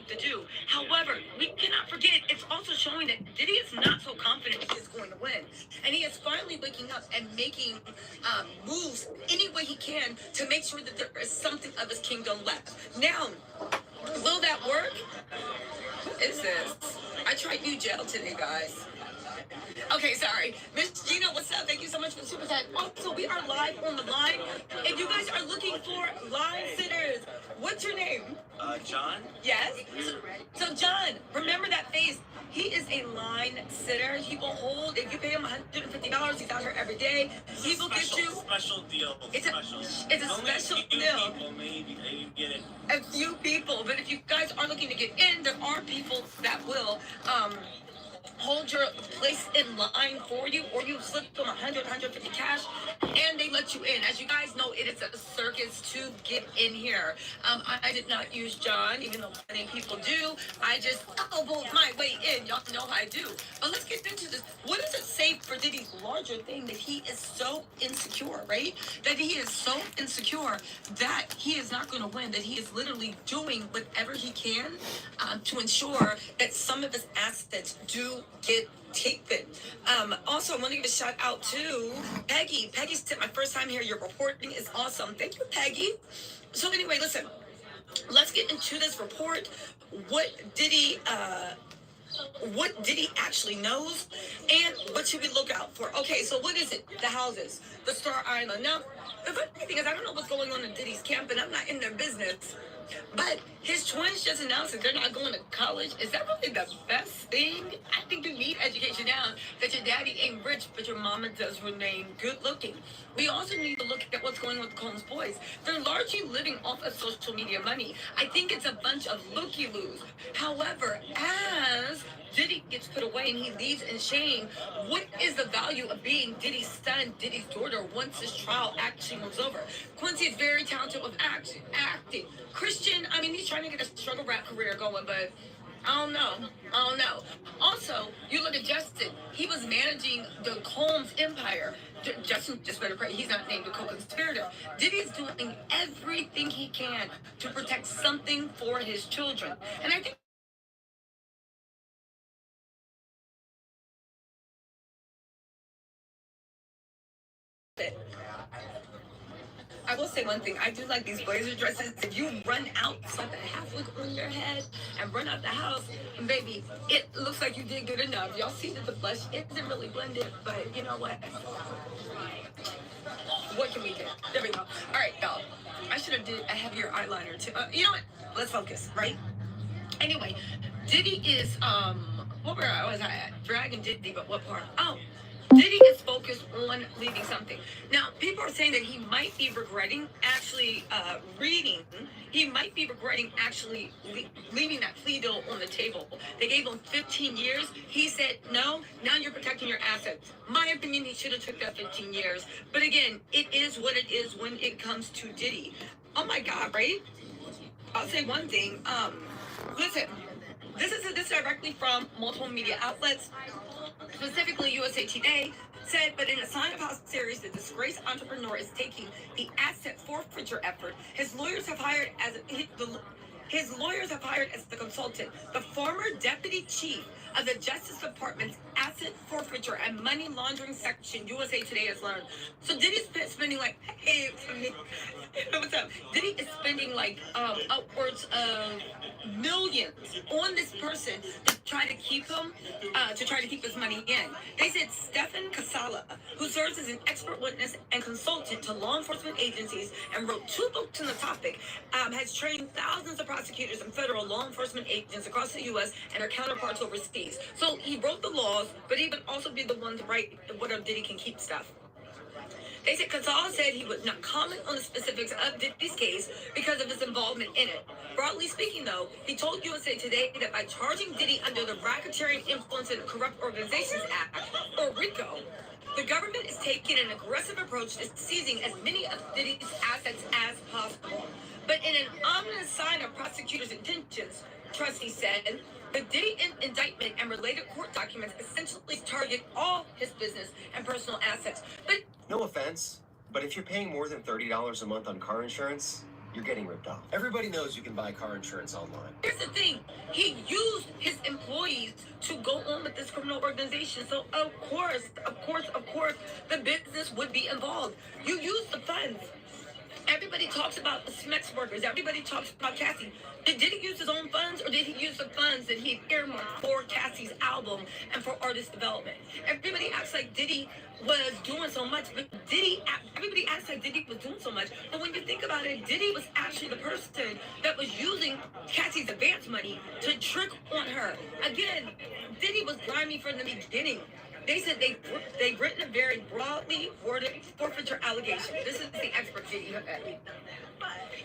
to do. However, we cannot forget it's also showing that Diddy is not so confident he's going to win. And he is finally waking up and making moves any way he can to make sure that there is something of his kingdom left. Now, will that work? It says, I tried new gel today, guys. Okay, sorry. Miss Gina, what's up? Thank you so much for the super chat. Also, we are live on the line. If you guys are looking for line sitters, what's your name? John. Yes? So, John, remember that face. He is a line sitter. He will hold, if you pay him $150, he's out here every day. He will get you. Special deal. It's a special deal. People maybe get it. A few people, but if you guys are looking to get in, there are people that will hold your place in line for you, or you slip them 150 cash, and they let you in. As you guys know, it is a circus to get in here. I did not use John, even though many people do. I just elbowed my way in. Y'all know how I do. But let's get into this. What does it say for Diddy's larger thing that he is so insecure, right? That he is so insecure that he is not going to win, that he is literally doing whatever he can to ensure that some of his assets do get taken. Also, I want to give a shout out to Peggy. Peggy said, my first time here, your reporting is awesome. Thank you, Peggy. So anyway, listen, let's get into this report. What Diddy actually knows, and what should we look out for? Okay, so what is it? The houses, the Star Island. Now, the funny thing is, I don't know what's going on in Diddy's camp, and I'm not in their business. But his twins just announced that they're not going to college. Is that really the best thing? I think you need education now, that your daddy ain't rich, but your mama does remain good looking. We also need to look at what's going on with the Combs boys. They're largely living off of social media money. I think it's a bunch of looky-loos. However, as Diddy gets put away and he leaves in shame, what is the value of being Diddy's son, Diddy's daughter, once this trial actually moves over? Quincy is very talented with acting. Christian, I mean, he's trying to get a struggle rap career going, but I don't know. Also, you look at Justin. He was managing the Combs empire. Justin just better pray he's not named a co-conspirator. Diddy's doing everything he can to protect something for his children. And I think I will say one thing. I do like these blazer dresses. If you run out, slap a half wig on your head, and run out the house, baby, it looks like you did good enough. Y'all see that the blush isn't really blended, but you know what? What can we do? There we go. All right, y'all. I should have did a heavier eyeliner too. You know what? Let's focus, right? Anyway, Diddy is what was I at? Dragging Diddy, but what part? Oh. Diddy is focused on leaving something. Now, people are saying that he might be regretting actually leaving that plea deal on the table. They gave him 15 years. He said, no, now you're protecting your assets. My opinion, he should have took that 15 years. But again, it is what it is when it comes to Diddy. Oh my God, right? I'll say one thing. Listen, this is directly from multiple media outlets. Specifically, USA Today said, but in a sign of how serious the disgraced entrepreneur is taking the asset forfeiture effort, his lawyers have hired as the consultant, the former deputy chief of the Justice Department's asset forfeiture and money laundering section, USA Today has learned. So Diddy's spending like, hey, what's up? Diddy is spending like upwards of millions on this person to try to keep him, to try to keep his money in. They said Stephen Casala, who serves as an expert witness and consultant to law enforcement agencies and wrote 2 books on the topic, has trained thousands of prosecutors and federal law enforcement agents across the U.S. and their counterparts overseas. So he wrote the laws, but he would also be the one to write whether Diddy can keep stuff. They said Casala said he would not comment on the specifics of Diddy's case because of his involvement in it. Broadly speaking, though, he told USA Today that by charging Diddy under the Racketeering Influence and Corrupt Organizations Act, or RICO, the government is taking an aggressive approach to seizing as many of Diddy's assets as possible. But in an ominous sign of prosecutors' intentions, Trustee said, the Diddy indictment and related court documents essentially target all his business and personal assets. But no offense, but if you're paying more than $30 a month on car insurance, you're getting ripped off. Everybody knows you can buy car insurance online. Here's the thing. He used his employees to go on with this criminal organization. So of course, the business would be involved. You use the funds. Everybody talks about the Smex workers. Everybody talks about Cassie. Did he use his own funds, or did he use the funds that he earmarked for Cassie's album and for artist development? Everybody acts like Diddy was doing so much, but everybody acts like Diddy was doing so much. But when you think about it, Diddy was actually the person that was using Cassie's advance money to trick on her. Again, Diddy was grimy from the beginning. They said they've written a very broadly worded forfeiture allegation. This is the expert video.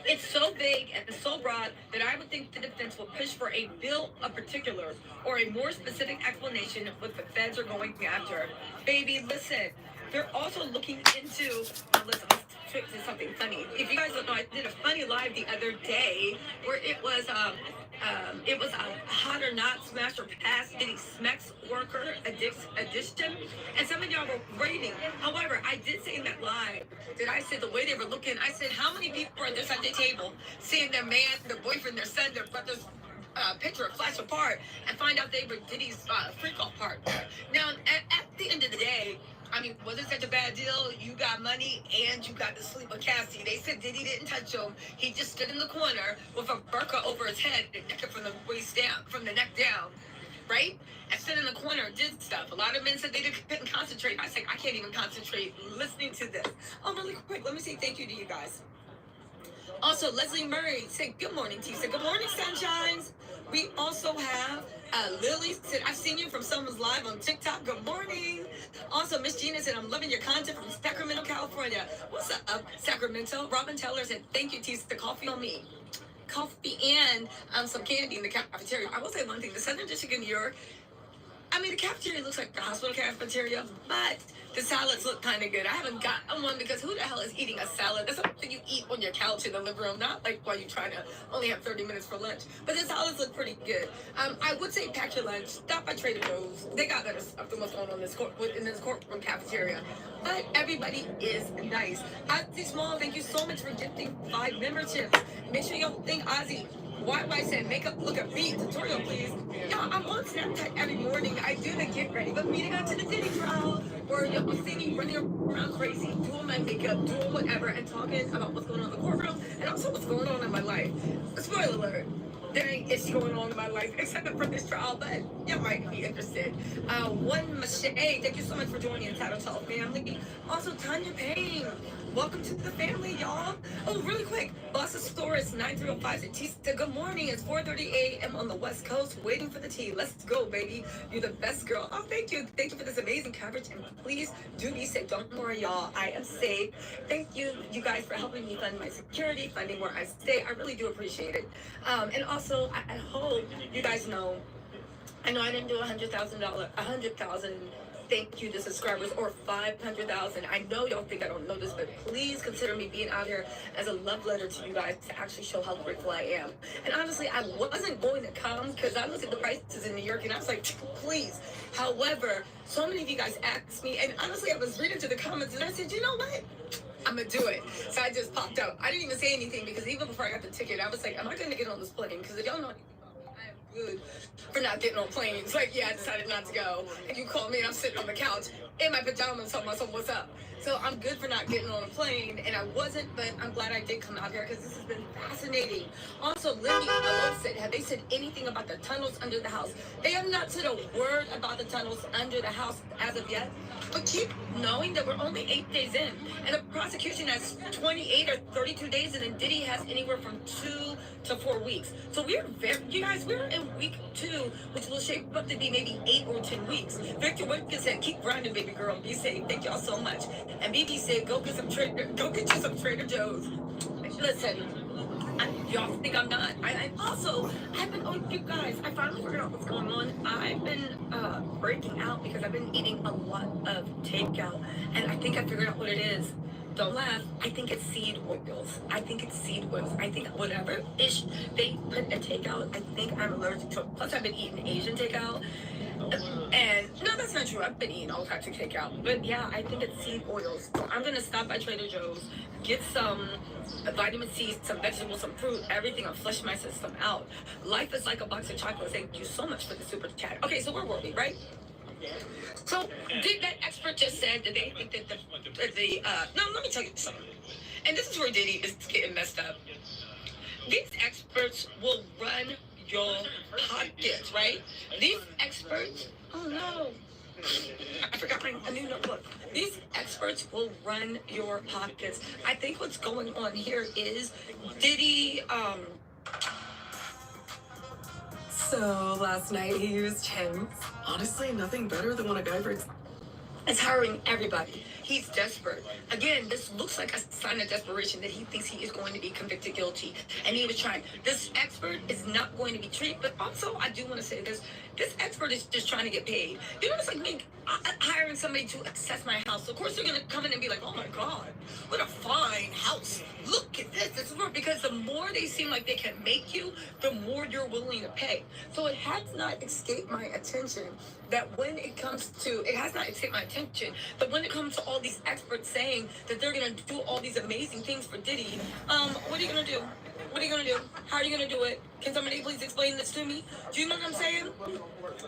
It's so vague and so broad that I would think the defense will push for a bill of particulars or a more specific explanation of what the feds are going after. Baby, listen. They're also looking into, listen, this is something funny. If you guys don't know, I did a funny live the other day where it was a hot or not smash or pass Diddy Smex worker addition, and some of y'all were rating. However, I did say in that live that I said the way they were looking, I said how many people are this at the table seeing their man, their boyfriend, their son, their brother's picture flash apart and find out they were Diddy's freak off part. Now, at the end of the day, I mean, was it such a bad deal? You got money and you got to sleep with Cassie. They said Diddy didn't touch him. He just stood in the corner with a burqa over his head and naked from the waist down, from the neck down, right? And stood in the corner and did stuff. A lot of men said they couldn't concentrate. I said, I can't even concentrate listening to this. Oh, really quick, let me say thank you to you guys. Also, Leslie Murray said, good morning to you. Said, good morning, sunshines. We also have Lily said, I've seen you from someone's live on TikTok. Good morning. Also, Miss Gina said, I'm loving your content from Sacramento, California. What's up, Sacramento? Robin Taylor said, thank you, T. The coffee on me. Coffee and some candy in the cafeteria. I will say one thing. The Southern District of New York, I mean, the cafeteria looks like the hospital cafeteria, but the salads look kind of good. I haven't gotten one because who the hell is eating a salad? That's something you eat on your couch in the living room, not like while you're trying to only have 30 minutes for lunch. But the salads look pretty good. I would say pack your lunch. Stop by Trader Joe's. They got better stuff than what's going on in this courtroom cafeteria. But everybody is nice. Ozzy Small, thank you so much for gifting 5 memberships. Make sure y'all think Ozzy. YY said, makeup look a beat tutorial, please. Y'all, I'm on Snapchat every morning. I do the get ready, but meeting out to the Diddy trial, where y'all see me running around crazy, doing my makeup, doing whatever, and talking about what's going on in the courtroom, and also what's going on in my life. Spoiler alert. There ain't ish going on in my life except for this trial, but you might be interested. One Mache, thank you so much for joining Entitled Talk family. Also, Tanya Payne, welcome to the family, y'all. Oh, really quick, Bossosaurus 9305 said, T said, good morning. It's 4:30 a.m. on the West Coast, waiting for the tea. Let's go, baby. You're the best girl. Oh, thank you. Thank you for this amazing coverage, and please do be safe. Don't worry, y'all. I am safe. Thank you, you guys, for helping me fund my security, funding where I stay. I really do appreciate it. And also, I hope you guys know, I know I didn't do $100,000 thank you to subscribers or 500,000. I know y'all think I don't know this, but please consider me being out here as a love letter to you guys to actually show how grateful I am. And honestly, I wasn't going to come because I looked at the prices in New York and I was like, please. However, so many of you guys asked me, and honestly, I was reading through the comments and I said, you know what? I'm gonna do it. So I just popped out. I didn't even say anything because even before I got the ticket, I was like, am I gonna get on this plane? Because if y'all know, I am good for not getting on planes. Like, yeah, I decided not to go. And you call me and I'm sitting on the couch in my pajamas talking about something, what's up? So I'm good for not getting on a plane, and I wasn't, but I'm glad I did come out here because this has been fascinating. Also, Lindy alone said, have they said anything about the tunnels under the house? They have not said a word about the tunnels under the house as of yet, but keep knowing that we're only 8 days in, and the prosecution has 28 or 32 days, and then Diddy has anywhere from 2 to 4 weeks. So we're you guys, we're in week 2, which will shape up to be maybe 8 or 10 weeks. Victor Wickens said, keep grinding, baby girl. Be safe. Thank y'all so much. And BB said, go get you some Trader Joe's. Listen, y'all think I'm not. I've been, oh, you guys, I finally figured out what's going on. I've been breaking out because I've been eating a lot of takeout, and I think I figured out what it is. don't laugh. I think it's seed oils. I think it's seed oils. I think whatever ish they put in takeout, I think I'm allergic to it. Plus, I've been eating Asian takeout. And no, that's not true. I've been eating all types of takeout. But yeah, I think it's seed oils. So I'm going to stop by Trader Joe's, get some vitamin C, some vegetables, some fruit, everything. I'll flush my system out. Life is like a box of chocolates. Thank you so much for the super chat. Okay, so where were we, right? So, did that expert just said that they think that no, let me tell you something. And this is where Diddy is getting messed up. These experts will run your pockets, right? These experts, oh no, I forgot my new notebook. These experts will run your pockets. I think what's going on here is Diddy, So last night he used him. Honestly, nothing better than when a guy breaks. is hiring everybody. He's desperate. Again, this looks like a sign of desperation that he thinks he is going to be convicted guilty. And he was trying. This expert is not going to be treated. But also, I do want to say this. This expert is just trying to get paid. You know, it's like me hiring somebody to assess my house. Of course, they're going to come in and be like, oh my God, what a fine house. Look at this. This is where, because the more they seem like they can make you, the more you're willing to pay. So it has not escaped my attention that when it comes to, it has not escaped my attention, but when it comes to all these experts saying that they're going to do all these amazing things for Diddy, what are you going to do? What are you going to do? How are you going to do it? Can somebody please explain this to me? Do you know what I'm saying?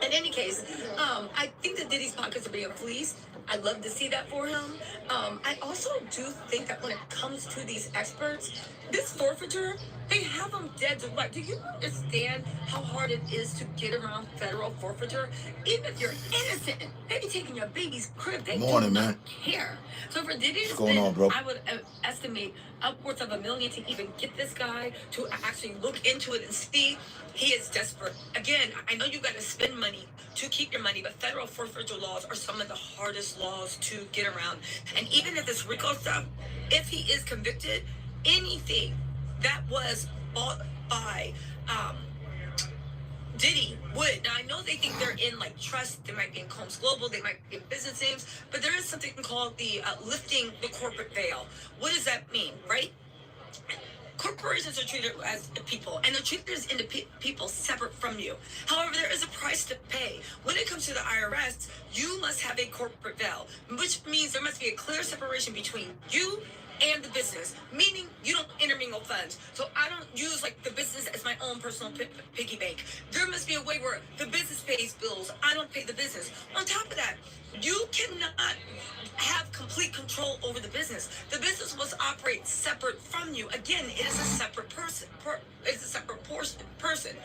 In any case, I think that Diddy's pockets are being fleeced. I'd love to see that for him. I also do think that when it comes to these experts, this forfeiture, they have them dead to right. Do you understand how hard it is to get around federal forfeiture? Even if you're innocent, they be taking your baby's crib. They do not care. So for Diddy to spend, I would estimate upwards of $1 million to even get this guy to actually look into it and see. He is desperate. Again, I know you got to spend money to keep your money, but federal forfeiture laws are some of the hardest laws to get around. And even if this RICO stuff, if he is convicted, anything that was bought by Diddy would. Now, I know they think they're in like trust, they might be in Combs Global, they might be in business names, but there is something called the lifting the corporate veil. What does that mean, right? Corporations are treated as people, and they're treated as people separate from you. However, there is a price to pay. When it comes to the IRS, you must have a corporate veil, which means there must be a clear separation between you and the business, meaning you don't intermingle funds. So I don't use like the business as my own personal piggy bank. There must be a way where the business pays bills. I don't pay the business. On top of that, you cannot have complete control over the business. The business must operate separate from you. Again, it is a separate person. It's a separate person.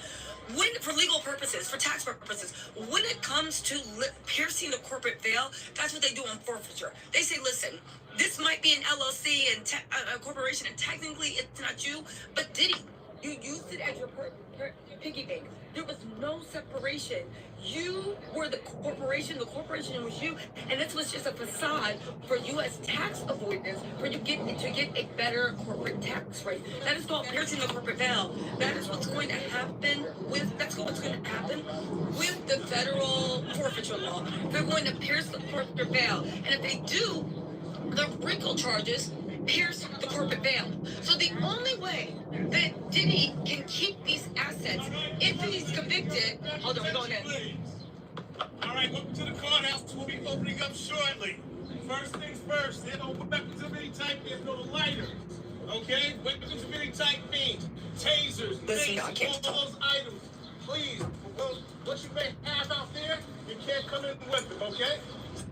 When, for legal purposes, for tax purposes, when it comes to piercing the corporate veil, that's what they do on forfeiture. They say, listen, this might be an LLC and a corporation, and technically it's not you, but Diddy, you used it as your piggy bank. There was no separation. You were the corporation was you, and this was just a facade for U.S. tax avoidance, for you to get a better corporate tax rate. That is called piercing the corporate veil. That is what's going to happen with the federal forfeiture law. They're going to pierce the corporate veil, and if they do, the RICO charges pierce the corporate veil. So the only way that Diddy can keep these assets, if he's convicted, hold on, we're going in. All right, welcome to the courthouse. We'll be opening up shortly. First things first, there's no weapons of any type, there's no lighters. Okay? Weapons of any type means tasers, maces, all those items. Please, what you may have out there, you can't come in with them, okay?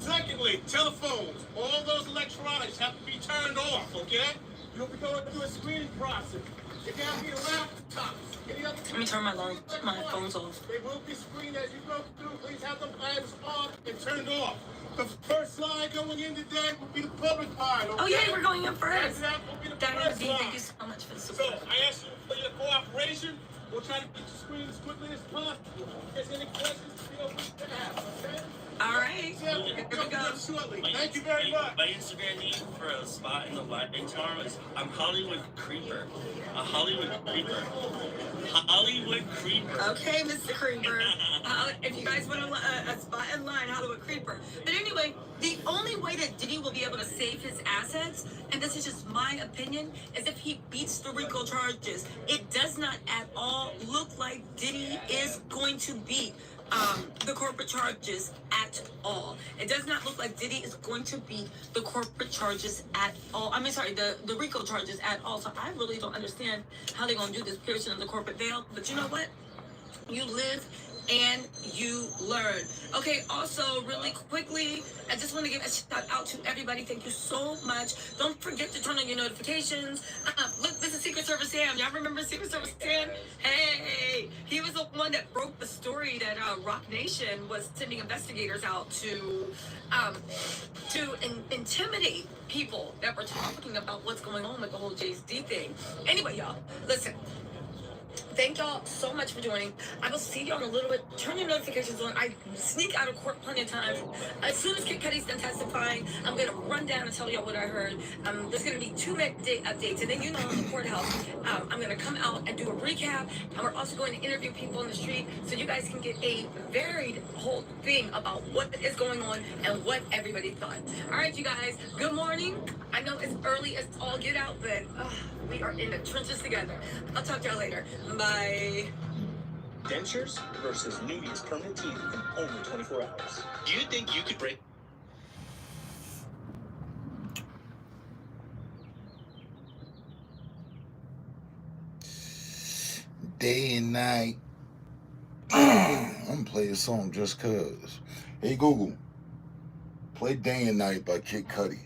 Secondly, telephones, all those electronics have to be turned off, okay? You'll be going through a screening process. If you have any laptops, let me turn my phones off. They will be screened as you go through. Please have them items off and turned off. The first line going in today will be the public line, okay? Oh yeah, we're going in first. That will be the Diana first B, line. thank you so much for the support. So, I ask you for your cooperation. We'll try to get you screened as quickly as possible. If there's any questions, feel free to ask, okay? All right. So, Here we coming go. up shortly. Thank you very much. My Instagram name for a spot in the lighting tomorrow is I'm Hollywood Creeper. A Hollywood Creeper. Hollywood Creeper. Okay, Mr. Creeper. If you guys want a spot in line, Hollywood Creeper. But anyway, the only way that Diddy will be able to save his assets, and this is just my opinion, is if he beats the RICO charges. It does not at all look like Diddy is going to beat the corporate charges at all. It does not look like Diddy is going to beat the corporate charges at all. I mean, sorry, the RICO charges at all. So I really don't understand how they're going to do this piercing of the corporate veil. But you know what? You live and you learn. Okay, also, really quickly, I just want to give a shout out to everybody. Thank you so much. Don't forget to turn on your notifications. Look, this is Secret Service Sam. Y'all remember Secret Service Sam? Hey, he was the one that broke the story that Rock Nation was sending investigators out to intimidate people that were talking about what's going on with the whole Jay-Z thing. Anyway, y'all, listen. Thank y'all so much for joining. I will see y'all in a little bit. Turn your notifications on. I sneak out of court plenty of times. As soon as Kid Cudi's done testifying, I'm going to run down and tell y'all what I heard. There's going to be 2 day updates. And then, in the courthouse, I'm going to come out and do a recap. And we're also going to interview people in the street so you guys can get a varied whole thing about what is going on and what everybody thought. All right, you guys, good morning. I know it's early as all get out, but we are in the trenches together. I'll talk to y'all later. Bye. Dentures versus New Year's permanent teeth in only 24 hours. Do you think you could break? Day and night. I'm gonna play a song just cause. Hey Google, play Day and Night by Kid Cudi.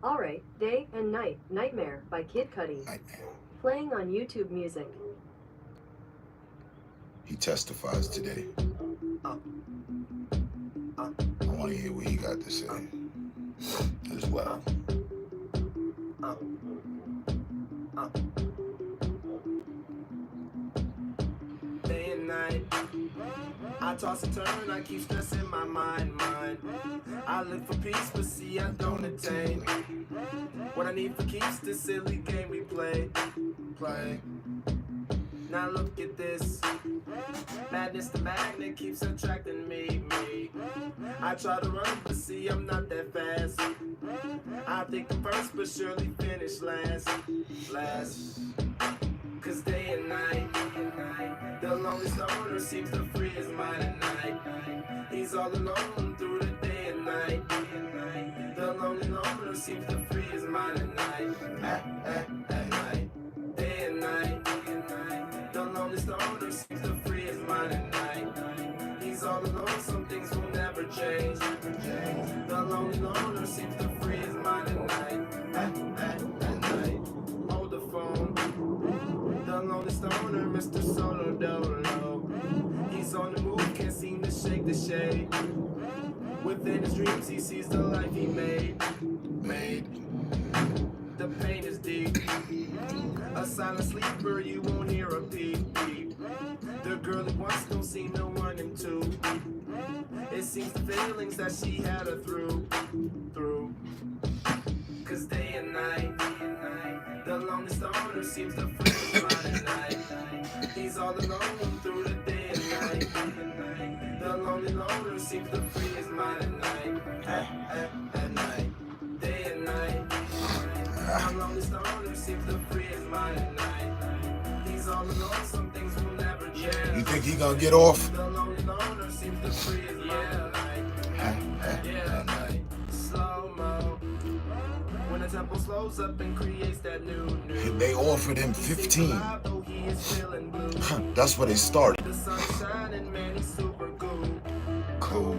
Alright, Day and Night, Nightmare by Kid Cudi. Nightmare. Playing on YouTube Music. He testifies today. I want to hear what he got to say as well. Day and night, I toss and turn, I keep stressing my mind. I live for peace, but see I don't attain what I need for keeps this silly game we play. Now look at this, madness the magnet keeps attracting me. I try to run, but see I'm not that fast. I think I'm first, but surely finish last. Cause day and night, the lonely stoner seems to free his mind at night. He's all alone through the day and night. The lonely loner seems to free his mind at night. At night, day and night. The lonely stoner seems to free his mind at night. He's all alone, some things will never change. The lonely loner seems to free his mind at night. At night, hold the phone. The lonely stoner, Mr. Solo Dolo. He's on the move, can't seem to shake the shade. Within his dreams, he sees the life he made. The pain is deep. A silent sleeper, you won't hear a peep. The girl he wants don't seem to want him to. It seems the feelings that she had her through. Cause day and night, the lonely stoner seems to free his mind at night. He's all alone through the day and night. The lonely loner seems to free his mind at night. At night, day and night. The lonely stoner seems to free his mind at night. He's all alone, some things will never change. You think he gonna get off? The lonely loner seems to free his mind at night. Slow-mo. When the tempo slows up and creates that new. They offered him 15. That's where they started. The sunshine and man, he's super Cool.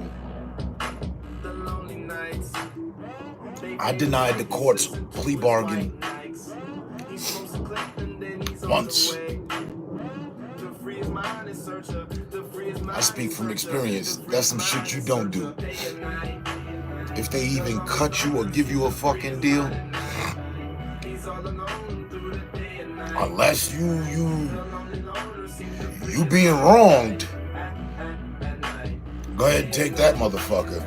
The lonely nights. I denied the court's plea bargain once. I speak from experience. That's some shit you don't do. If they even cut you or give you a fucking deal, unless you being wronged, Go ahead and take that, motherfucker.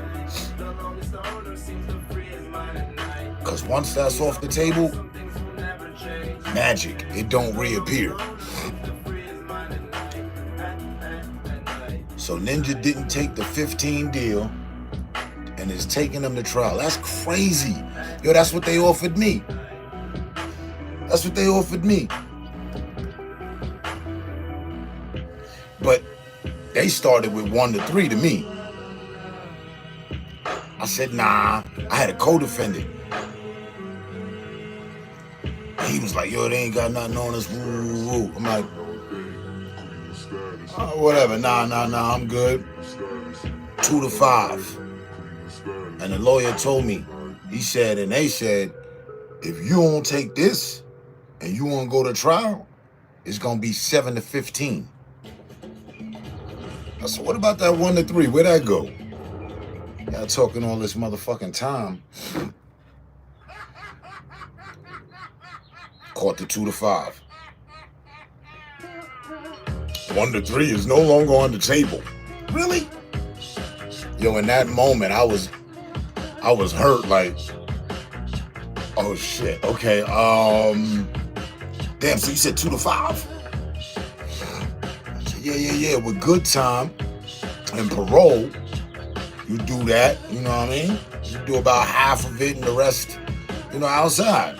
Because once that's off the table, magic, it don't reappear. So Ninja didn't take the 15 deal and is taking them to trial. That's crazy. Yo, that's what they offered me. That's what they offered me. But they started with 1 to 3 to me. I said, nah, I had a co-defendant. He was like, yo, they ain't got nothing on us. Woo. I'm like, oh, whatever. Nah, I'm good. 2 to 5. And the lawyer told me, he said, and they said, if you don't take this and you want to go to trial, it's going to be 7 to 15. I said, what about that 1 to 3? Where'd that go? Y'all talking all this motherfucking time. Caught the 2 to 5. 1 to 3 is no longer on the table. Really? Yo, in that moment, I was hurt. Like, oh shit. Okay. Damn. So you said 2 to 5? I said, yeah. With good time and parole, you do that. You know what I mean? You do about half of it, and the rest, outside.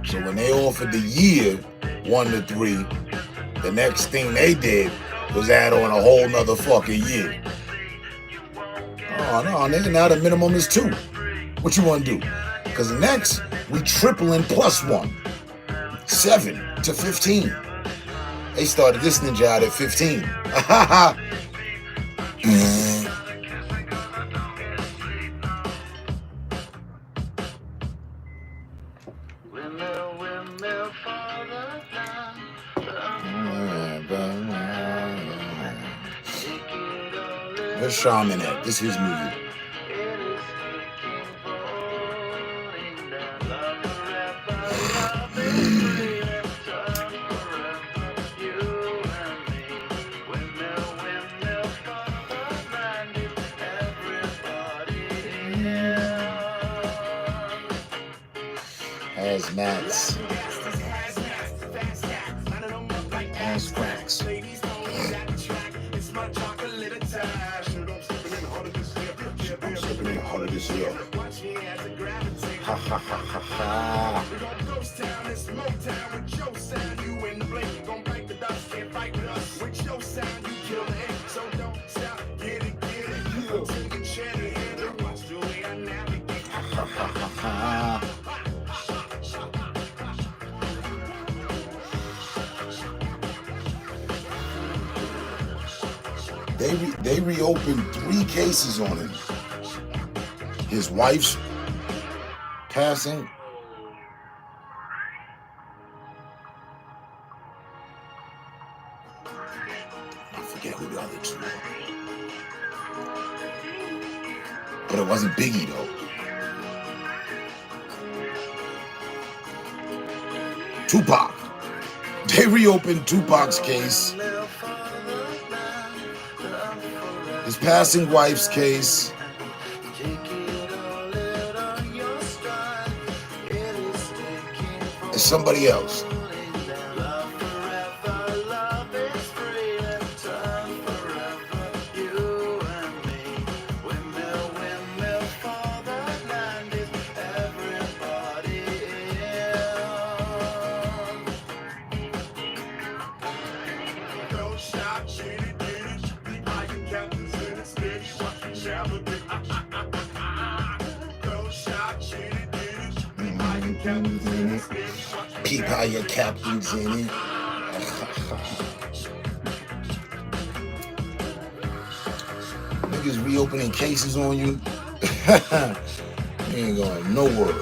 So when they offered the year 1 to 3, the next thing they did was add on a whole nother fucking year. Oh no, nigga, now the minimum is 2. What you want to do? Because the next, we tripling +1. 7 to 15. They started this ninja out at 15. Where's Shaman at? This is his music. Hazmats. Ass cracks. I'm slipping in harder this year. Ha ha ha ha ha. Ha ha ha ha. They reopened 3 cases on him. His wife's passing. I forget who the other 2 were. But it wasn't Biggie though. Tupac. They reopened Tupac's case. His passing wife's case. And somebody else. Peep how your captain's in it. Niggas reopening cases on you. You ain't going nowhere.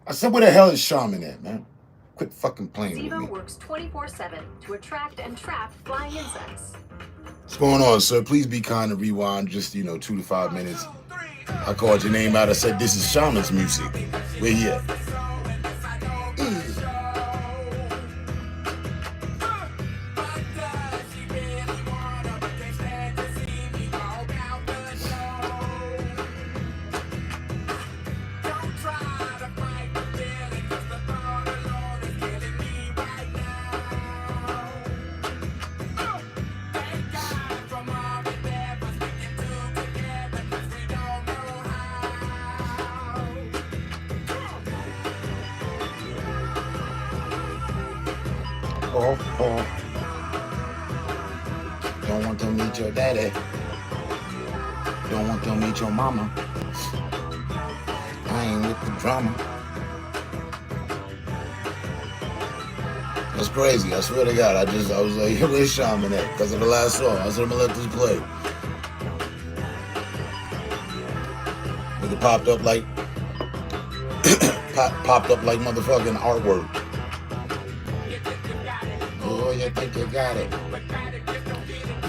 I said, where the hell is Shaman at, man? Quit fucking playing with me. Zivo works 24/7 to attract and trap flying insects. What's going on, sir? Please be kind and rewind just, 2 to 5 minutes. I called your name out. I said, this is Shaman's music. Where he at? Oh. Don't want to meet your daddy. Don't want to meet your mama. I ain't with the drama. That's crazy. I swear to God. I was like, where's Shaman at? Because of the last song. I said, I'm going to let this play. It popped up like motherfucking artwork. Oh, you think you got it?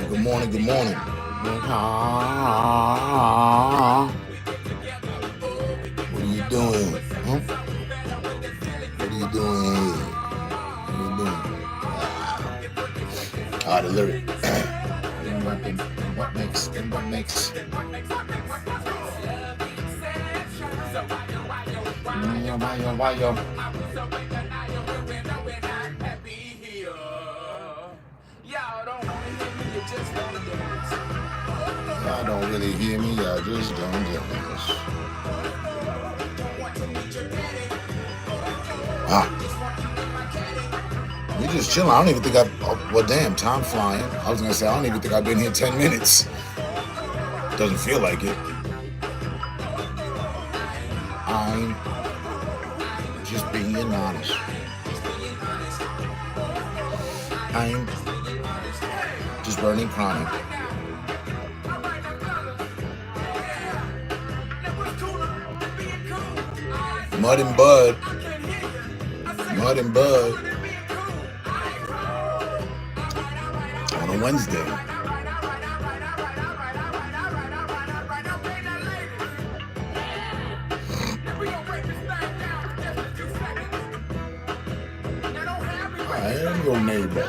Good morning, good morning. What are you doing? Huh? What are you doing here? What are you doing? The lyric. What makes? Why yo? Y'all don't really hear me, y'all just don't get this. We just chilling. I don't even think well, damn, time flying. I was gonna say, I don't even think I've been here 10 minutes. Doesn't feel like it. I'm just being honest. I'm just burning chronic. Mud and Bud. On a Wednesday. I am your neighbor.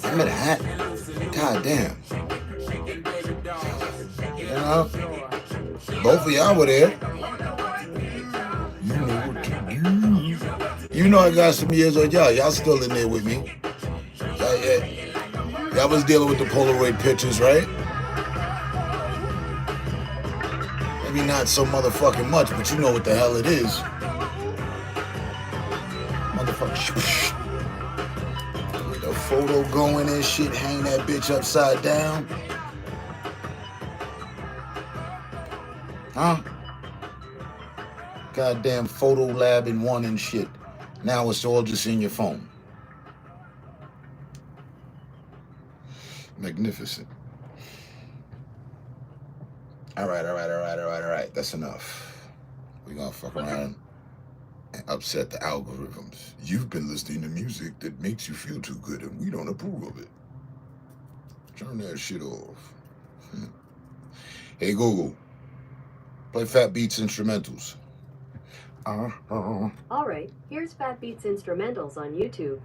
I'm in a hat. God damn. You know, both of y'all were there. You know what to do. You know I got some years on y'all. Y'all still in there with me. Y'all was dealing with the Polaroid pictures, right? Maybe not so motherfucking much, but you know what the hell it is. Motherfucker. The photo going and shit, hang that bitch upside down. Huh? Goddamn photo lab in one and shit. Now it's all just in your phone. Magnificent. All right. That's enough. We're gonna fuck around and upset the algorithms. You've been listening to music that makes you feel too good, and we don't approve of it. Turn that shit off. Hey Google, play Fat Beats instrumentals. All right, here's Fat Beats instrumentals on YouTube.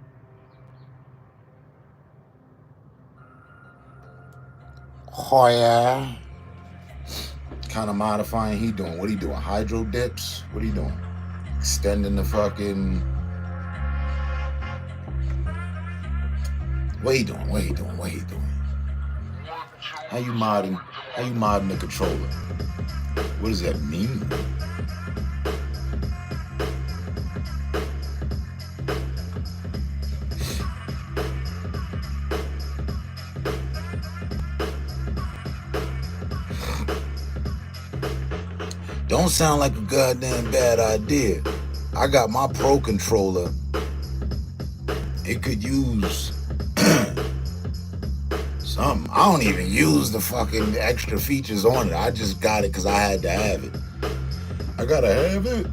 Oh yeah. Kind of modifying he doing? What he doing? Hydro dips? What he doing? Extending the fucking... What he doing? How you modding the controller? What does that mean? Don't sound like a goddamn bad idea. I got my Pro controller it could use something. I don't even use the fucking extra features on it. I just got it because I had to have it. I gotta have it.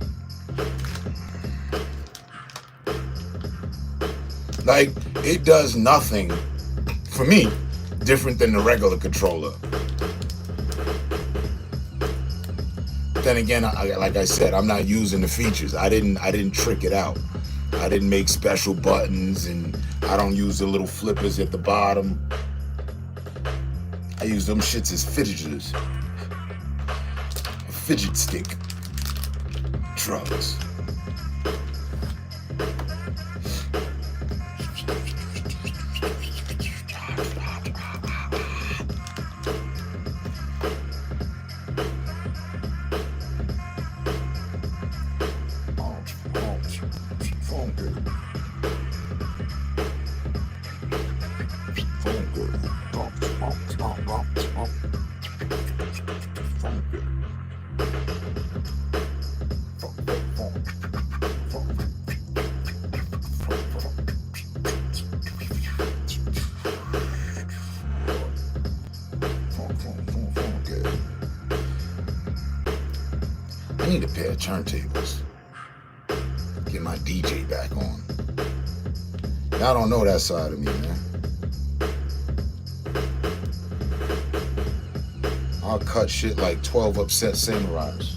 Like, it does nothing, for me, different than the regular controller. Then again, like I said, I'm not using the features. I didn't trick it out. I didn't make special buttons, and I don't use the little flippers at the bottom. I use them shits as fidgeters. A fidget stick. Drugs. I need a pair of turntables. Get my DJ back on. Y'all don't know that side of me, man. I'll cut shit like 12 upset samurais.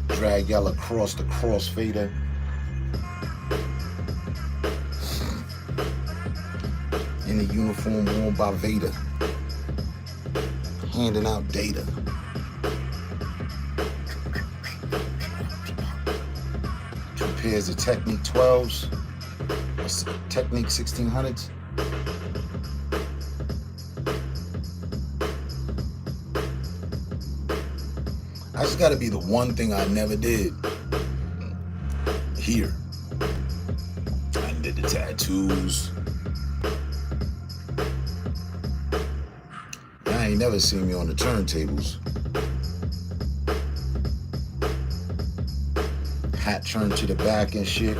Drag y'all across the crossfader. In the uniform worn by Vader. Handing out data. Two pairs of Technique 12s. Technique 1600s. I just gotta be the one thing I never did. Here. I did the tattoos. I ain't never seen me on the turntables. Hat turned to the back and shit.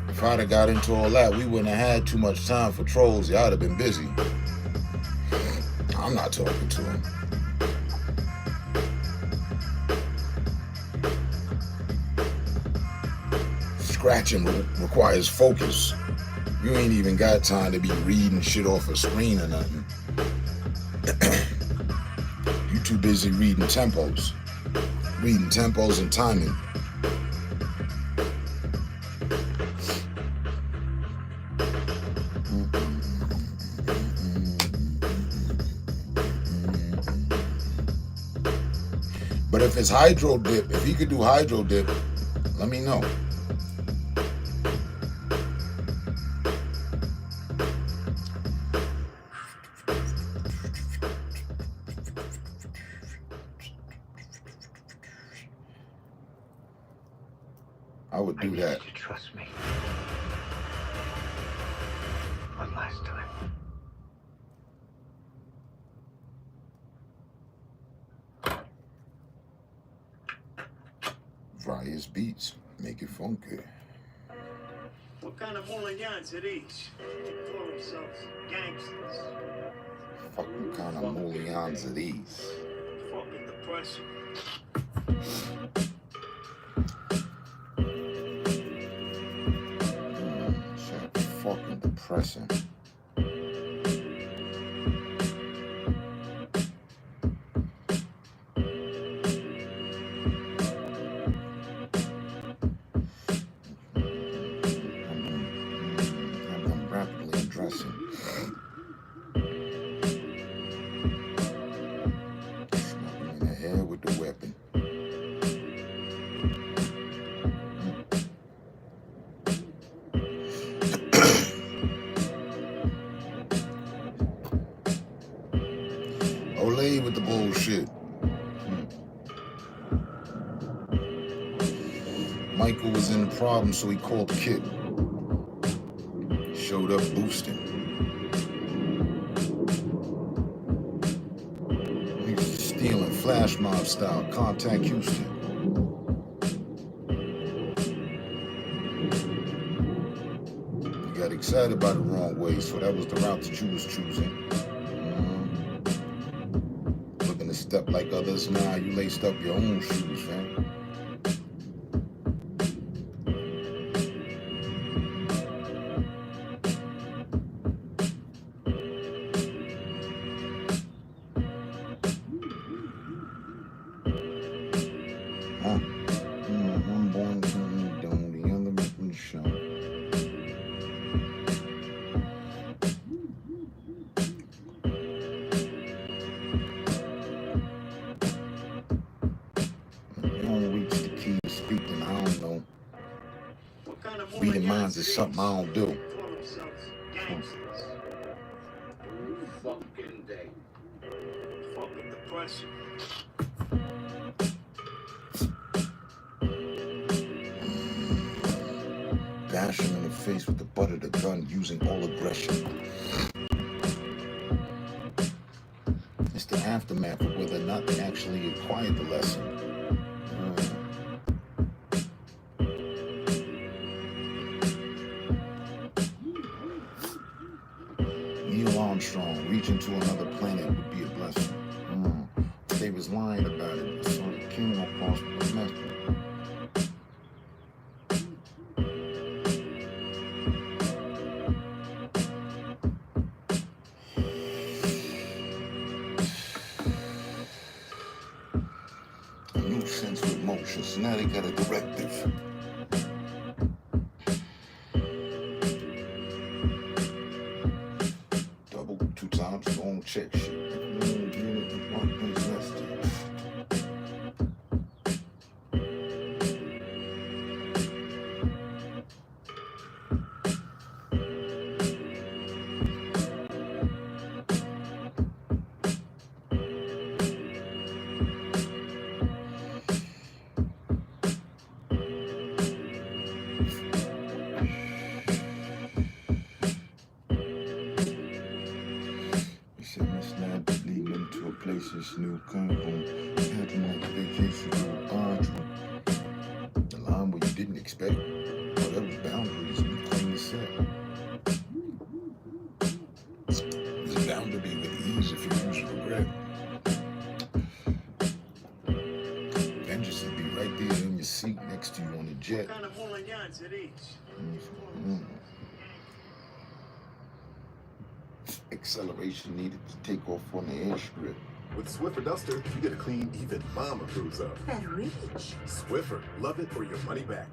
If I'd have got into all that, we wouldn't have had too much time for trolls. Y'all would have been busy. I'm not talking to him. Scratching requires focus. You ain't even got time to be reading shit off a screen or nothing. You too busy reading tempos. Reading tempos and timing. But if it's hydro dip, if he could do hydro dip, let me know. I would do that. You trust me. One last time. Various beats, make it funky. What kind of mulligans are these? They call themselves gangsters. Fucking kind of mulligans are these? Fucking depressing. Shit, fucking depressing. Michael was in the problem, so he called Kit. Showed up boosting. He's stealing flash mob style. Contact Houston. You got excited by the wrong way, so that was the route that you was choosing. Looking to step like others, now you laced up your own shoes, man. I'm born to doing the other making the show. You don't reach the key to speaking, I don't know. What kind of Reading minds is something I don't do. Call themselves gangsters. Fucking day. Fucking depression. Bash him in the face with the butt of the gun using all aggression. It's the aftermath of whether or not they actually acquired the lesson. Neil Armstrong, reaching to another planet would be a blessing. They was lying about it, so it came across the message. Sense with motion, so now they got a directive. Double 2 times, don't check shit. This new kind of had to make a vacation to Audrey. The line where you didn't expect. Well, that was boundaries you claim to set. It's bound to be with ease if you use regret. Vengeance will be right there in your seat next to you on the jet. What kind of hooligans at each? Acceleration needed to take off on the airstrip. With Swiffer Duster, you get a clean, even mama cruiser. That rich. Swiffer, love it or your money back.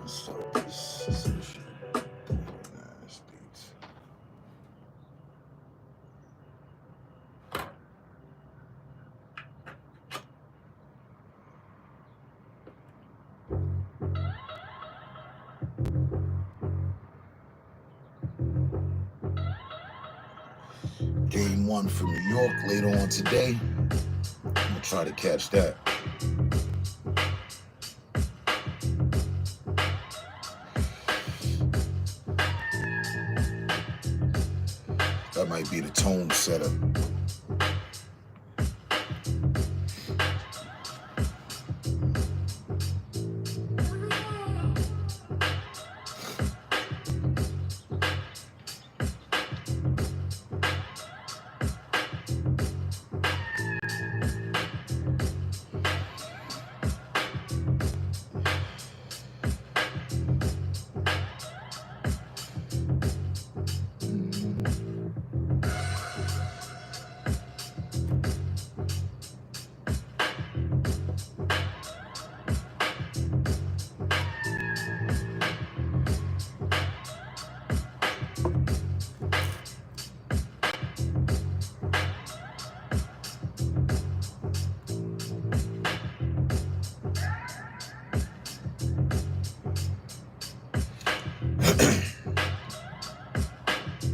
So this is Game 1 for New York later on today. I'm gonna try to catch that. That might be the tone setter.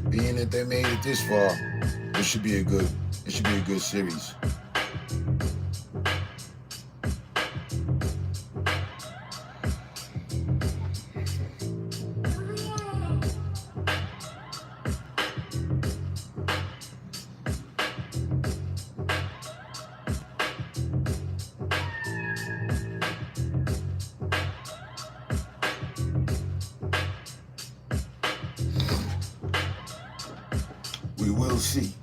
Being that they made it this far, it should be a good series. we'll see.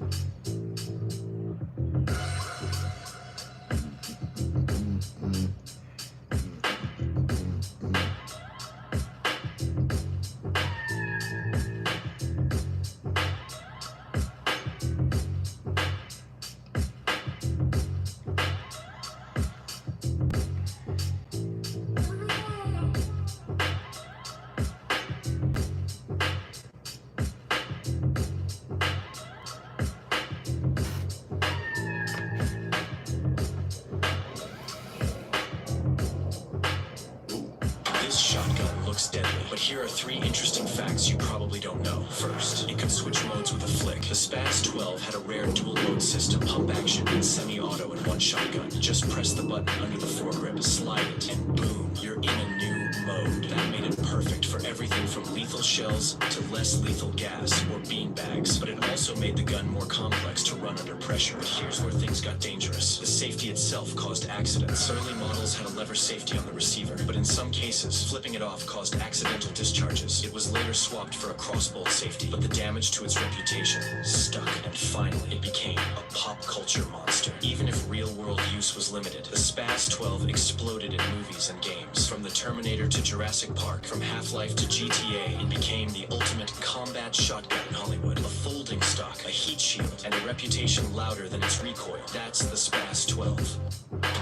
This shotgun looks deadly, but here are 3 interesting facts you probably don't know. First, it could switch modes with a flick. The Spaz 12 had a rare dual mode system, pump action and semi-auto in one shotgun. Just press the button under the foregrip, slide it, and boom, you're in a new mode. That made it perfect for everything from lethal shells to less lethal gas or beanbags, but it also made the gun more complex to run under pressure. But here's where things got dangerous. The safety itself caused accidents. Early models had a lever safety on the receiver, but in some cases, flipping it off caused accidental discharges. It was later swapped for a crossbolt safety, but the damage to its reputation stuck, and finally it became a pop culture monster. Even if real-world use was limited, the Spaz 12 exploded in movies and games. From the Terminator to Jurassic Park, from Half-Life to GTA, it became the ultimate combat shotgun in Hollywood. A folding stock, a heat shield, and a reputation louder than its recoil. That's the Spaz 12.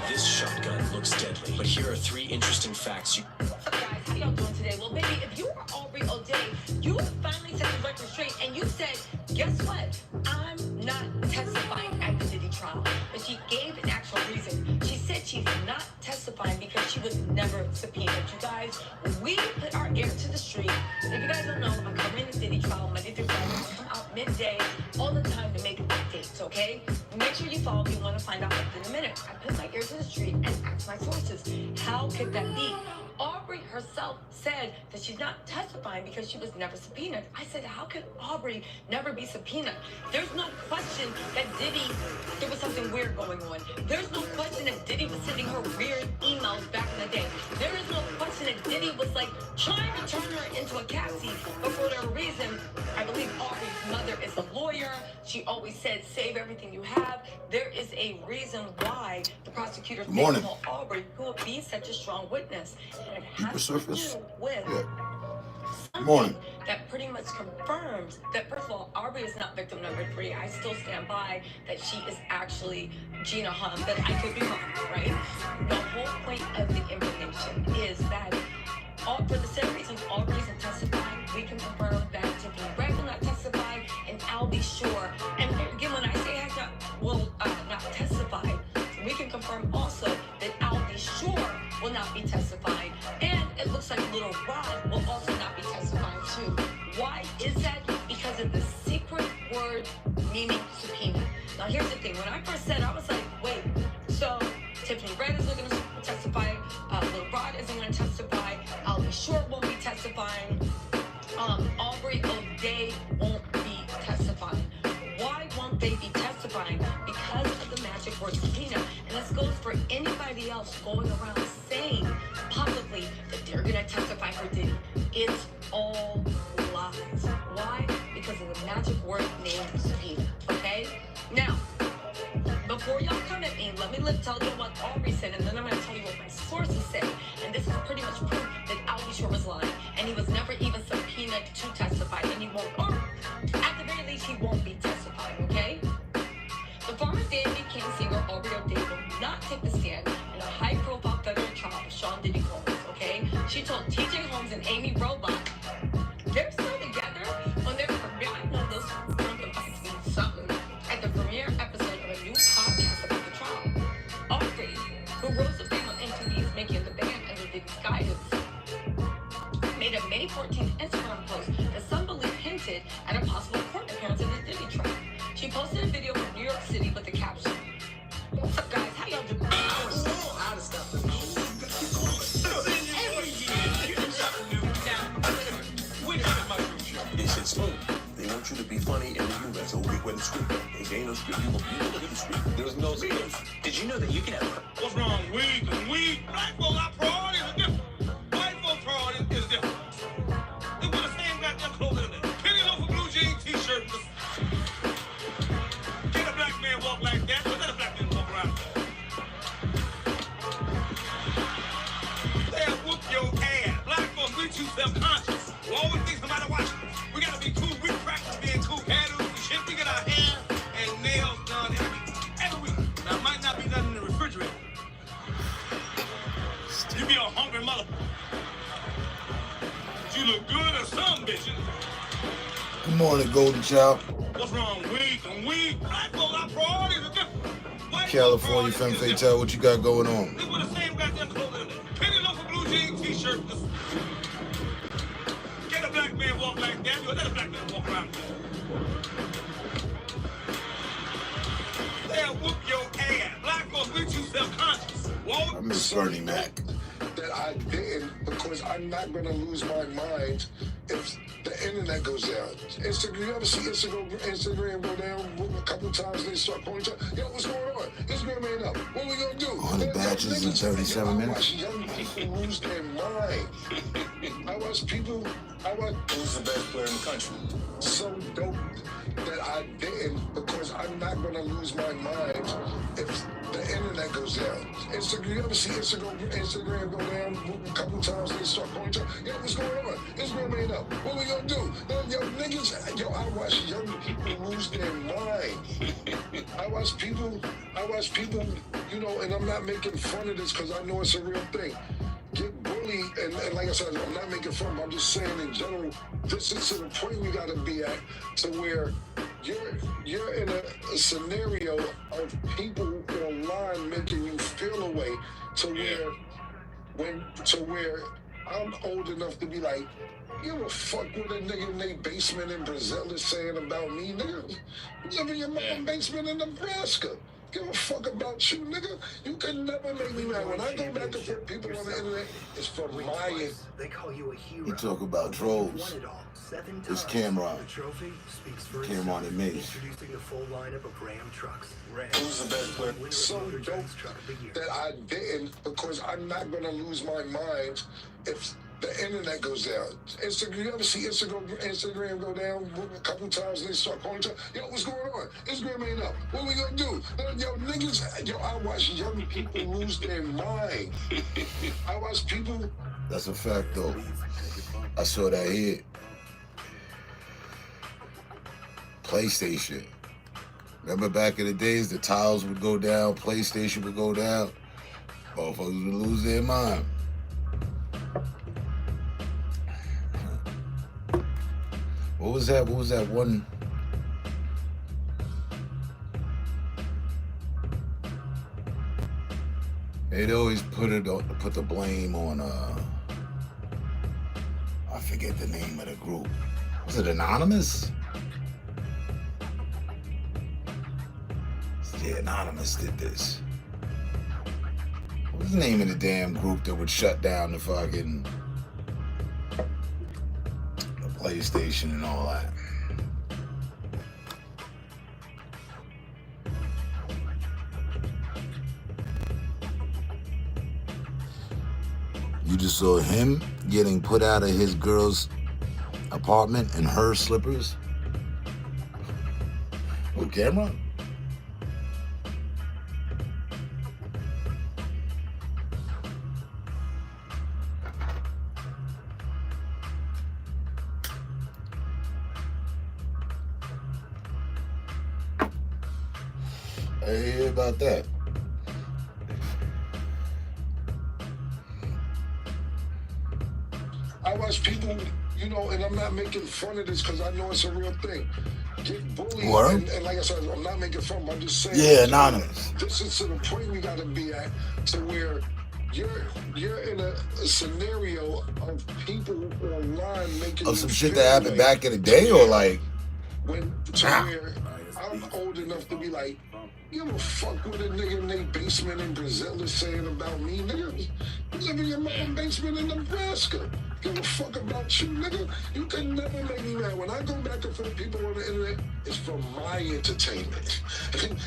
This shotgun looks deadly, but here are 3 interesting facts you... What's up, guys? How y'all doing today? Well, baby, if you were Aubrey O'Day, you finally set the record straight, and you said, guess what? I'm not testifying at the Diddy trial. But she gave an actual reason. She said she's not testifying because she was never subpoenaed. You guys, we put our ear to the street. If you guys don't know, I'm covering the Diddy trial Monday through Friday. Come out midday all the time to make updates, okay? Make sure you follow me. You want to find out in a minute. I put my ear to the street and asked my sources, how could that be? Aubrey herself said that she's not testifying because she was never subpoenaed. I said, how could Aubrey never be subpoenaed? There's no question that Diddy, there was something weird going on. There's no question that Diddy was sending her weird emails back in the day. There is no question that Diddy was like trying to turn her into a cat seat, but for whatever reason, I believe Aubrey's mother is a lawyer. She always said, save everything you have. There is a reason why the prosecutors didn't call Aubrey, who would be such a strong witness. And it has to do with something that pretty much confirms that, first of all, Aubrey is not victim number 3. I still stand by that she is actually Gina Hum, but I could be wrong, right? The whole point of the information is that for the same reason Aubrey isn't testifying, we can confirm that Tiffany Red will not testify, and I'll be sure. And again, when I say has not testified, we can confirm also that Albie Shore will not be testifying, and it looks like Little Rod will also not be testifying too. Why is that? Because of the secret word meaning subpoena. Now here's the thing, when I first said, I was like, wait, so Tiffany Red isn't going to testify, Little Rod isn't going to testify, Albie Shore won't be testifying, Aubrey O'Day won't be testifying. Why won't they be testifying? Because of the magic word subpoena. And this goes for anybody else going around saying publicly that they're going to testify for Diddy. It's all lies. Why? Because of the magic word named subpoena. Okay? Now, before y'all come at me, let me tell you what Aubrey said, and then I'm going to tell you what my sources say. And this is pretty much proof that Albie Shore was lying, and he was never even subpoenaed to testify, and he won't, or at the very least, he won't be testifying, okay? The former Dandy King singer Aubrey O'Day will not take the stand in a high-profile federal trial of Sean Diddy Combs, okay? She told TJ Holmes and Amy Robot they're still together on their premiere. I know this means something. At the premiere episode of a new podcast about the trial, Aubrey, who rose to fame on MTV's Making the Band under Diddy's guidance, made a May 14th Instagram post that some believe hinted at a possible court appearance in the Diddy trial. She posted a video from New York City with the caption, "What's up, guys? How y'all doing?" It's smooth. They want you to be funny in the humor. So we went to script. If ain't no script, you gonna look at the script. There's no script. Did you know that you can have... What's wrong? Weed. Black folk, our priorities are different. White folk priorities is different. They wear the same goddamn clothing. Penny loaf of blue jean t-shirt. a hungry mother. You look good or something, bitches. Good morning, Golden Child. What's wrong? I'm weak. Black folks, our priorities are different. White California folks' Femme priorities are Fatale, what you got going on? They wear the same goddamn clothes in there. Penny loaf blue jean t-shirt. Get a black man walk like that. You let a black man walk around. They'll whoop your ass. Black folks, we too self-conscious. I miss Bernie Mac. That I didn't, because I'm not going to lose my mind if the internet goes down. Instagram, you ever see Instagram go down a couple times, they start calling each other, yo, what's going on? Instagram ain't up. What we going to do? 100 batches in 37 minutes. I watch young people lose their mind. I watch people, Who's the best player in the country? so dope that I didn't, because I'm not going to lose my mind if the internet goes down. Instagram, you ever see Instagram go down a couple times, they start calling each other, yo, what's going on? Instagram ain't up. What we gonna do? Yo, niggas, I watch young people lose their mind. I watch people, you know, and I'm not making fun of this because I know it's a real thing. Get bullied, and like I said, I'm not making fun, but I'm just saying in general, this is to the point we gotta be at, to where you're in a scenario of people online making you feel a way, to where I'm old enough to be like, give a fuck what a nigga in their basement in Brazil is saying about me, nigga. You live in your mother's basement in Nebraska. Give a fuck about you, nigga. You can never make me mad. When I go back and forth people on the internet, it's for my end. They call you a hero. You talk about trolls. It's Cameron. Cameron and Mace. Introducing the full lineup of Ram trucks. Who's the best player? So dope that I didn't, because I'm not gonna lose my mind if the internet goes down. Instagram, you ever see Instagram go down a couple times, they start calling each other, yo, what's going on? Instagram ain't up. What we gonna do? Yo, niggas, I watch young people lose their mind. I watch people. That's a fact, though. I saw that here. PlayStation. Remember back in the days, the tiles would go down, PlayStation would go down. Motherfuckers would lose their mind. What was that? What was that one? They'd always put the blame on I forget the name of the group. Was it Anonymous? Yeah, Anonymous did this. What was the name of the damn group that would shut down the fucking PlayStation and all that? You just saw him getting put out of his girl's apartment in her slippers? Oh, camera? I hear about that. I watch people, you know, and I'm not making fun of this because I know it's a real thing. Get bullied, and like I said, I'm not making fun, but I'm just saying. Yeah, Anonymous. This is to the point we gotta be at, to where you're in a scenario of people online making Of some you shit feel that happened like, back in the day, or like? Where I'm old enough to be like, give a fuck what a nigga in their basement in Brazil is saying about me, nigga. You live in your mother's basement in Nebraska. Give a fuck about you, nigga. You can never make me mad. When I go back and forth people on the internet, it's for my entertainment.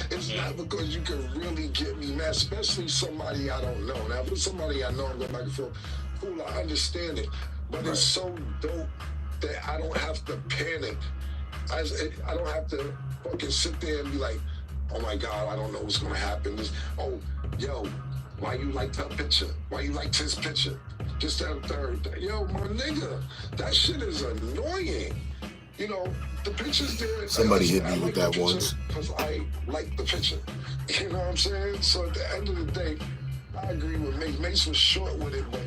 It's not because you can really get me mad, especially somebody I don't know. Now, if it's somebody I know, I'm going back and forth. Cool, I understand it. But it's so dope that I don't have to panic. I don't have to fucking sit there and be like, oh my God, I don't know what's gonna happen. Oh, yo, why you liked her picture? Why you liked his picture? Just that third. Yo, my nigga, that shit is annoying. You know, the picture's there. Somebody hit me with that once. Because I like the picture. You know what I'm saying? So at the end of the day, I agree with Mace. Mace was short with it, but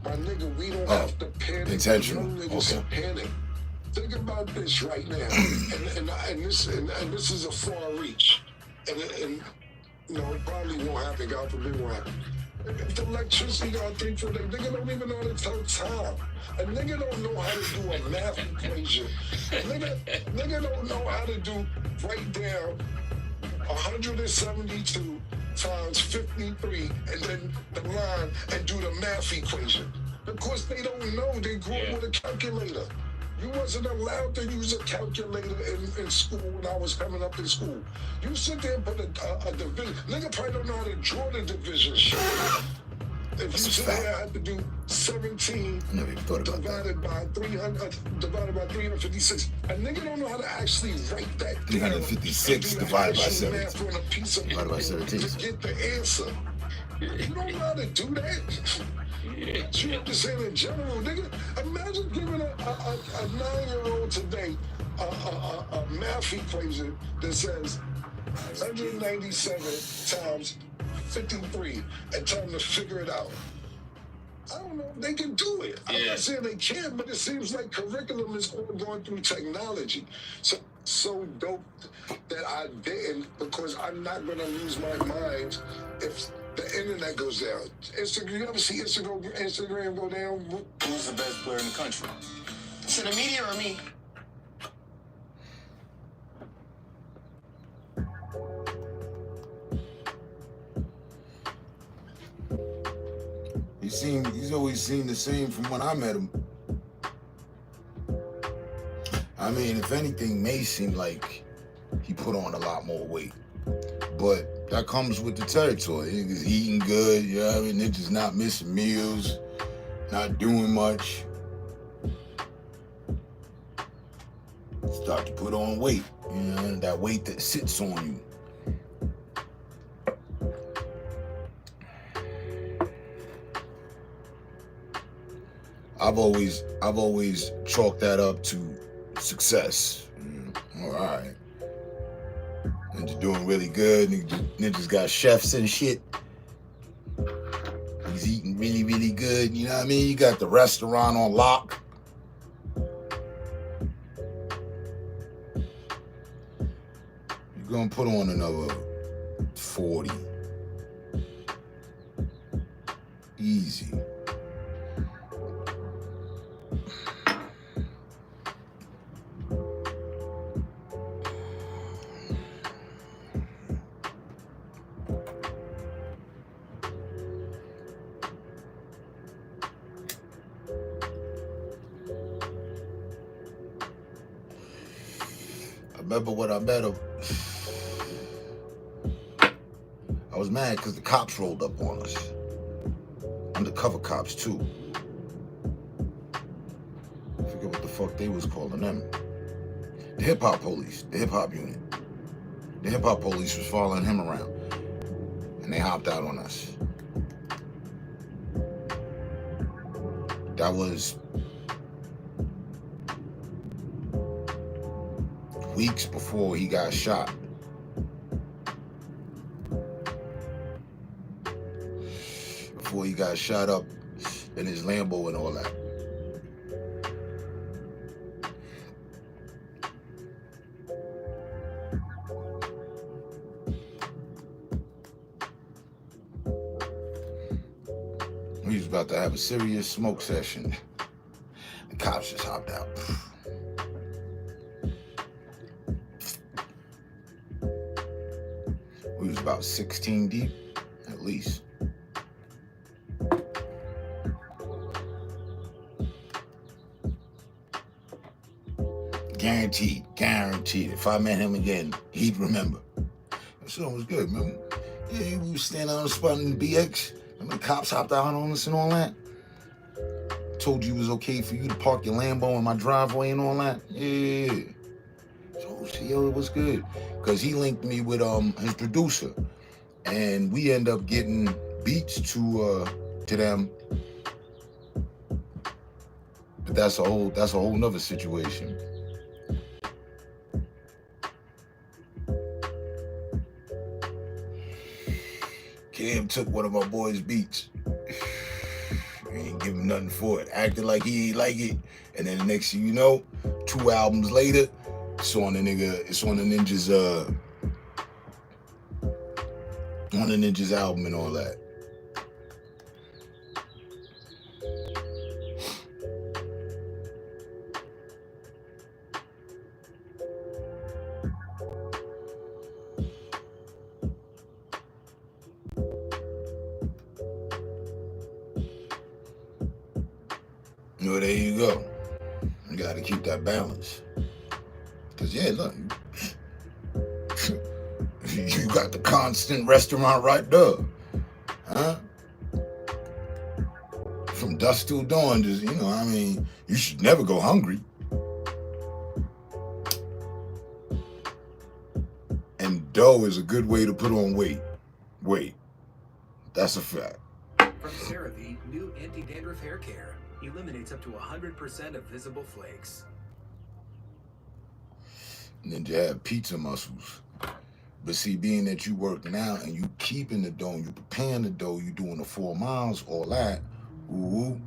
my nigga, we don't have to panic. Intentional. No niggas panic. Think about this right now, and this is a far reach, and you know, it probably won't happen. God forbid it won't happen. If the electricity got 3 for the nigga don't even know how to tell time. A nigga don't know how to do a math equation. Nigga don't know how to write down 172 times 53 and then the line and do the math equation. Because they don't know. They grew up with a calculator. You wasn't allowed to use a calculator in school when I was coming up in school. You sit there and put a division. Nigga probably don't know how to draw the division shit. If you sit there and had to do 17 divided by 356, a nigga don't know how to actually write that. 356 divided by 17. Divided by 17. To get the answer. You don't know how to do that. You have to say in general, nigga. Imagine giving a 9-year-old today a math equation that says 197 times 53 and tell them to figure it out. I don't know if they can do it. I'm not saying they can't, but it seems like curriculum is all going through technology. So dope that I didn't, because I'm not going to lose my mind if the internet goes down. Instagram, you ever see Instagram go down? Who's the best player in the country? Is it the media or me? He's always seemed the same from when I met him. I mean, if anything, Mace seemed like he put on a lot more weight. But that comes with the territory. Niggas eating good, you know what I mean? Niggas not missing meals, not doing much. Start to put on weight, you know, that weight that sits on you. I've always chalked that up to success. All right. Ninja doing really good. Ninja's got chefs and shit. He's eating really, really good. You know what I mean? You got the restaurant on lock. You're gonna put on another 40. Easy. Remember when I met him, I was mad because the cops rolled up on us. Undercover cops, too. I forget what the fuck they was calling them. The hip-hop police, the hip-hop unit. The hip-hop police was following him around. And they hopped out on us. That was weeks before he got shot. Before he got shot up in his Lambo and all that. He was about to have a serious smoke session. The cops just hopped out. We was about 16 deep, at least. Guaranteed. If I met him again, he'd remember. That shit was good, man. Yeah, we was standing on the spot in the BX, and the cops hopped out on us and all that. Told you it was okay for you to park your Lambo in my driveway and all that. Yeah. So, yo, it was good. Because he linked me with his producer. And we end up getting beats to them. But that's a whole nother situation. Can't nigga took one of my boys' beats. Ain't give him nothing for it. Acted like he ain't like it. And then the next thing you know, 2 albums later, it's on the Ninjas on the Ninjas album and all that. Well, there you go. You gotta keep that balance. Cause yeah, look, you got the constant restaurant right there. Huh? From dusk till dawn, just, you know, I mean, you should never go hungry. And dough is a good way to put on weight. That's a fact. From CeraVe, new anti-dandruff hair care. Eliminates up to 100% of visible flakes. And then you have pizza muscles. But see, being that you working out and you keeping the dough, you preparing the dough, you doing the 4 miles, all that, ooh,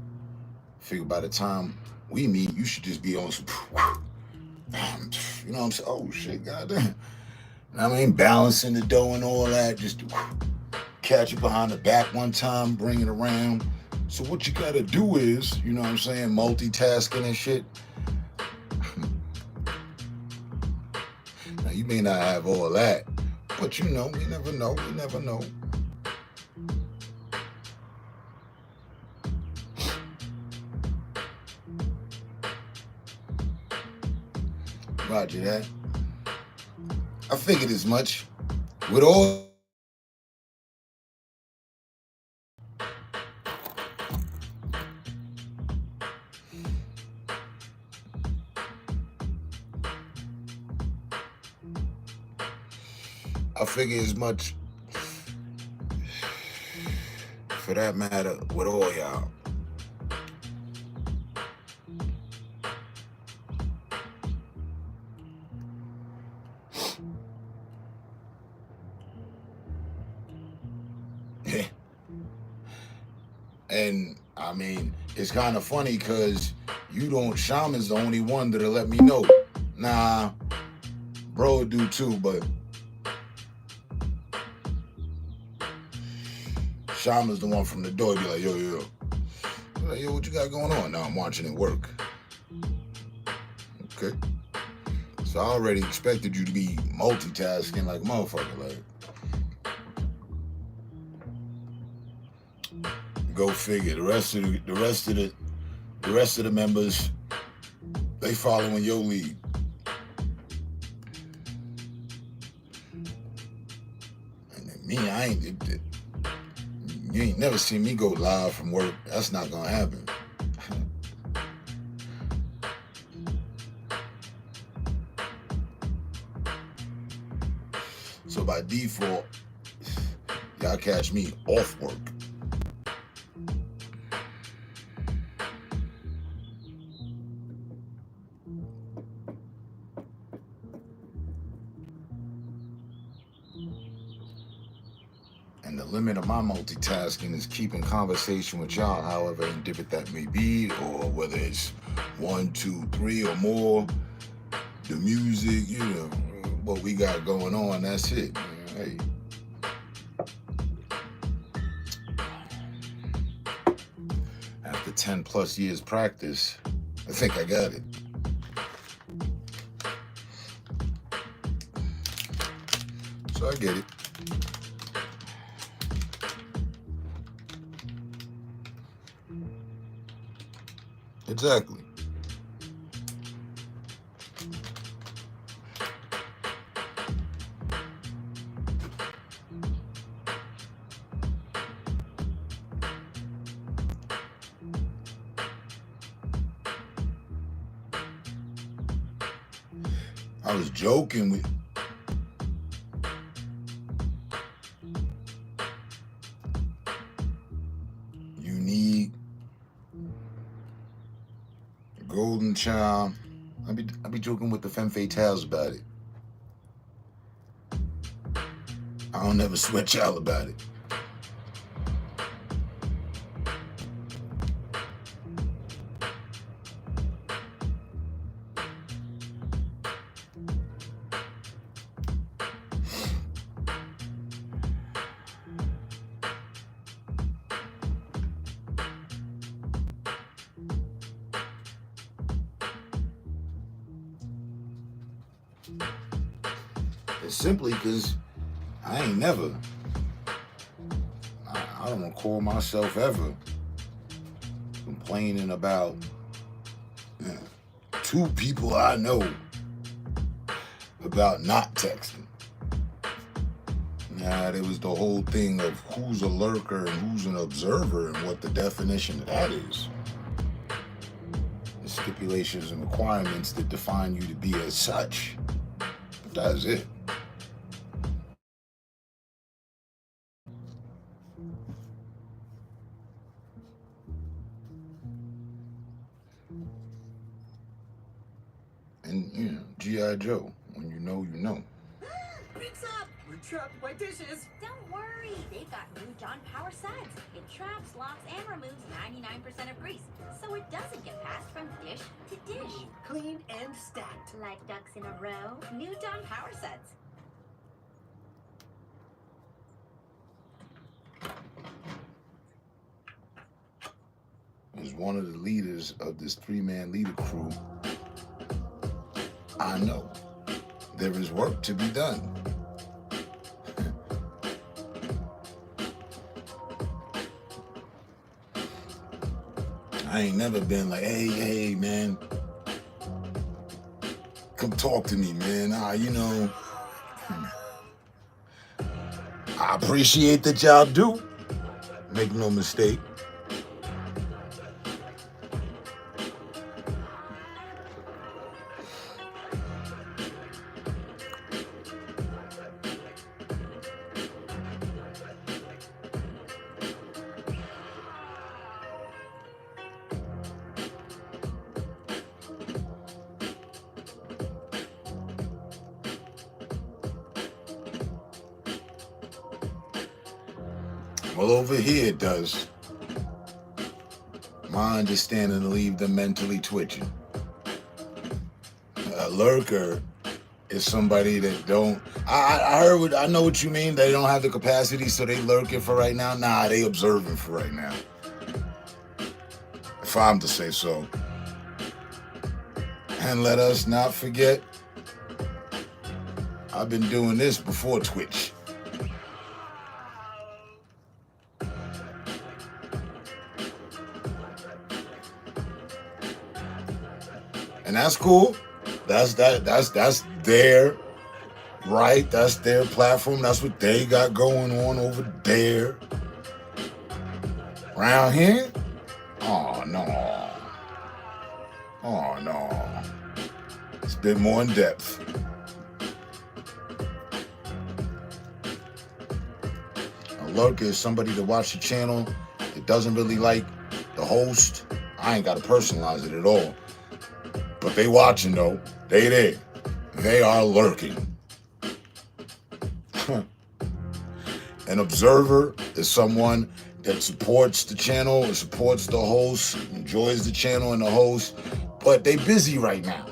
figure by the time we meet, you should just be on some, you know what I'm saying? Oh shit, goddamn. I mean, balancing the dough and all that, just catch it behind the back one time, bring it around. So what you gotta do is, you know what I'm saying, multitasking and shit. Now, you may not have all that, but you know, we never know. Roger that. I figured as much. With all I figure as much, for that matter, with all y'all. And I mean, it's kind of funny because Shaman's the only one that'll let me know. Nah, bro do too, but Shaman's the one from the door. Be like, yo. Like, yo, what you got going on? Now I'm watching it work. Okay. So I already expected you to be multitasking like a motherfucker. Like, go figure. The rest of the members, they following your lead. And me, you ain't never seen me go live from work. That's not gonna happen. So by default, y'all catch me off work. And the limit of my multitasking is keeping conversation with y'all, however indifferent that may be, or whether it's 1, 2, 3 or more, the music, you know, what we got going on, that's it. Hey. After 10 plus years practice, I think I got it. So I get it. Exactly. I was joking with Unique, Golden Child. I be joking with the femme fatales about it. I don't never sweat y'all about it. It's simply because I ain't never, I don't recall myself ever complaining about two people I know about not texting. Nah, there was the whole thing of who's a lurker and who's an observer and what the definition of that is. The stipulations and requirements that define you to be as such. But that's it. And, you know, G.I. Joe, when you know, you know. Pizza! We're trapped by dishes. Don't worry, they've got new John Power suds. It traps, locks, and removes 99% of grease, so it doesn't get passed from dish to dish. Clean and stacked. Like ducks in a row. New John Power suds. As one of the leaders of this three-man leader crew, I know there is work to be done. I ain't never been like, hey, man, come talk to me, man. You know, I appreciate that y'all do. Make no mistake. Well, over here it does. My understanding to leave them mentally twitching. A lurker is somebody that don't. I know what you mean. They don't have the capacity, so they lurking for right now. Nah, they observing for right now. If I'm to say so. And let us not forget, I've been doing this before Twitch. And that's cool. That's their right. That's their platform. That's what they got going on over there. Around here? Oh no. Oh no. It's a bit more in depth. A lurker is somebody to watch the channel that doesn't really like the host. I ain't gotta personalize it at all. But they watching though. They there. They are lurking. An observer is someone that supports the channel, or supports the host, enjoys the channel and the host, but they busy right now.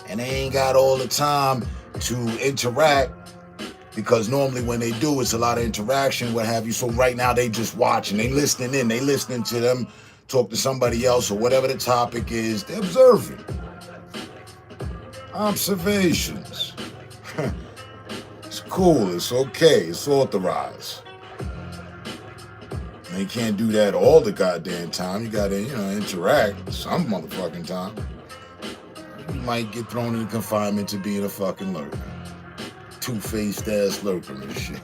And they ain't got all the time to interact, because normally when they do, it's a lot of interaction, what have you. So right now they just watching, they listening in, they listening to them talk to somebody else or whatever the topic is. They're observing. Observations. It's cool. It's okay. It's authorized. And you can't do that all the goddamn time. You gotta, interact some motherfucking time. You might get thrown into confinement to being a fucking lurker. Two-faced ass lurker and shit.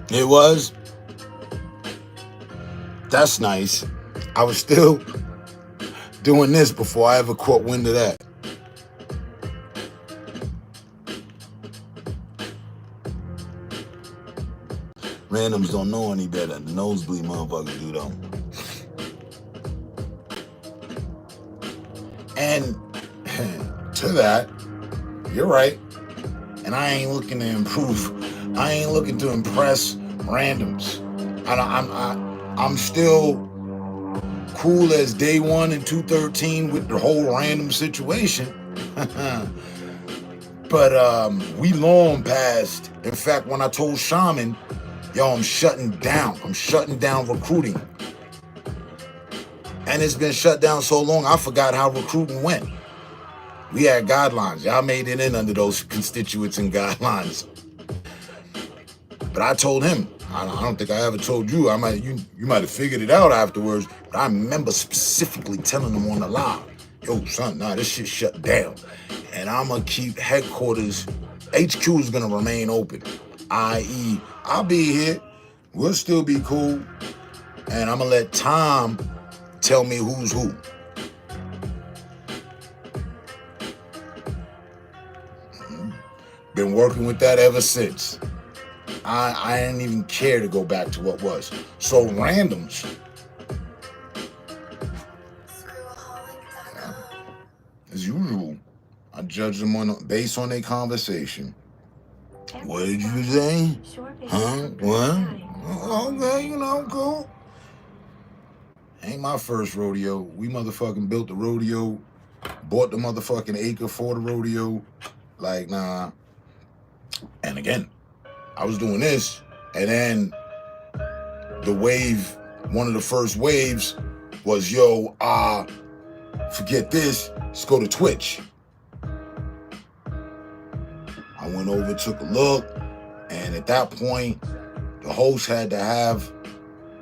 It was. That's nice. I was still doing this before I ever caught wind of that. Randoms don't know any better. The nosebleed motherfuckers do though. And to that, you're right. And I ain't looking to improve. I ain't looking to impress randoms. I'm still cool as day one and 213 with the whole random situation. But we long past. In fact, when I told Shaman, yo, I'm shutting down recruiting. And it's been shut down so long, I forgot how recruiting went. We had guidelines. Y'all made it in under those constituents and guidelines. But I told him, I don't think I ever told you. You might have figured it out afterwards. But I remember specifically telling him on the live, yo, son, nah, this shit shut down. And I'm going to keep headquarters. HQ is going to remain open. I.e., I'll be here. We'll still be cool. And I'm going to let Tom tell me who's who. Been working with that ever since. I didn't even care to go back to what was. So randoms. As usual, I judge them based on their conversation. What did you say? Huh? What? Okay, cool. Ain't my first rodeo. We motherfucking built the rodeo, bought the motherfucking acre for the rodeo. Like, nah. And again, I was doing this, and then one of the first waves was, yo, forget this, let's go to Twitch. I went over, took a look, and at that point, the host had to have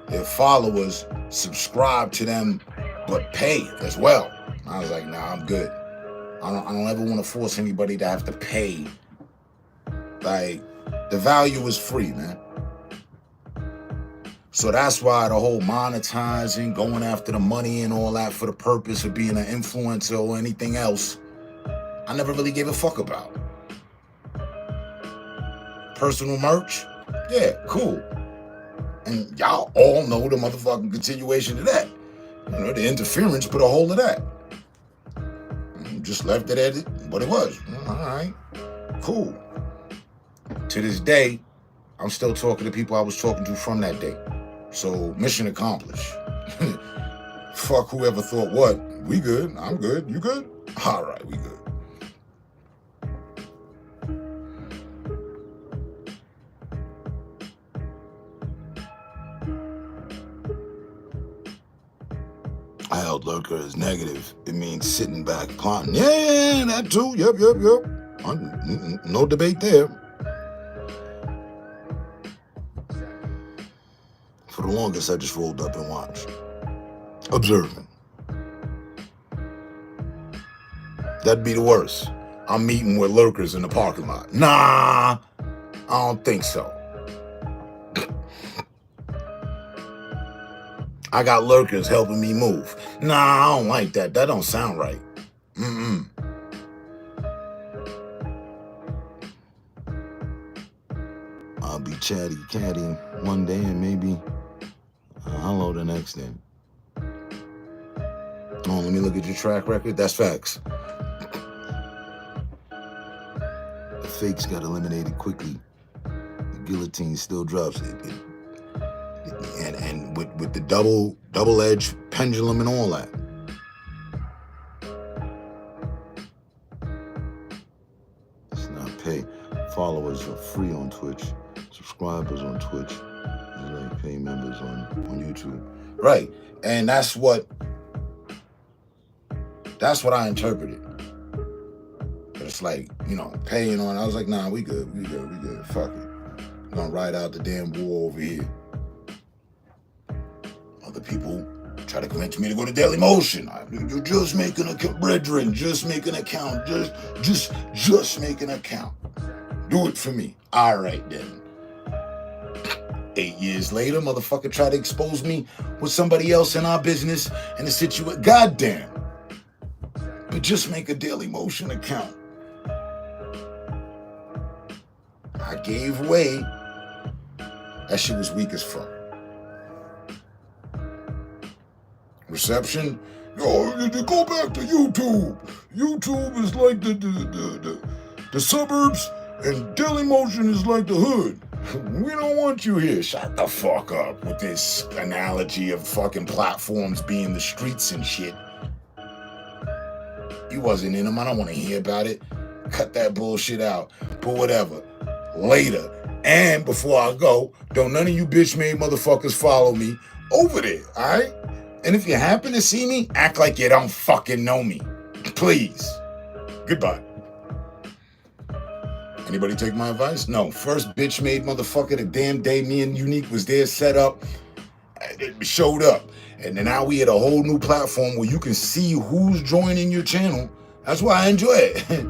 their followers subscribe to them, but pay as well. I was like, nah, I'm good. I don't ever want to force anybody to have to pay. Like, the value is free, man. So that's why the whole monetizing, going after the money and all that for the purpose of being an influencer or anything else, I never really gave a fuck about. Personal merch? Yeah, cool. And y'all all know the motherfucking continuation of that. The interference put a hole of that. Just left it at what it was. All right, cool. To this day, I'm still talking to people I was talking to from that day. So, mission accomplished. Fuck whoever thought what. We good. I'm good. You good? All right, we good. I held lurker as negative. It means sitting back, plotting. Yeah, that too. Yep. No debate there. For the longest, I just rolled up and watched. Observing. That'd be the worst. I'm meeting with lurkers in the parking lot. Nah, I don't think so. I got lurkers helping me move. Nah, I don't like that. That don't sound right. I'll be chatty catty one day and maybe hello the next day. Oh, let me look at your track record. That's facts. The fakes got eliminated quickly. The guillotine still drops it. And with the double-edged pendulum and all that. It's not pay. Followers are free on Twitch. Subscribers on Twitch. It's like pay members on YouTube. Right. And that's what I interpreted. But it's like, paying on. I was like, nah, we good. Fuck it. I'm gonna ride out the damn war over here. Other people try to convince me to go to Daily Motion. You're just making a brethren, just make an account. Just make an account. Do it for me. All right then. 8 years later, motherfucker tried to expose me with somebody else in our business and the situation. Goddamn. But just make a Daily Motion account. I gave way. That shit was weak as fuck. Reception? Yo, go back to YouTube. YouTube is like the suburbs, and Daily Motion is like the hood. We don't want you here. Shut the fuck up with this analogy of fucking platforms being the streets and shit. You wasn't in them. I don't want to hear about it. Cut that bullshit out. But whatever. Later. And before I go, don't none of you bitch made motherfuckers follow me over there, alright? And if you happen to see me, act like you don't fucking know me. Please. Goodbye. Anybody take my advice? No. First bitch made motherfucker the damn day me and Unique was there set up. It showed up. And then now we at a whole new platform where you can see who's joining your channel. That's why I enjoy it.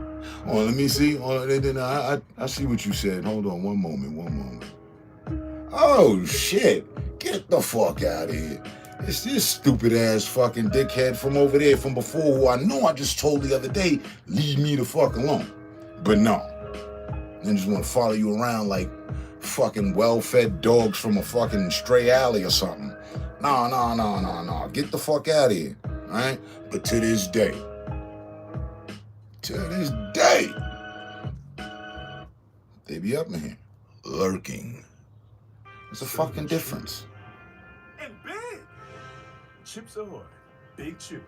Oh, let me see. Oh, I see what you said. Hold on one moment. Oh, shit. Get the fuck out of here. It's this stupid ass fucking dickhead from over there from before who I know I just told the other day, leave me the fuck alone. But no. They just want to follow you around like fucking well-fed dogs from a fucking stray alley or something. No. Get the fuck out of here. Alright? But to this day, they be up in here lurking. There's a fucking difference. And big. Chips Ahoy. Big chew.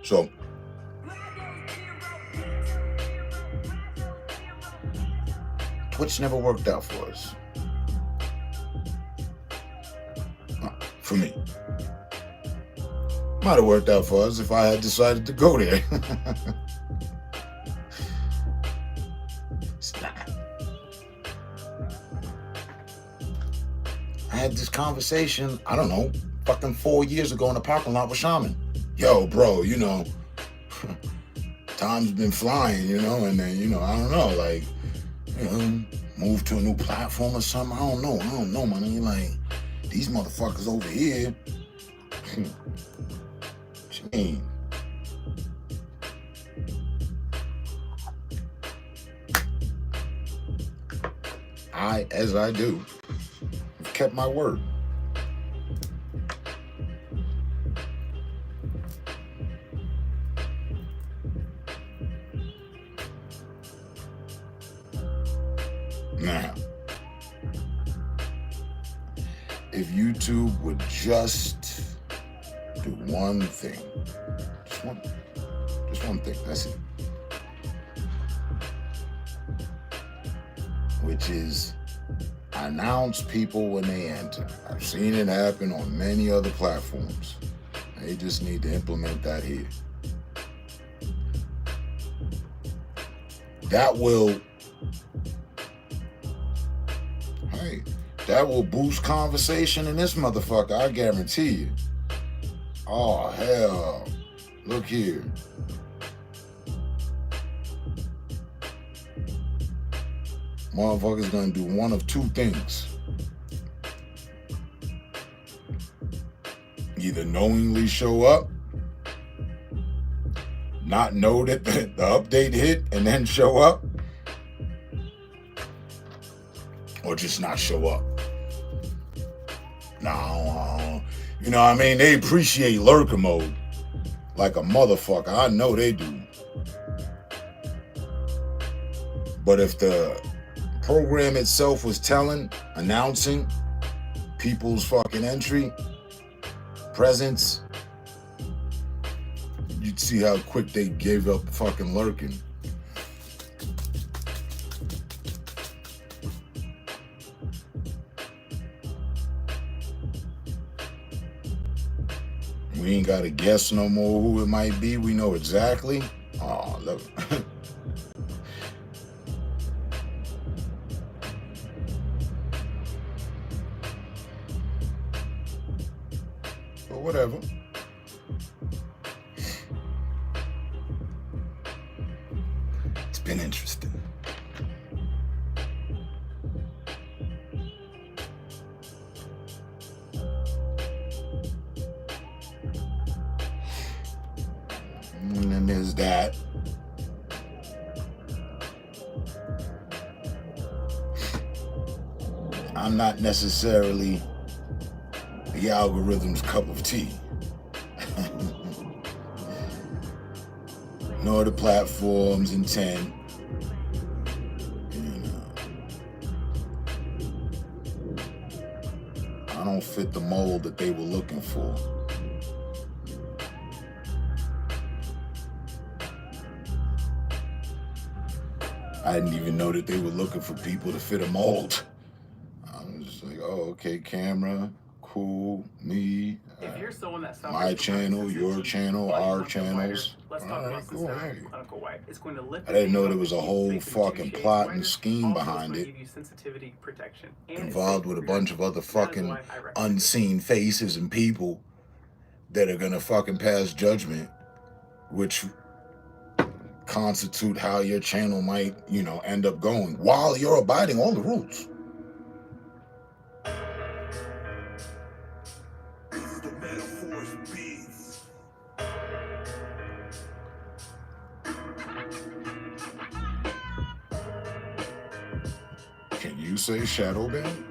So, Twitch never worked out for us. For me. Might have worked out for us if I had decided to go there. It's not. I had this conversation, I don't know, fucking 4 years ago in the parking lot with Shaman. Yo, bro, you know, time's been flying, you know, and then, you know, I don't know, like, you know, move to a new platform or something. I don't know, man. I mean, like, these motherfuckers over here. What you mean? As I do, have kept my word. Now, if YouTube would just do one thing, just one thing, that's it. Which is announce people when they enter. I've seen it happen on many other platforms. They just need to implement that here. That will boost conversation in this motherfucker, I guarantee you. Oh, hell. Look here. Motherfucker's gonna do one of two things. Either knowingly show up, not know that the update hit and then show up, or just not show up. No, you know what I mean? They appreciate lurker mode like a motherfucker. I know they do. But if the program itself was announcing people's fucking entry, presence, you'd see how quick they gave up fucking lurking. We ain't got to guess no more who it might be. We know exactly. Oh, look. But whatever. It's been interesting. And then there's that. I'm not necessarily the algorithm's cup of tea. Nor the platform's intent. I don't fit the mold that they were looking for. I didn't even know that they were looking for people to fit a mold. I was just like, oh, okay, camera, cool, me, If you're someone that suffers my from channel, chronic your sensitivity, channel, body our contact wider, channels. let's All talk right, about cool. Systemic Hey. Clinical White. It's going to lift I the didn't know stains there off was a your teeth, whole make them 2 fucking shades plot and whiter. scheme Also, it's behind going it. to give you sensitivity protection. And it's Involved safe with a for your bunch of health. other That is fucking why I recommend it. unseen faces and people that are gonna fucking pass judgment, which constitute how your channel might, you know, end up going while you're abiding all the rules. Can you say shadow ban?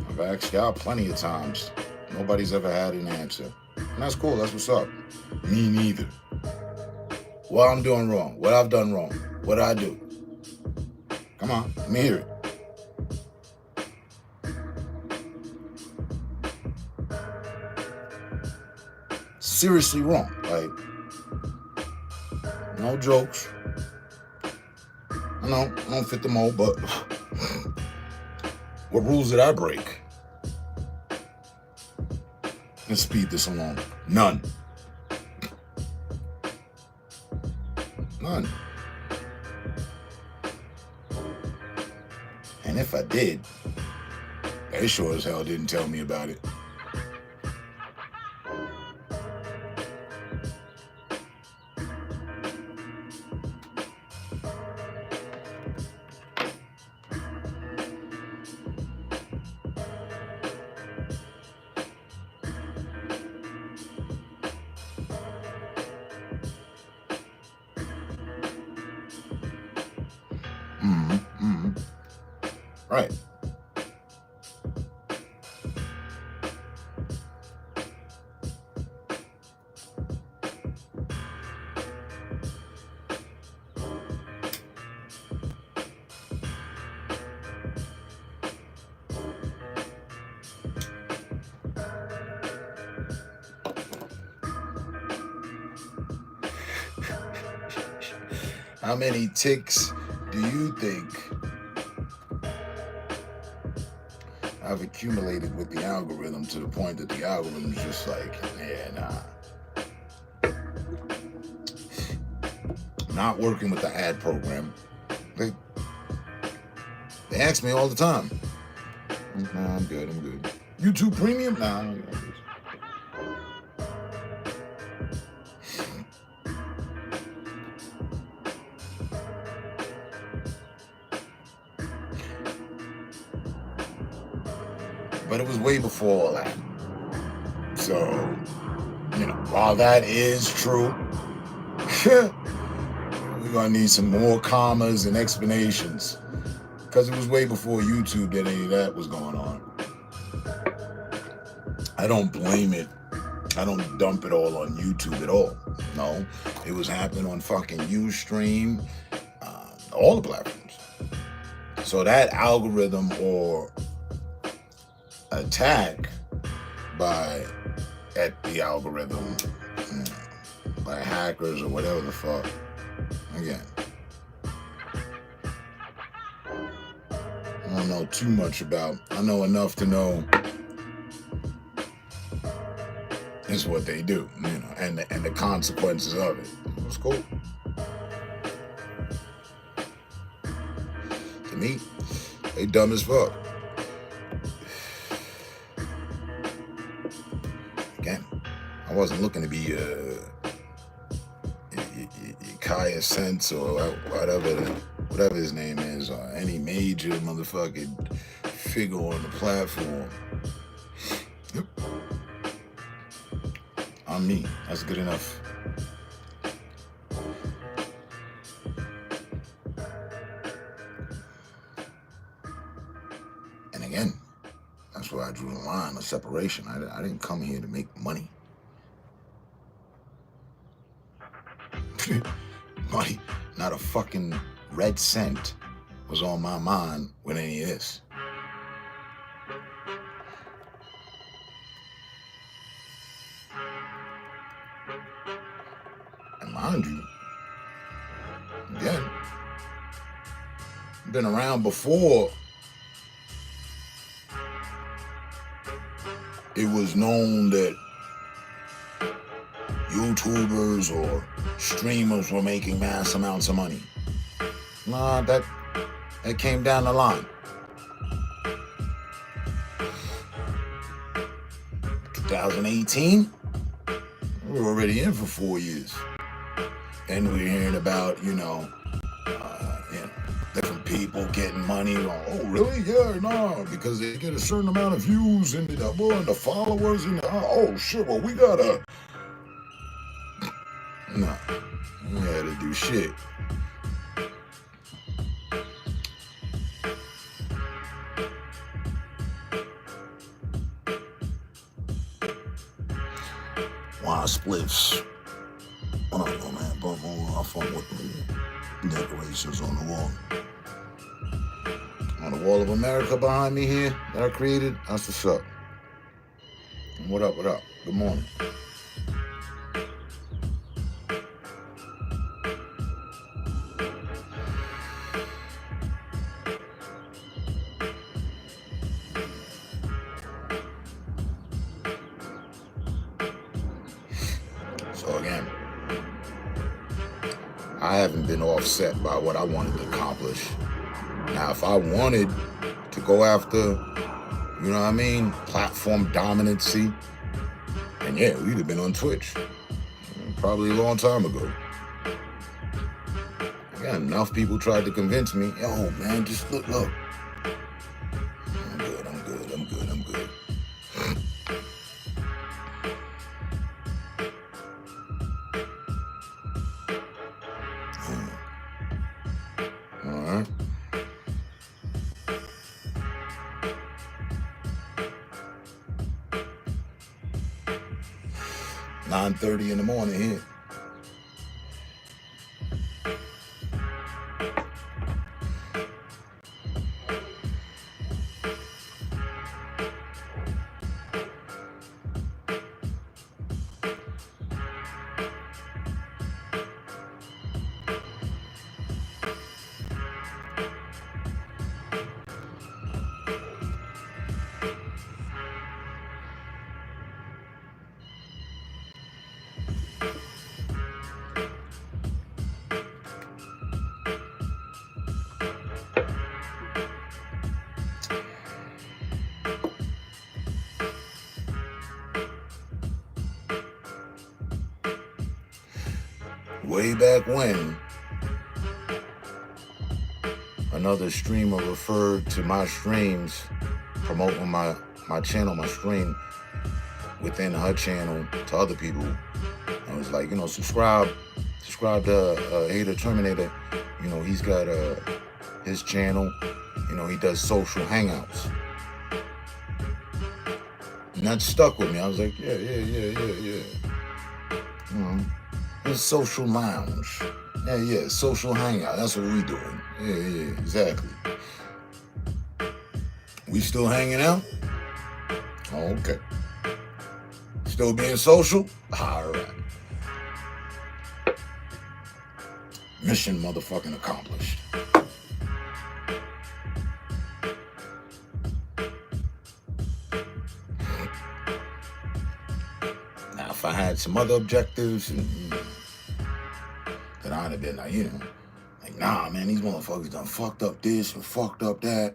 I've asked y'all plenty of times. Nobody's ever had an answer. And that's cool, that's what's up. Me neither. What I'm doing wrong, what I've done wrong, what I do. Come on, let me hear it. Seriously wrong, like, no jokes. I know, I don't fit the mold, but what rules did I break? Let's speed this along. None. None. And if I did, they sure as hell didn't tell me about it. Right. How many ticks do you think I've accumulated with the algorithm to the point that the algorithm is just like, yeah, nah. Not working with the ad program. They ask me all the time. Nah, I'm good. YouTube Premium? Nah, I'm good. But it was way before all that. So, you know, while that is true, we're gonna need some more commas and explanations. Because it was way before YouTube that any of that was going on. I don't blame it. I don't dump it all on YouTube at all. No, it was happening on fucking Ustream, all the platforms. So that algorithm or attack at the algorithm, by hackers or whatever the fuck, again, I don't know too much about. I know enough to know is what they do, you know, and the consequences of it. It's cool. To me, they dumb as fuck. Again, I wasn't looking to be Kaya Sense or whatever his name is, or any major motherfucking figure on the platform. Yep. I'm me. That's good enough. And again, that's where I drew the line of separation. I didn't come here to make money. Money, not a fucking red cent was on my mind with any of this. And mind you, again, been around before it was known that YouTubers or streamers were making mass amounts of money. Nah, that came down the line. 2018, we were already in for 4 years. And we're hearing about, different people getting money. Oh, really? Yeah, no, because they get a certain amount of views and the followers and oh shit. Well, we gotta. No, we had to do shit. Wine spliffs. I don't know, man. But I fuck with the decorations on the wall. On the wall of America behind me here that I created. That's what's up. What up? What up? Good morning. So again, I haven't been offset by what I wanted to accomplish. Now, if I wanted to go after, platform dominancy, and yeah, we'd have been on Twitch probably a long time ago. Again, enough people tried to convince me, yo, man, just look. I'm good. All right. $9:30 in the morning here. Way back when, another streamer referred to my streams, promoting my channel, my stream, within her channel to other people. And it was like, subscribe to Hater Terminator. He's got his channel. He does social hangouts. And that stuck with me. I was like, yeah. It's social lounge. Yeah, social hangout. That's what we doing. Yeah, exactly. We still hanging out? Oh, okay. Still being social? All right. Mission motherfucking accomplished. Now, if I had some other objectives, then I'd have been like, nah, man, these motherfuckers done fucked up this and fucked up that.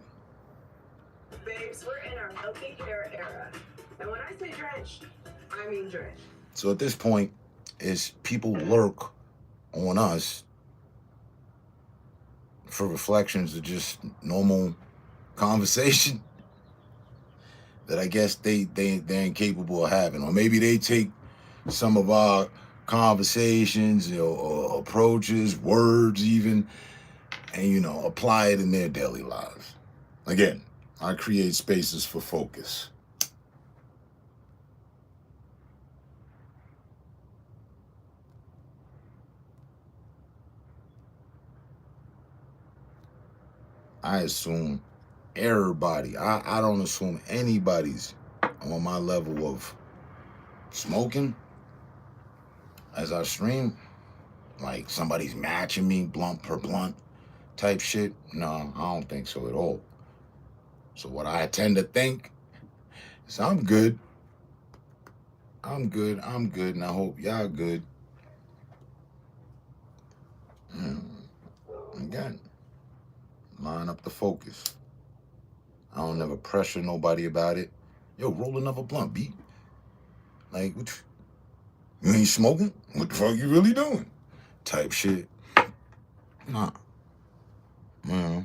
Babes, we're in our healthy hair era. And when I say drenched, I mean drenched. So at this point, is people lurk on us for reflections of just normal conversation that I guess they're incapable of having. Or maybe they take some of our conversations or approaches, words even, and apply it in their daily lives. Again, I create spaces for focus. I assume everybody. I don't assume anybody's on my level of smoking as I stream. Like somebody's matching me blunt per blunt type shit. No, I don't think so at all. So what I tend to think is I'm good. I'm good, and I hope y'all good. Again, line up the focus. I don't never pressure nobody about it. Yo, roll another blunt, B. Like, what you ain't smoking? What the fuck you really doing? Type shit. Nah. You know.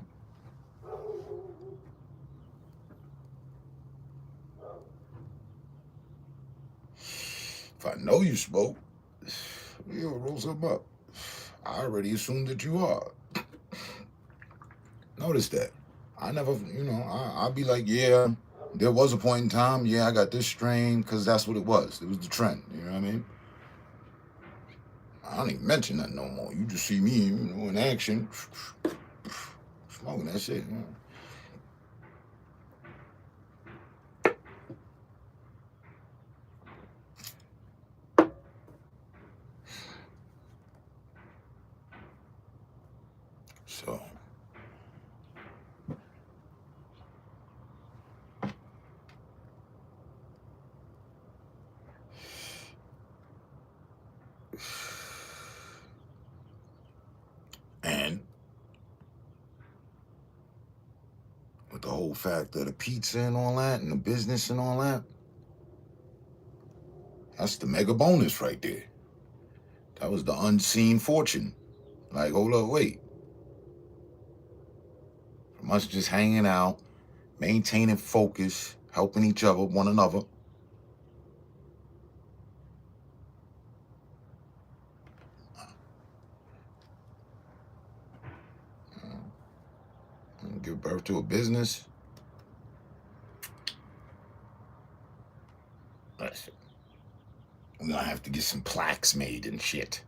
If I know you smoke, yo, roll something up. I already assumed that you are. Notice that. I never, I'll be like, yeah, there was a point in time, yeah, I got this strain, because that's what it was. It was the trend, you know what I mean? I don't even mention that no more. You just see me, in action, smoking that shit, So, and with the whole fact of the pizza and all that, and the business and all that, that's the mega bonus right there. That was the unseen fortune. Like, hold up, wait. From us just hanging out, maintaining focus, helping each other, one another. Give birth to a business. We're gonna have to get some plaques made and shit.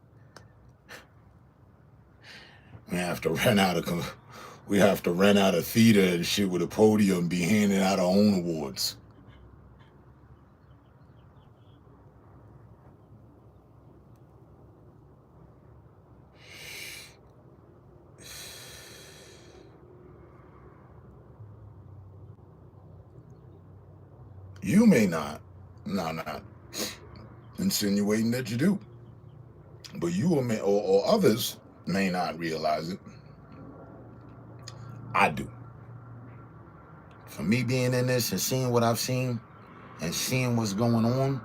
We have to rent out a theater and shit with a podium, be handing out our own awards. You may not. No, not insinuating that you do. But you or others may not realize it. I do. For me being in this and seeing what I've seen and seeing what's going on,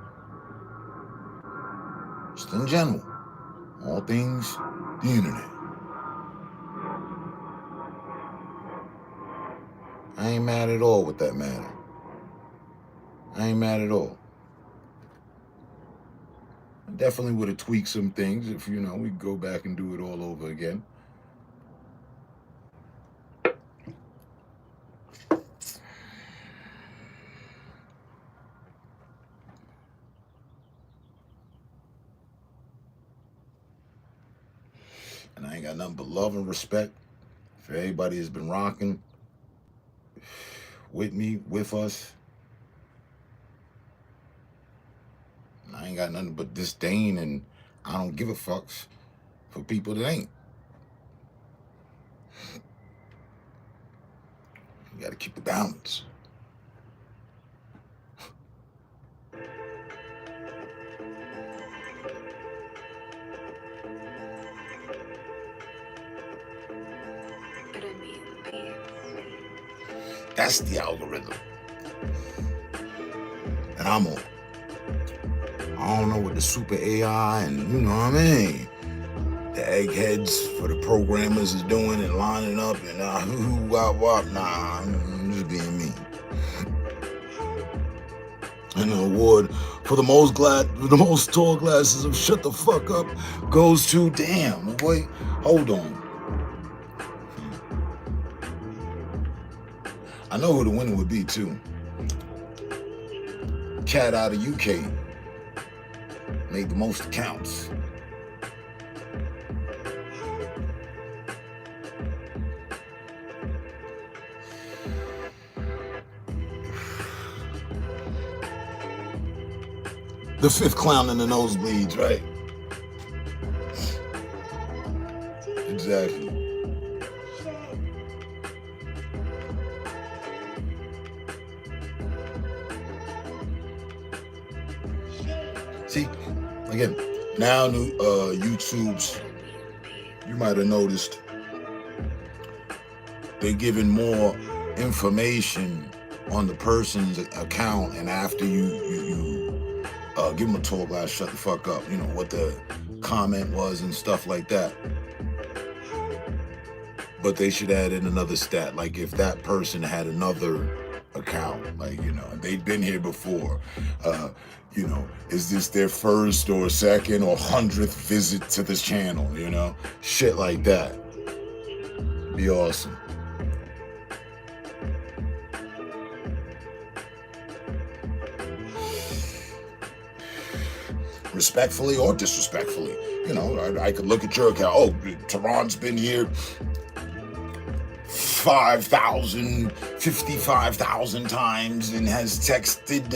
just in general, all things the internet. I ain't mad at all with that matter. I ain't mad at all. I definitely would have tweaked some things if, we go back and do it all over again. And I ain't got nothing but love and respect for everybody that's been rocking with me, with us. And I ain't got nothing but disdain, and I don't give a fucks for people that ain't. You gotta keep the balance. That's the algorithm that I'm on. I don't know what the super AI and, what I mean, the eggheads for the programmers is doing and lining up and nah, I'm just being me. And the award for the most tall glasses of shut the fuck up goes to, damn, wait, hold on. I know who the winner would be too. Cat out of UK made the most accounts. The fifth clown in the nosebleeds, right? Exactly. See, again, now YouTube's, you might have noticed, they're giving more information on the person's account, and after you give them a tall glass, shut the fuck up, you know, what the comment was and stuff like that. But they should add in another stat, like if that person had another account, like, you know, they'd been here before, you know, is this their first or second or 100th visit to this channel, you know, shit like that. Be awesome. Respectfully or disrespectfully, you know, I could look at your account. Oh, Tehran's been here 55,000 times and has texted,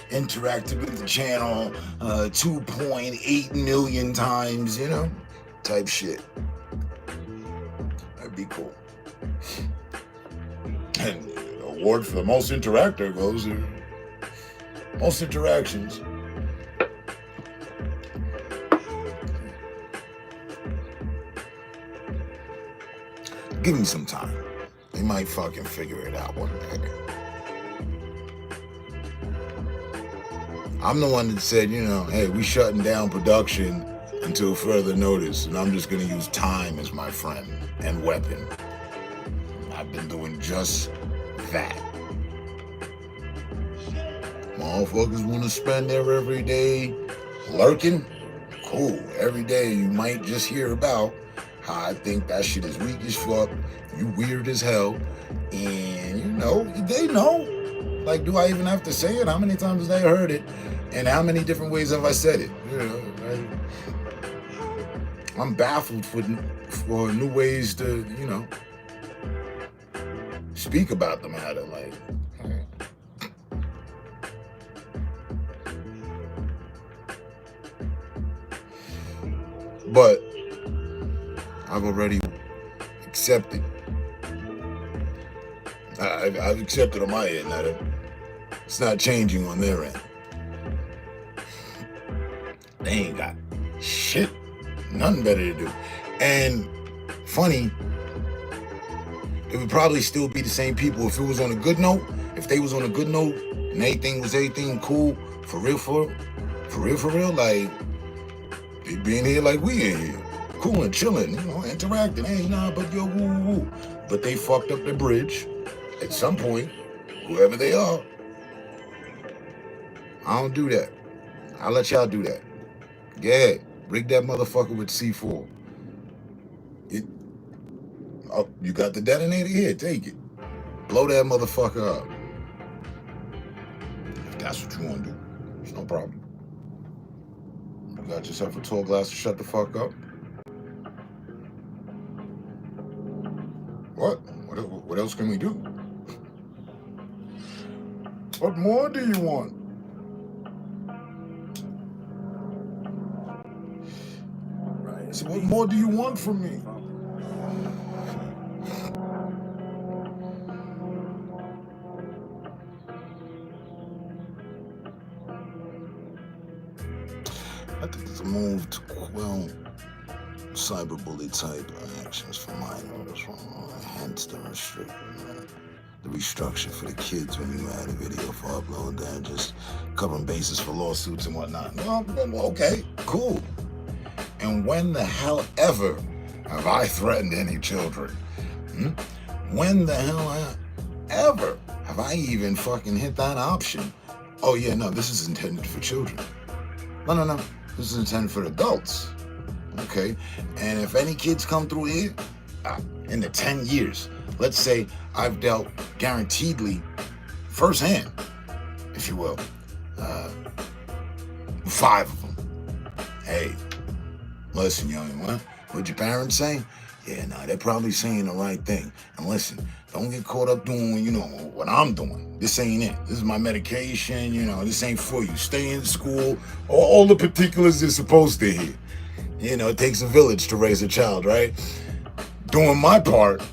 interacted with the channel 2.8 million times, you know, type shit. That'd be cool. And the award for the most interactor goes to most interactions. Give me some time. They might fucking figure it out one day. I'm the one that said, you know, hey, we shutting down production until further notice, and I'm just gonna use time as my friend and weapon. I've been doing just that. Motherfuckers wanna spend their every day lurking? Cool. Every day you might just hear about I think that shit is weak as fuck, you weird as hell, and you know, they know. Like, do I even have to say it? How many times have they heard it? And how many different ways have I said it? You know, I'm baffled for new ways to, you know, speak about the matter. Like, but I've already accepted. I've accepted on my end. It's not changing on their end. They ain't got shit, nothing better to do. And funny, it would probably still be the same people if it was on a good note. If they was on a good note and everything cool, for real, like they being here like we in here. Cool and chilling, you know, interacting. Hey, nah, but yo, woo. But they fucked up the bridge at some point, whoever they are. I don't do that. I'll let y'all do that. Yeah, rig that motherfucker with C4. Oh, you got the detonator? Here, take it. Blow that motherfucker up. If that's what you want to do, it's no problem. You got yourself a tall glass to shut the fuck up. What else can we do? What more do you want? Right. So what more do you want from me? I think it's a move to quell cyberbully type actions for minors, hence the restructure for the kids when you add a video for upload, that just covering bases for lawsuits and whatnot. Well, okay, cool. And when the hell ever have I threatened any children? When the hell ever have I even fucking hit that option? Oh yeah, no, this is intended for children. No, this is intended for adults. Okay, and if any kids come through here in the 10 years, let's say I've dealt guaranteedly firsthand, if you will, 5 of them. Hey, listen, young one, what'd your parents say? Yeah, nah, they're probably saying the right thing. And listen, don't get caught up doing, what I'm doing. This ain't it. This is my medication, this ain't for you. Stay in school, all the particulars they're supposed to hear. It takes a village to raise a child, right? Doing my part.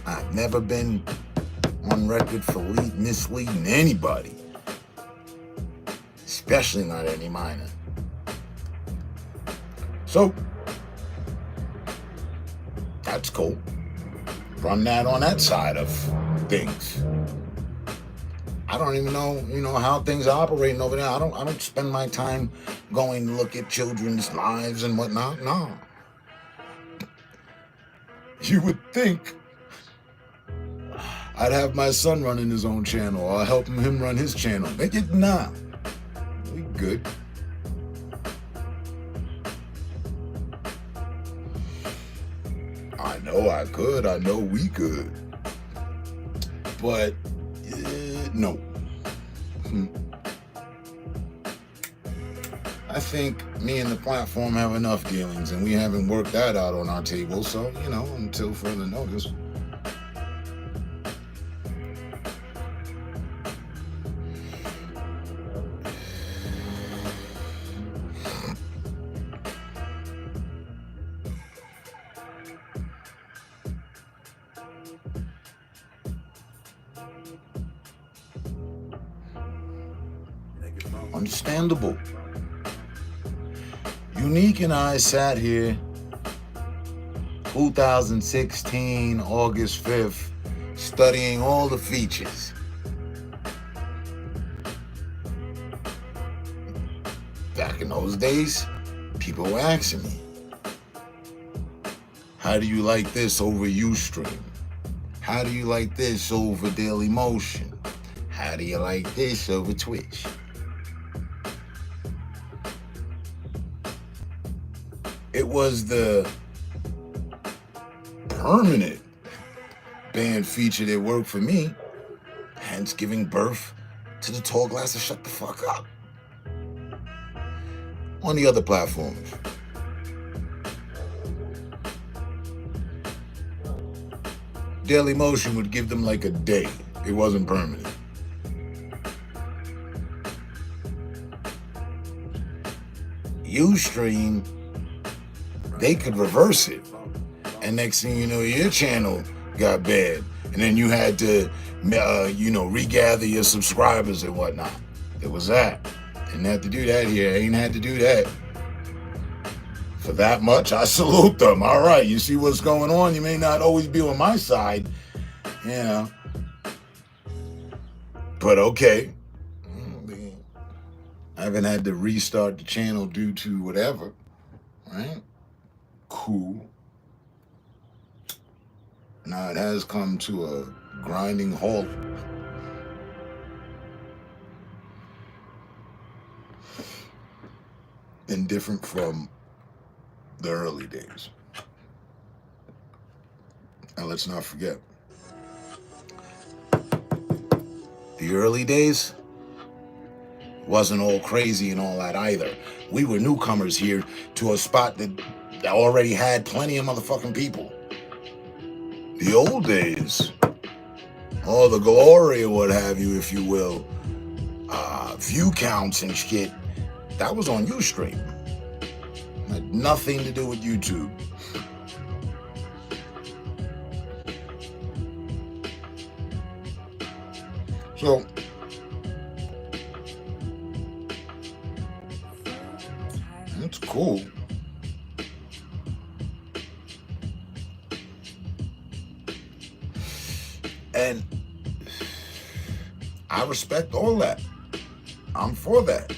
I've never been on record for misleading anybody. Especially not any minor. So, that's cool. Run that on that side of things. I don't even know, how things are operating over there. I don't spend my time going to look at children's lives and whatnot. No. You would think I'd have my son running his own channel or helping him run his channel. Nah. We good. I know I could. I know we could. But, no. I think me and the platform have enough dealings, and we haven't worked that out on our table. So, until further notice. Understandable. Unique and I sat here 2016, August 5th, studying all the features. Back in those days, people were asking me, how do you like this over Ustream? How do you like this over Dailymotion? How do you like this over Twitch? It was the permanent band feature that worked for me, hence giving birth to the tall glass of shut the fuck up. On the other platforms, Dailymotion would give them like a day. It wasn't permanent. Ustream, they could reverse it. And next thing you know, your channel got bad. And then you had to, regather your subscribers and whatnot. It was that. Didn't have to do that here. Ain't had to do that. For that much, I salute them. All right, you see what's going on? You may not always be on my side, But okay. I haven't had to restart the channel due to whatever, right? Cool. Now it has come to a grinding halt. And different from the early days. And let's not forget, the early days wasn't all crazy and all that either. We were newcomers here to a spot that already had plenty of motherfucking people. The old days, all the glory or what have you, if you will, view counts and shit, that was on Ustream. Had nothing to do with YouTube. So, it's cool. And I respect all that. I'm for that.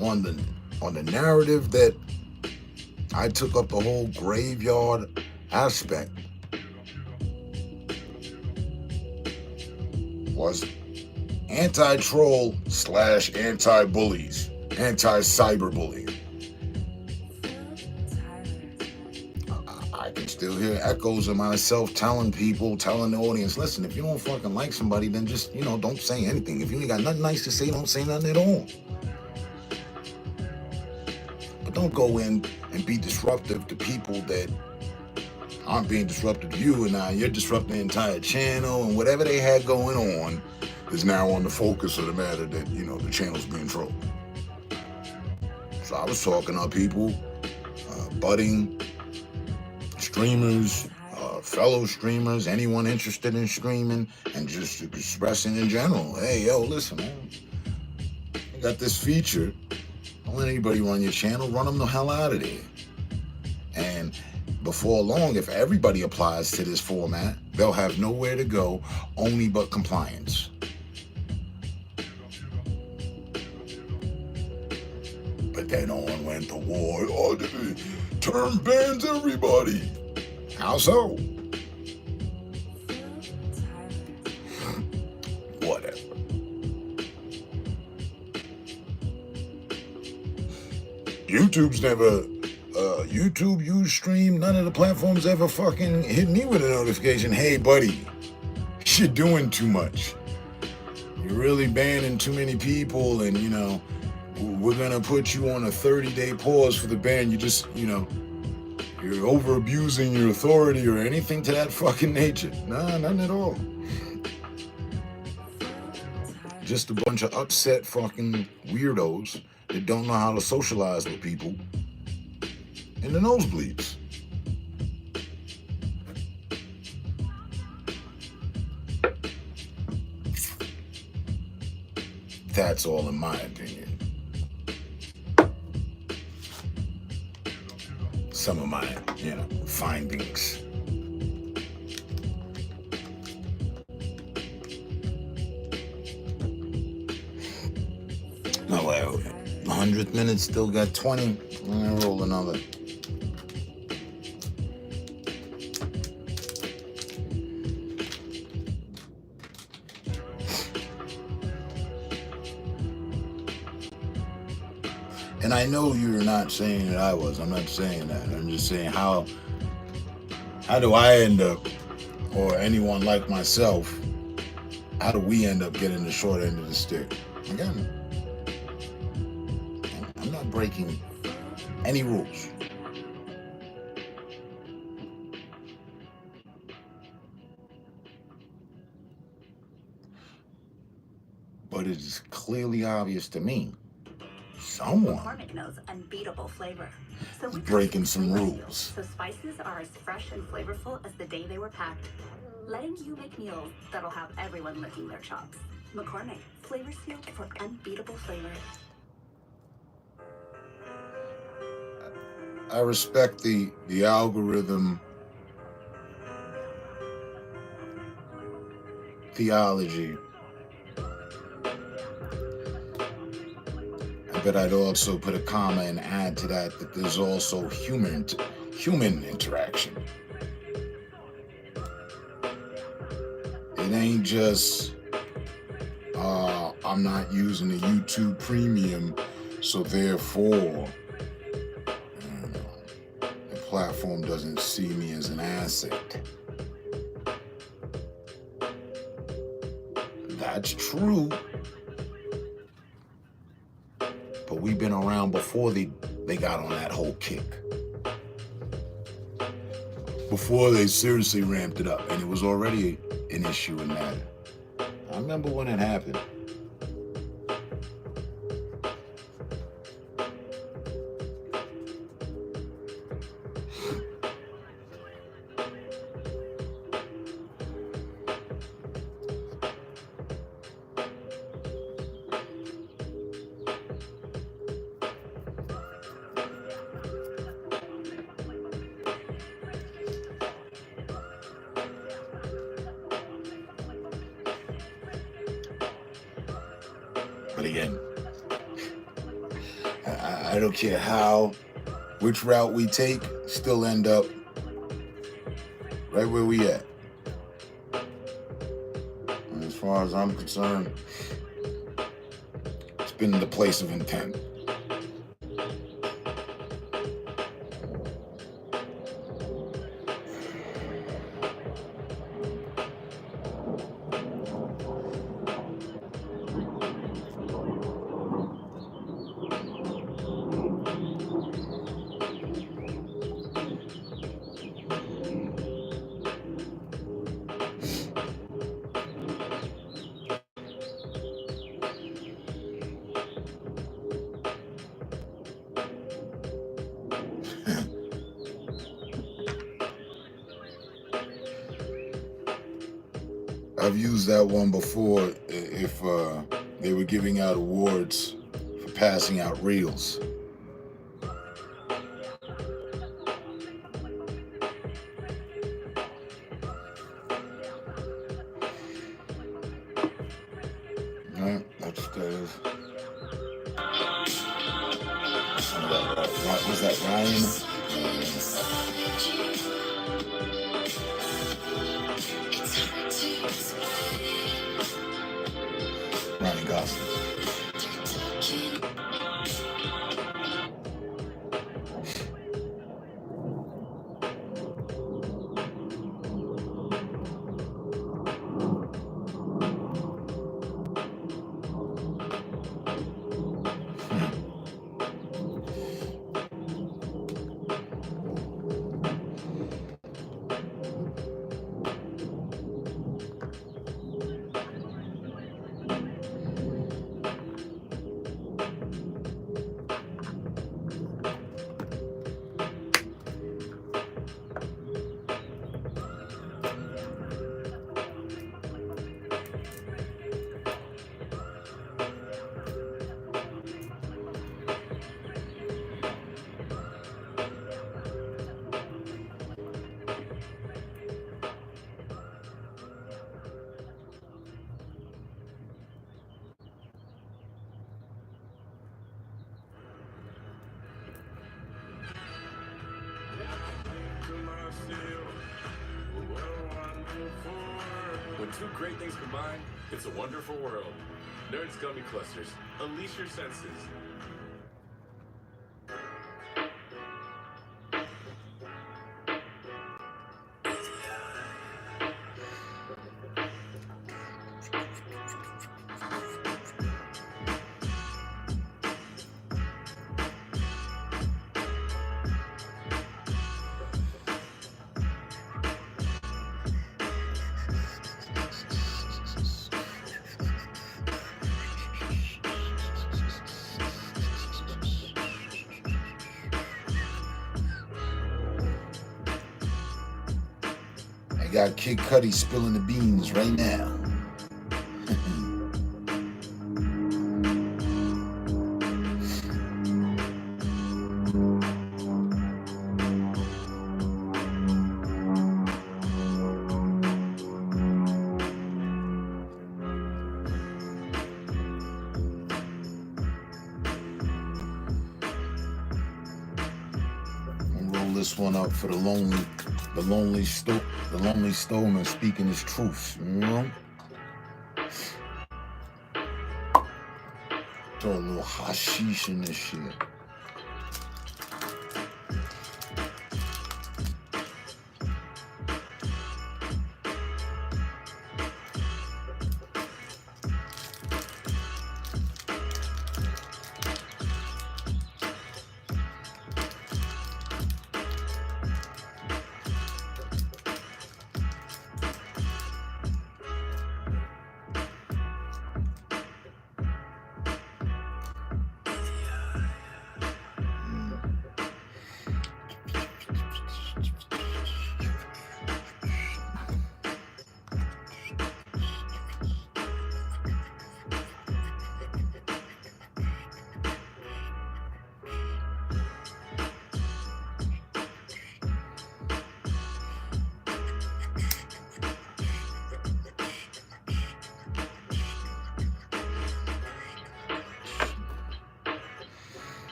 On the narrative that I took up the whole graveyard aspect was anti-troll / anti-bullies, anti-cyberbullying. I can still hear echoes of myself telling the audience, listen, if you don't fucking like somebody, then just, don't say anything. If you ain't got nothing nice to say, don't say nothing at all. Don't go in and be disruptive to people that aren't being disruptive to you, and now you're disrupting the entire channel, and whatever they had going on is now on the focus of the matter that, you know, the channel's being trolled. So I was talking to people, budding streamers, fellow streamers, anyone interested in streaming, and just expressing in general, hey, yo, listen, man, I got this feature. Don't let anybody run your channel. Run them the hell out of there. And before long, if everybody applies to this format, they'll have nowhere to go, only but compliance. But then on went the war. Oh, term bans everybody. How so? Whatever. YouTube's never, YouTube, Ustream, none of the platforms ever fucking hit me with a notification. Hey, buddy, you're doing too much. You're really banning too many people, and, you know, we're gonna put you on a 30-day pause for the ban. You just, you know, you're over abusing your authority or anything to that fucking nature. Nah, none at all. Just a bunch of upset fucking weirdos that don't know how to socialize with people in the nosebleeds. That's all in my opinion. Some of my, you know, findings. No, wait, 100th minute, still got 20. I'm gonna roll another. And I know you're not saying that I was. I'm not saying that. I'm just saying how do I end up, or anyone like myself, how do we end up getting the short end of the stick? Again, I'm not breaking any rules. But it is clearly obvious to me someone McCormick knows unbeatable flavor. So is breaking some rules. So spices are as fresh and flavorful as the day they were packed, letting you make meals that'll have everyone licking their chops. McCormick, flavor sealed for unbeatable flavor. I respect the algorithm theology, but I'd also put a comma and add to that there's also human interaction. It ain't just I'm not using the YouTube Premium, so therefore the platform doesn't see me as an asset. That's true. But we've been around before they got on that whole kick. Before they seriously ramped it up, and it was already an issue in that. I remember when it happened. But again, I don't care which route we take, still end up right where we at. And as far as I'm concerned, it's been the place of intent. I've used that one before if they were giving out awards for passing out reels. Right, that's was that Ryan? Ryan Gosling. When two great things combine, it's a wonderful world. Nerds Gummy Clusters. Unleash your senses. I got Kid Cudi spilling the beans right now. Roll this one up for the lonely stoner speaking his truth, you know? Throw a little hashish in this shit.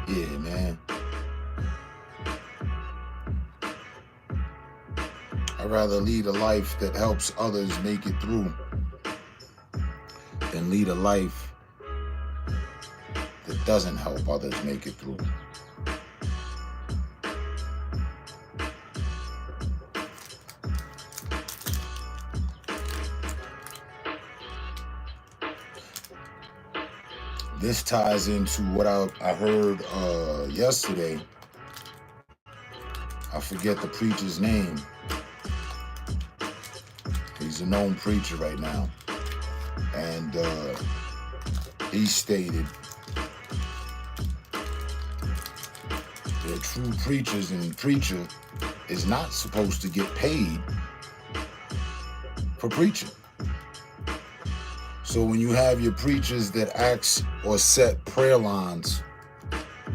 Yeah, man. I'd rather lead a life that helps others make it through than lead a life that doesn't help others make it through. This ties into what I heard yesterday. I forget the preacher's name. He's a known preacher right now. And he stated that true preachers and preacher is not supposed to get paid for preaching. So when you have your preachers that ask or set prayer lines,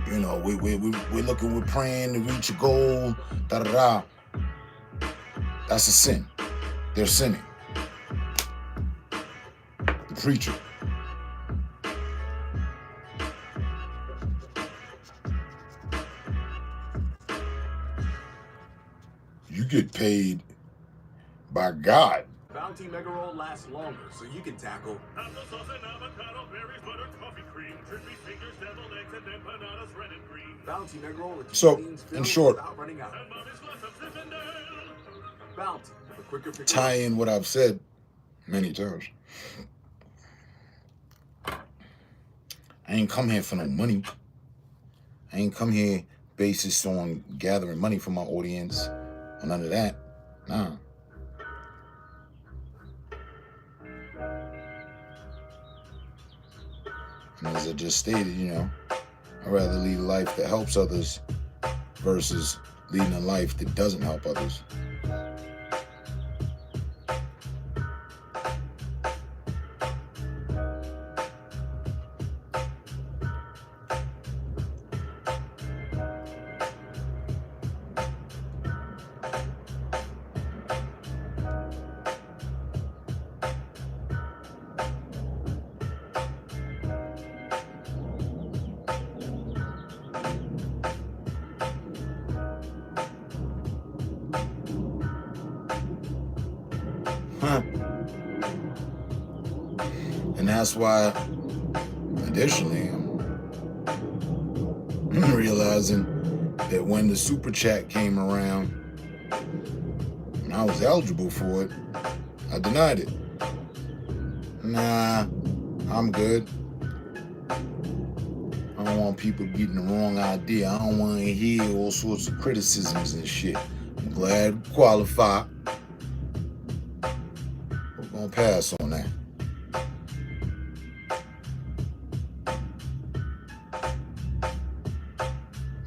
you know, we're praying to reach a goal, da-da-da. That's a sin. They're sinning. The preacher. You get paid by God. Bounty Mega Roll lasts longer, so you can tackle Applesauce and avocado, berries, butter, coffee cream, crispy fingers, deviled eggs, and empanadas, red and green. Bounty Mega Roll. So, in short, running out. Bounty, the quicker pick tie in what I've said many times. I ain't come here for no money. I ain't come here basis on gathering money from my audience or none of that. Nah. And as I just stated, you know, I'd rather lead a life that helps others versus leading a life that doesn't help others. And that's why, additionally, I'm realizing that when the super chat came around and I was eligible for it, I denied it. Nah, I'm good. I don't want people getting the wrong idea. I don't want to hear all sorts of criticisms and shit. I'm glad to qualify. We're gonna pass on that.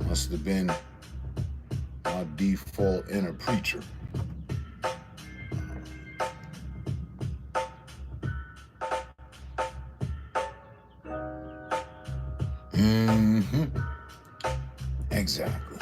Must have been my default inner preacher. Exactly.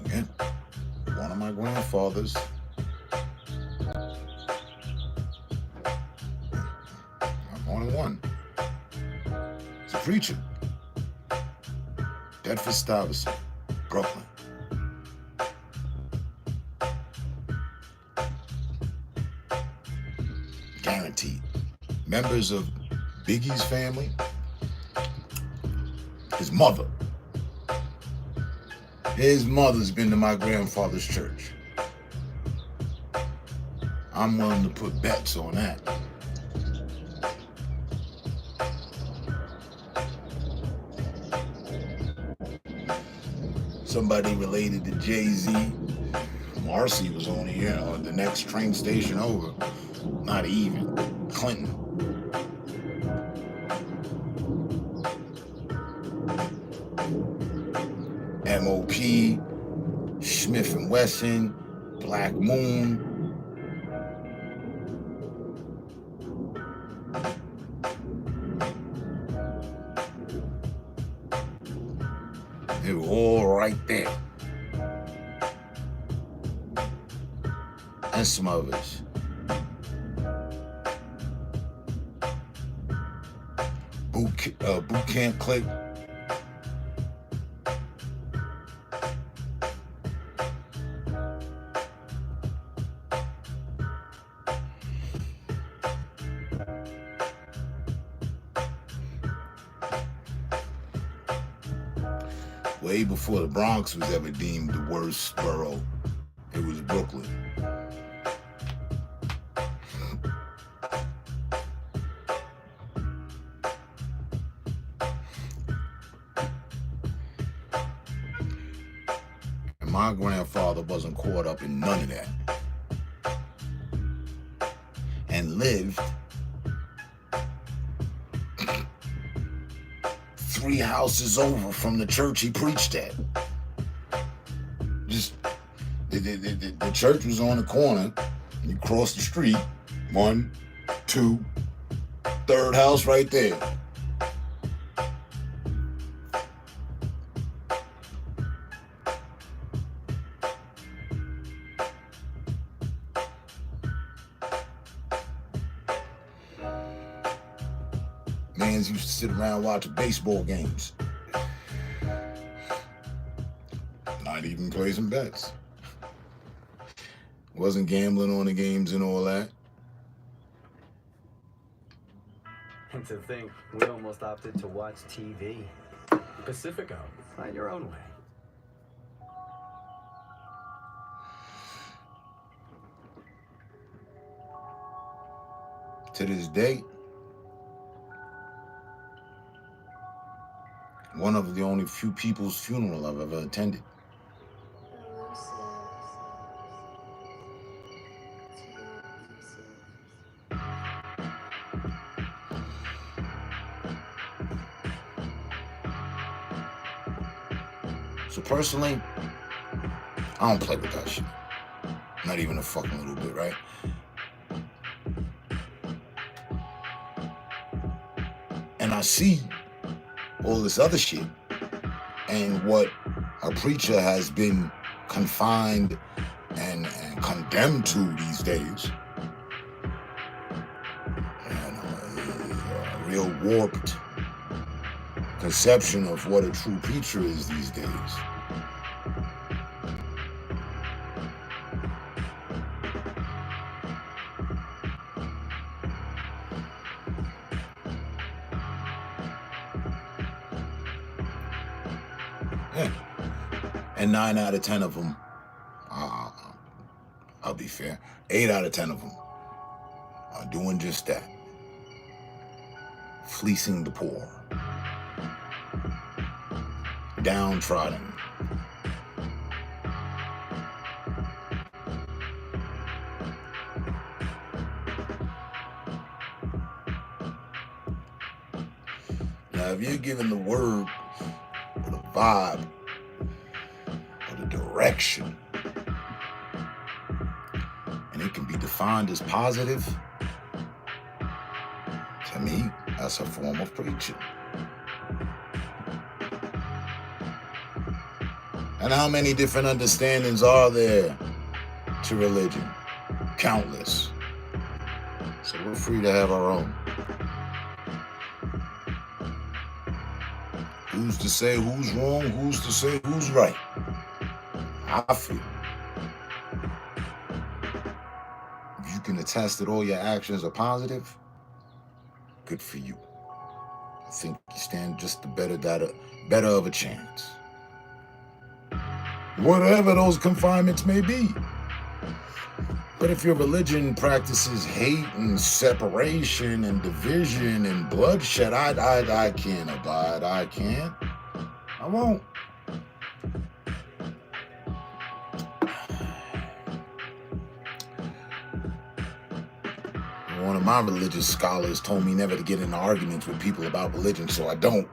Again, one of my grandfathers, only one, he's a preacher. Bedford Stuyvesant, Brooklyn. Guaranteed. Members of Biggie's family, his mother. His mother's been to my grandfather's church. I'm willing to put bets on that. Somebody related to Jay-Z. Marcy was on here, or the next train station over. Not even. Clinton. M.O.P., Smith & Wesson, Black Moon. They were all right there. and some others. Boot Camp Click. Way before the Bronx was ever deemed the worst borough, it was Brooklyn. And my grandfather wasn't caught up in none of that. And lived 3 houses over from the church he preached at. Just the church was on the corner. You cross the street, 1, 2, 3rd house right there. Mans used to sit around watching baseball games. Not even play some bets. Wasn't gambling on the games and all that. And to think, we almost opted to watch TV. Pacifico, find your own way. To this day, one of the only few people's funeral I've ever attended. So personally, I don't play with that shit. Not even a fucking little bit, right? And I see all this other shit and what a preacher has been confined and condemned to these days. And a real warped conception of what a true preacher is these days. Yeah. And 9 out of 10 of them, I'll be fair, 8 out of 10 of them are doing just that. Fleecing the poor. Downtrodden. Now, if you're given the word or the vibe or the direction, and it can be defined as positive, to me, that's a form of preaching. And how many different understandings are there to religion? Countless. So we're free to have our own. Who's to say who's wrong? Who's to say who's right? I feel if you can attest that all your actions are positive, good for you. I think you stand just the better of a chance. Whatever those confinements may be. But if your religion practices hate and separation and division and bloodshed, I can't abide. I can't. I won't. One of my religious scholars told me never to get into arguments with people about religion, so I don't.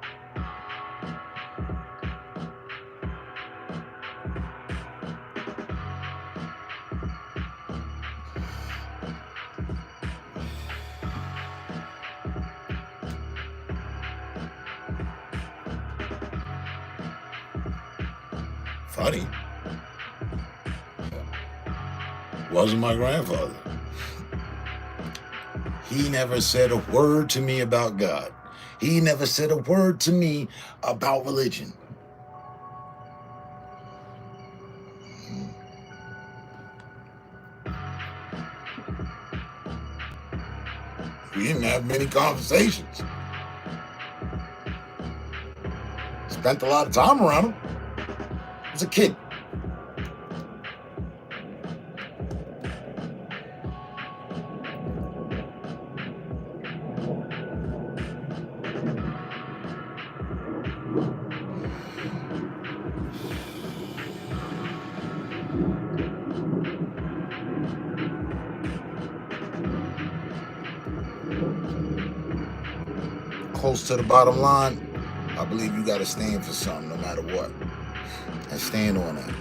Funny. Wasn't my grandfather. He never said a word to me about God. He never said a word to me about religion. We didn't have many conversations. Spent a lot of time around him as a kid. Close to the bottom line, I believe you got to stand for something no matter what. And stand on that.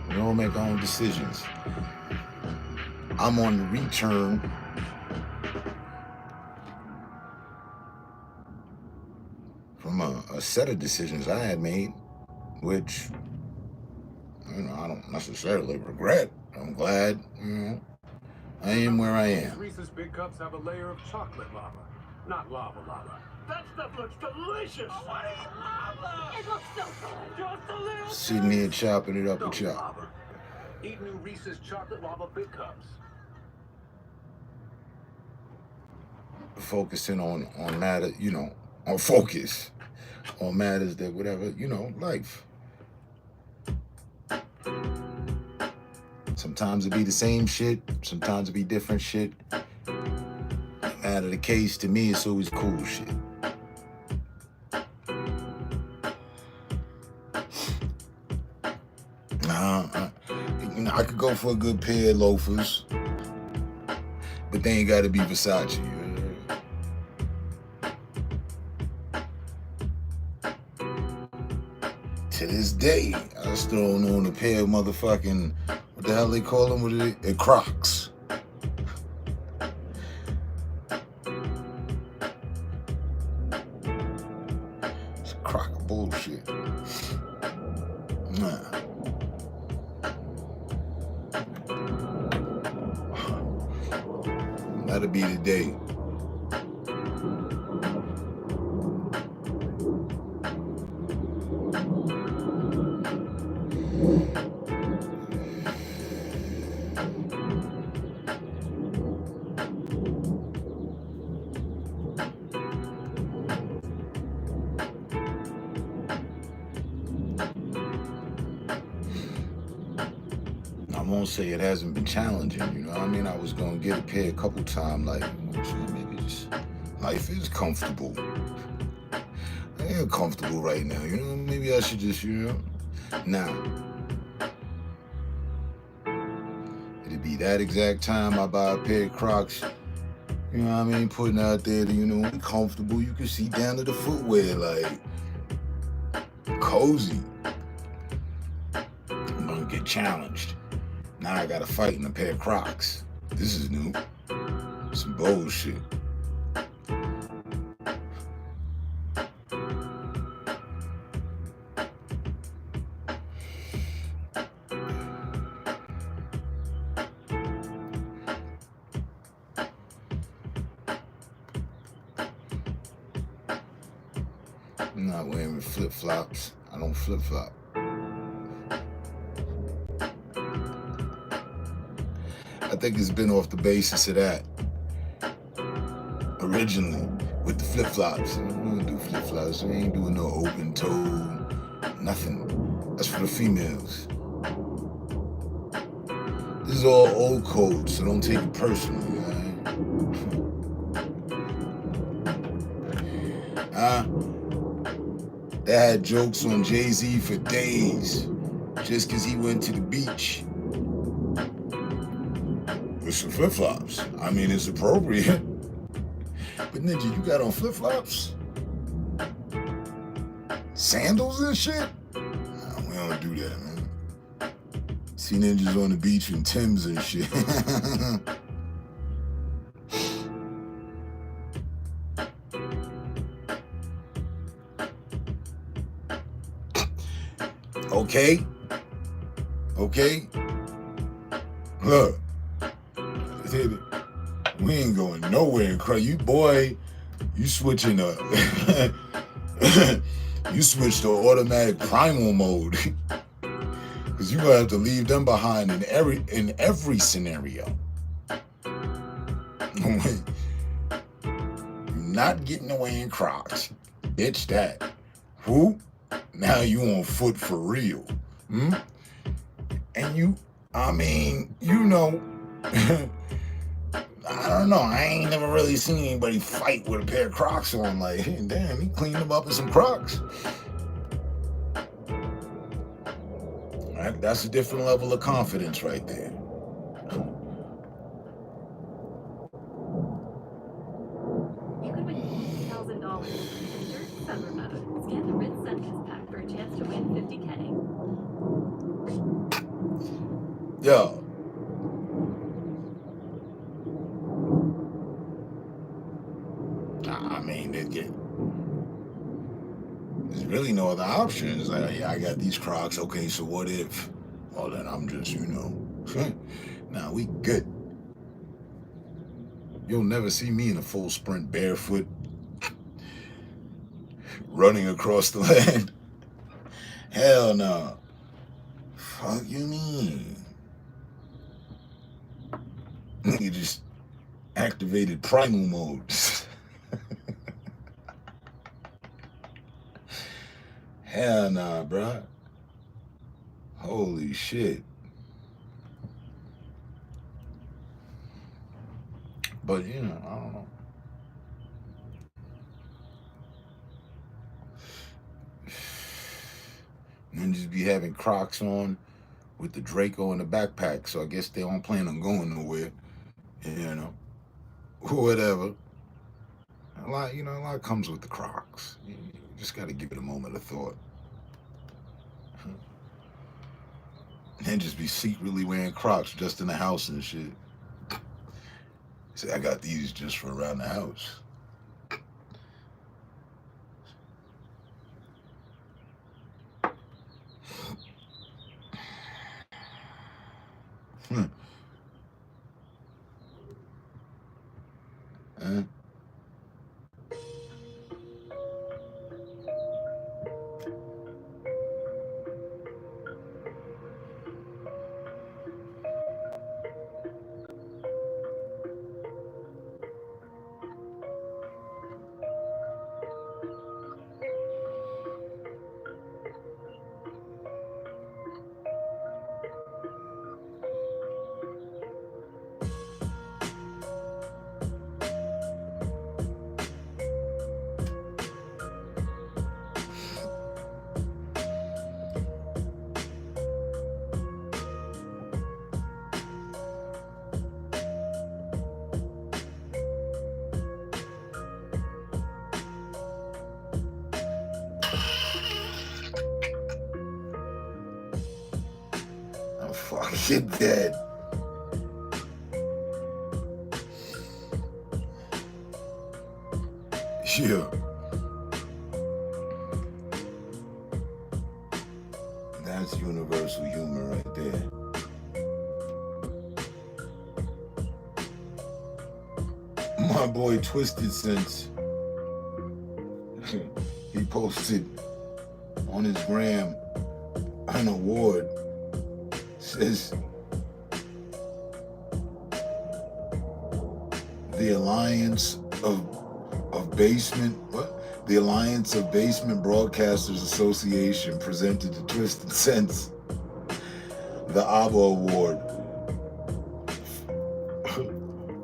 We all make our own decisions. I'm on the return from a set of decisions I had made, which, you know, I don't necessarily regret. I'm glad, you know, I am where I am. Reese's Big Cups have a layer of chocolate lava, not lava lava. That stuff looks delicious. I want to eat lava. It looks so good. Just a little. Sitting here chopping it up with y'all. Lava. Eat new Reese's Chocolate Lava Big Cups. Focusing on matter, you know, on focus on matters that whatever, you know, life. Sometimes it be the same shit, sometimes it be different shit. No matter the case, to me, it's always cool shit. You know, I could go for a good pair of loafers, but they ain't got to be Versace. You know? To this day, I still don't own a pair of motherfucking, what the hell they call them? What are they? Crocs. It's a crock of bullshit. Nah. That'll be the day. I won't say it hasn't been challenging, you know what I mean? I was gonna get a pair a couple times, like, maybe just, life is comfortable. I am comfortable right now, you know? Maybe I should just, you know? Nah. It'd be that exact time I buy a pair of Crocs, you know what I mean? Putting out there to, you know, be comfortable. You can see down to the footwear, like, cozy. I'm gonna get challenged. Now I gotta fight in a pair of Crocs. This is new. Some bullshit. I'm not wearing flip-flops. I don't flip-flop. I think it's been off the basis of that. Originally, with the flip-flops. We don't do flip-flops. We ain't doing no open toe, nothing. That's for the females. This is all old code, so don't take it personally, right? They had jokes on Jay-Z for days, just because he went to the beach with some flip-flops. I mean, it's appropriate. But Ninja, you got on flip-flops? Sandals and shit? Nah, we don't do that, man. See ninjas on the beach in Timbs and shit. Okay? Okay? Look. We ain't going nowhere. You boy, you switching up. You switched to automatic primal mode. Because you're going to have to leave them behind in every scenario. You're not getting away in Crocs. Bitch that. Who? Now you on foot for real. And you, I mean, you know, I don't know. I ain't never really seen anybody fight with a pair of Crocs on. Like, hey, damn, he cleaned them up in some Crocs. That's a different level of confidence right there. You could win $50,000 in your summer mode. Scan the Ritz Sunkiss pack for a chance to win $50K. Yo. I mean, there's really no other options. Like, yeah, I got these Crocs. Okay, so what if? Well, then I'm just, you know. Nah, we good. You'll never see me in a full sprint barefoot running across the land. Hell no. Fuck you mean? You just activated primal mode. Hell nah, bruh. Holy shit. But, you know, I don't know. And then just be having Crocs on with the Draco in the backpack. So I guess they don't plan on going nowhere. You know. Whatever. A lot comes with the Crocs. You just got to give it a moment of thought. And just be secretly wearing Crocs just in the house and shit. Say, I got these just for around the house. I'm fucking dead. Yeah. That's universal humor right there. My boy Twisted Sense, he posted on his gram an award. Says the Alliance of Basement, what? The Alliance of Basement Broadcasters Association presented to Twisted Sense the ABBA Award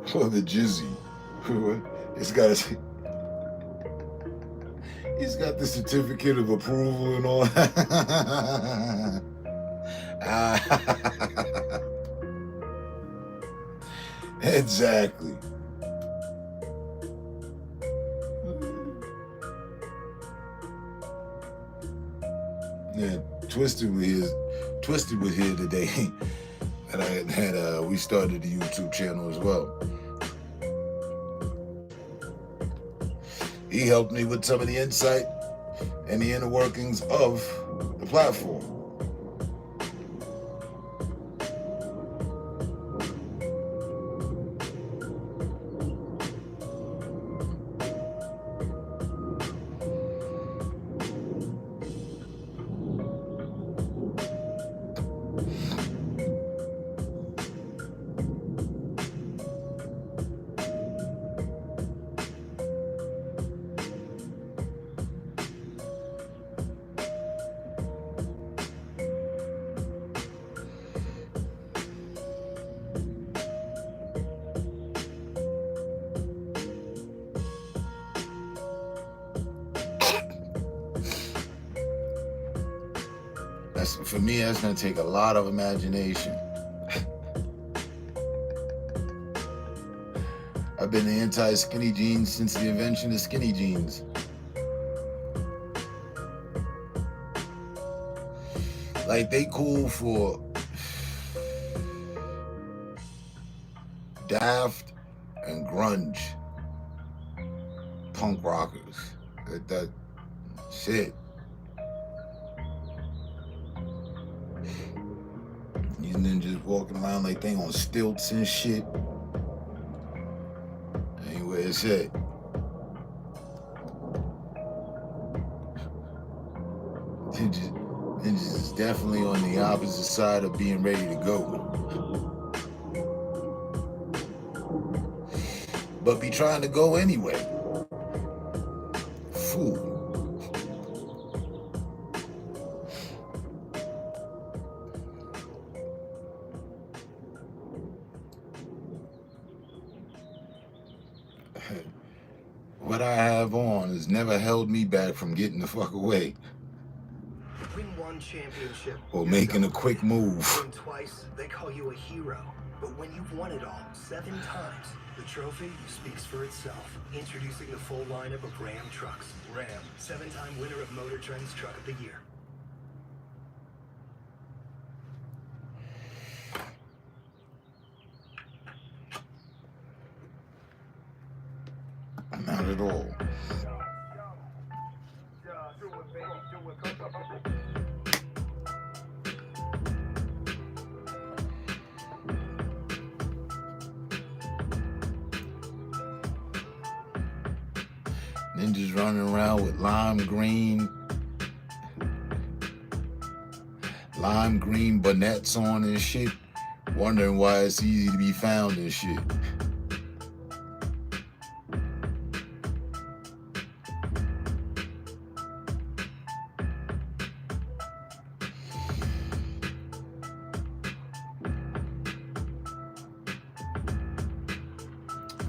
for the Jizzy. He's got the certificate of approval and all. Exactly. Yeah, Twisted was here today. And we started the YouTube channel as well. He helped me with some of the insight and the inner workings of the platform. For me, that's gonna take a lot of imagination. I've been the anti-skinny jeans since the invention of skinny jeans. Like, they cool for daft and grunge punk rockers. That shit. These ninjas walking around like they on stilts and shit. Ain't where it's at. Ninjas is definitely on the opposite side of being ready to go. But be trying to go anyway. Fool. What I have on has never held me back from getting the fuck away. Win one championship. Or making a quick move. Win twice, they call you a hero. But when you've won it all 7 times, the trophy speaks for itself. Introducing the full lineup of Ram trucks. Ram, 7-time winner of Motor Trend's Truck of the Year. Not at all. Ninjas running around with lime green bonnets on and shit, wondering why it's easy to be found and shit.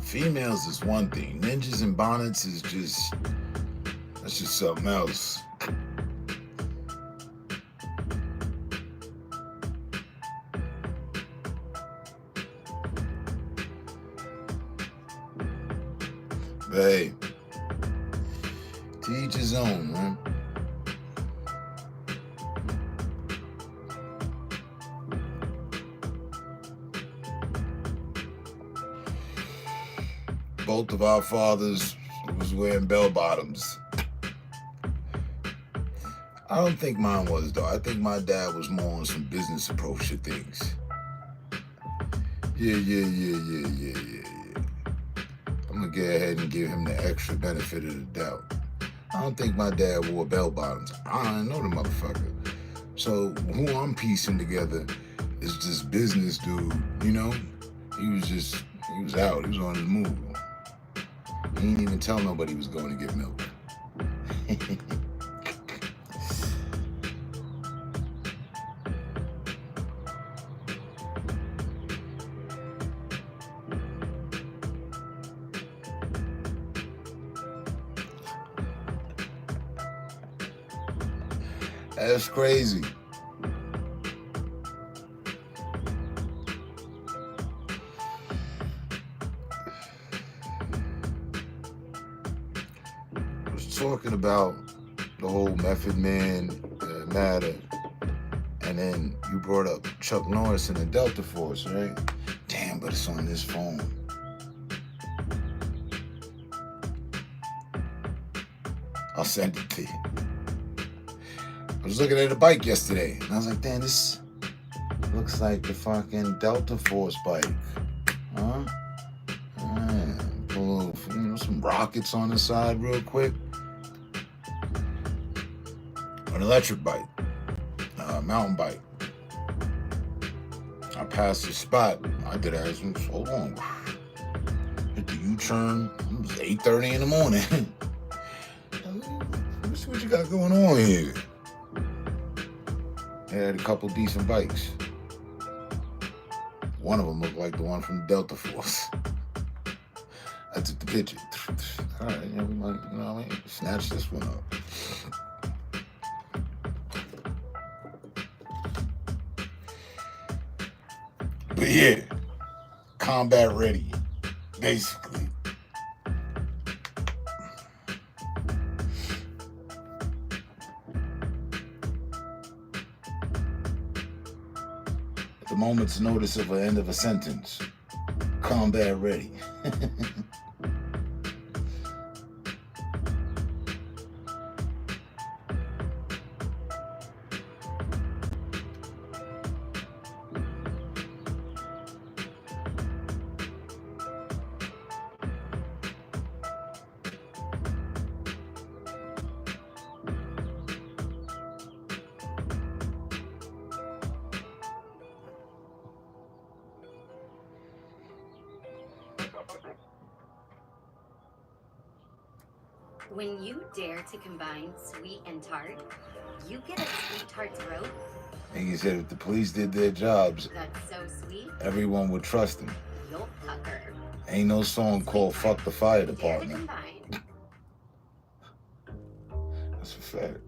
Females is one thing. Ninjas and bonnets is just, that's just something else. But hey, to each his own, man. Both of our fathers was wearing bell bottoms. I don't think mine was, though. I think my dad was more on some business approach to things. Yeah. I'm gonna go ahead and give him the extra benefit of the doubt. I don't think my dad wore bell bottoms. I don't know the motherfucker. So who I'm piecing together is this business dude, you know? He was out. He was on his move. He didn't even tell nobody he was going to get milk. That's crazy. Talking about the whole Method Man matter, and then you brought up Chuck Norris and the Delta Force, right? Damn, but it's on this phone. I'll send it to you. I was looking at a bike yesterday, and I was like, damn, this looks like the fucking Delta Force bike, huh? Put a little, some rockets on the side real quick. An electric bike, mountain bike. I passed the spot. I did ask him, hold on. Hit the U-turn. It was 8:30 in the morning. Let me see what you got going on here. They had a couple decent bikes. One of them looked like the one from Delta Force. I took the picture. All right, we might, you know what I mean? Snatch this one up. But yeah, combat ready, basically. At the moment's notice of an end of a sentence, combat ready. When you dare to combine sweet and tart, you get a sweet tart throat. And he said if the police did their jobs, That's so sweet, everyone would trust them. you'll pucker. Ain't no song called Fuck the Fire Dare to Department. combine. That's a fact.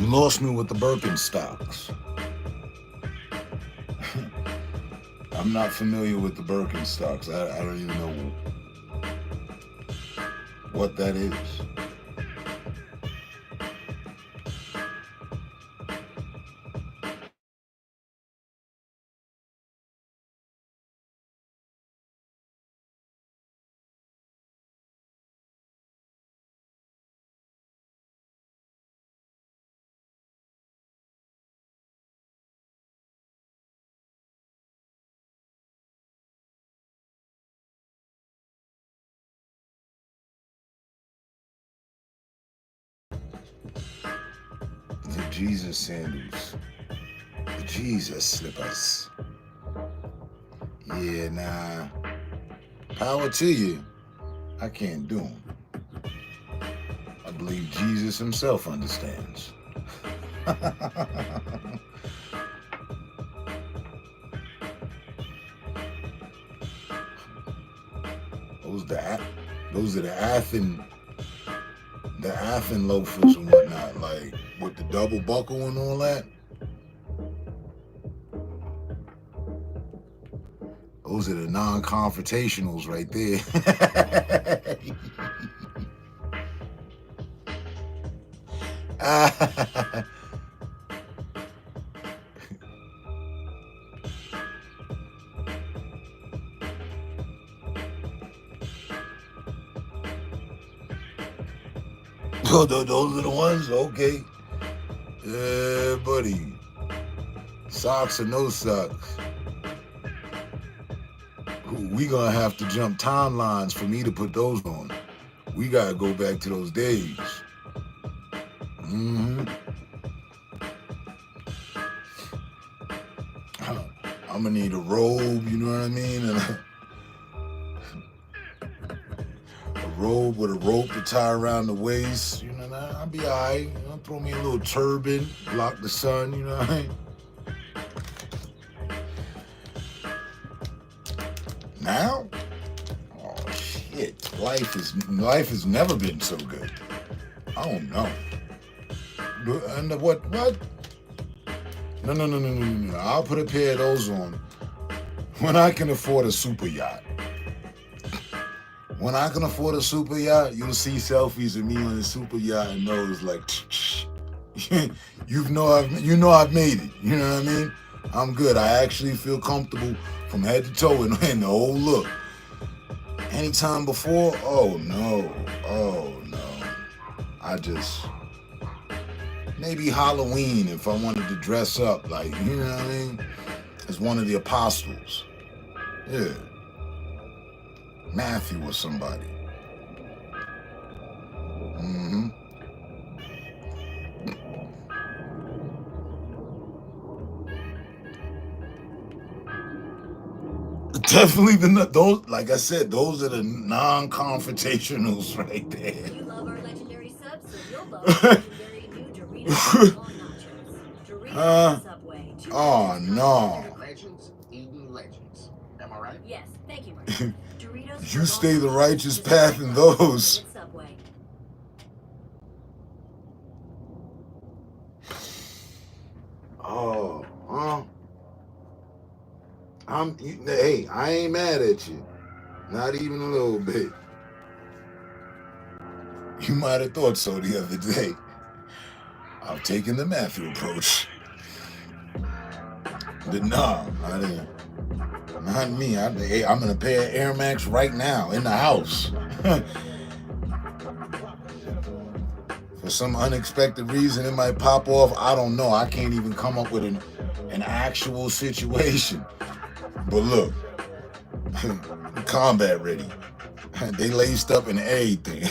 You lost me with the Birkenstocks. I'm not familiar with the Birkenstocks. I don't even know what that is. The Jesus sandals. The Jesus slippers. Yeah, nah. Power to you. I can't do them. I believe Jesus himself understands. Those are the Athen loafers and whatnot, like with the double buckle and all that. Those are the non-confrontationals right there. Those are the ones? Okay. Yeah, buddy. Socks or no socks. We gonna have to jump timelines for me to put those on. We gotta go back to those days. I'm gonna need a robe, you know what I mean? And a robe with a rope to tie around the waist, you know, I'll be all right. You know, throw me a little turban, block the sun, you know what I mean? Now? Oh shit. Life has never been so good. I don't know. And what? No. I'll put a pair of those on when I can afford a super yacht. When I can afford a super yacht, you'll see selfies of me on the super yacht and know it's like, you know I've made it. You know what I mean? I'm good. I actually feel comfortable from head to toe and the whole look. Anytime before, oh no. Maybe Halloween if I wanted to dress up, like, you know what I mean? As one of the apostles. Yeah. Matthew or somebody. Mm-hmm. Definitely those, like I said, those are the non-confrontationals right there. You love our legendary subs, so you'll love our legendary new Doritos on nachos. Doritos Subway. Oh no. Legends eating legends. Am I right? Yes, thank you, Mark. Doritos You stay the righteous path in those. Subway. Oh, hey, I ain't mad at you. Not even a little bit. You might have thought so the other day. I've taken the Matthew approach. But no, I didn't. Not me. Hey, I'm in a pair of Air Max right now in the house. For some unexpected reason, it might pop off. I don't know. I can't even come up with an actual situation. But look, combat ready. They laced up and everything.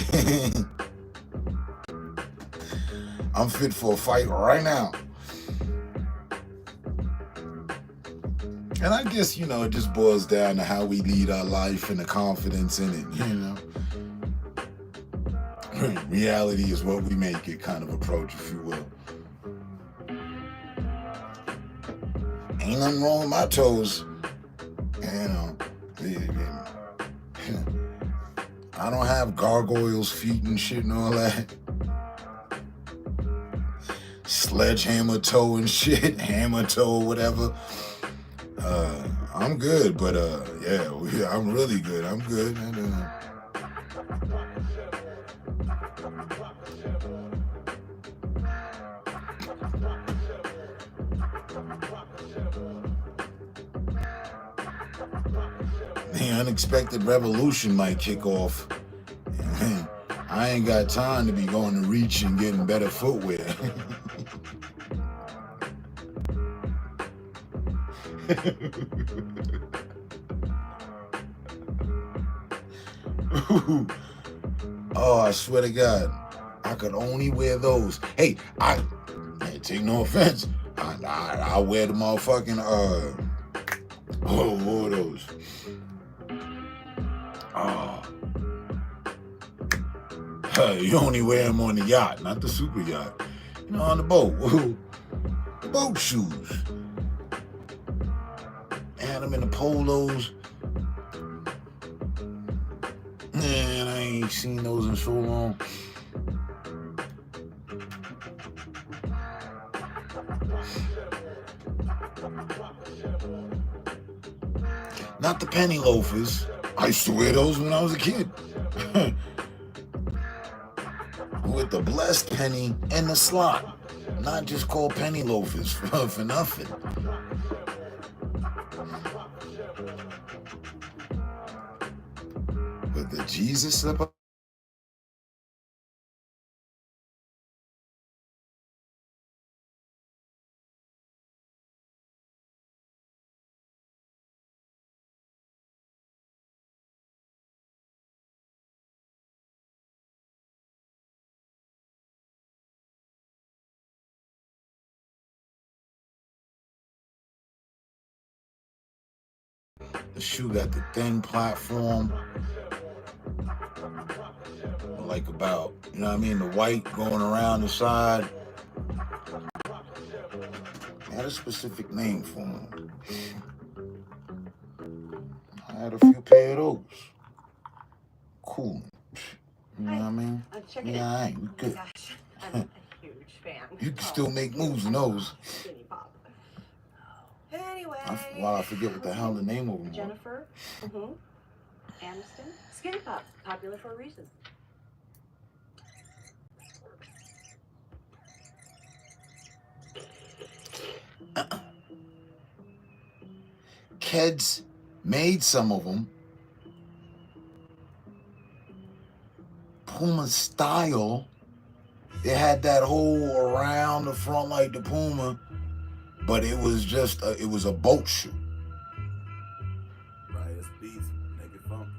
I'm fit for a fight right now. And I guess, you know, it just boils down to how we lead our life and the confidence in it, you know. Reality is what we make it kind of approach, if you will. Ain't nothing wrong with my toes. You know, I don't have gargoyles, feet and shit and all that. Sledgehammer toe and shit, hammer toe, whatever. I'm good, but yeah, I'm really good. I'm good. The unexpected revolution might kick off. I ain't got time to be going to Reach and getting better footwear. Oh, I swear to God, I could only wear those. Hey, take no offense. I wear the motherfucking what are those? You only wear them on the yacht, not the super yacht. You know, on the boat. Boat shoes. Had them in the polos. Man, I ain't seen those in so long. Not the penny loafers. I used to wear those when I was a kid. With the blessed penny and the slot. Not just called penny loafers for nothing. But the Jesus slipper. The shoe got the thin platform. Like about, you know what I mean? The white going around the side. I had a specific name for them. I had a few pair of those. Cool. You know what I mean? Yeah, I ain't. We good. I'm a huge fan. You can still make moves in those. Skinny Pop. Anyway. I forget what the hell the name of them was. Jennifer. Aniston. Skinny Pop. Popular for a reason. Keds made some of them. Puma style. It had that hole around the front like the Puma, but it was just it was a boat shoe. Right, it's beats, make it funky.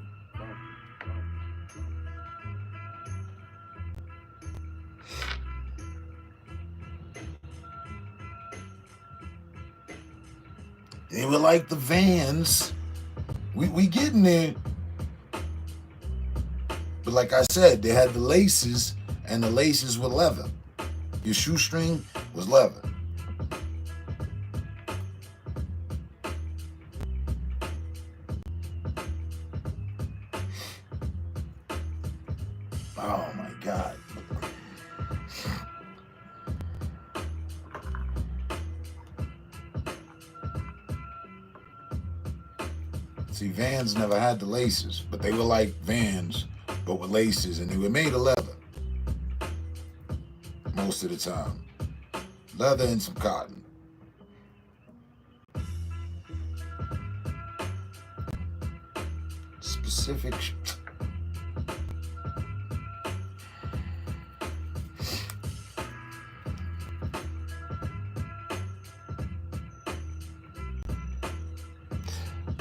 They were like the Vans. We getting there. But like I said, they had the laces, and the laces were leather. Your shoestring was leather. Oh my God. See, Vans never had the laces, but they were like Vans, but with laces, and they were made of leather most of the time. Leather and some cotton. Specific.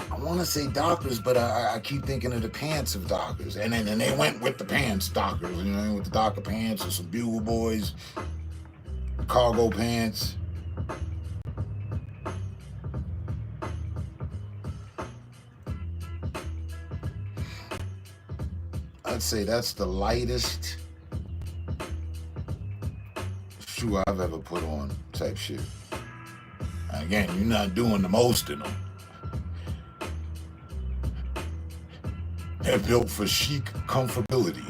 I want to say Dockers, but I keep thinking of the pants of Dockers. And then they went with the pants, Dockers, you know, with the Docker pants or some Bugle Boys, cargo pants. I'd say that's the lightest shoe I've ever put on type shit. Again, you're not doing the most in them. They're built for chic comfortability.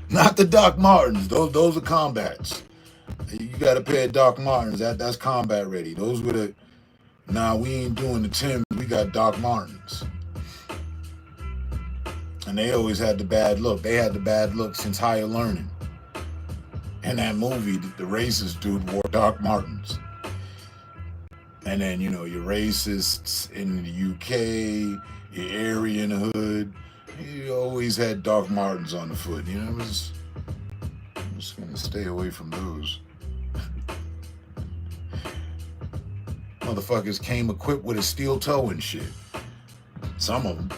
Not the Doc Martens. Those are combats. You got a pair of Doc Martens. That's combat ready. Those were the. Nah, we ain't doing the Timbs. We got Doc Martens. And they always had the bad look. They had the bad look since Higher Learning. In that movie, the racist dude wore Doc Martens. And then, you know, your racists in the UK, your Aryan hood, you always had Doc Martens on the foot. You know, I'm just going to stay away from those. Motherfuckers came equipped with a steel toe and shit. Some of them.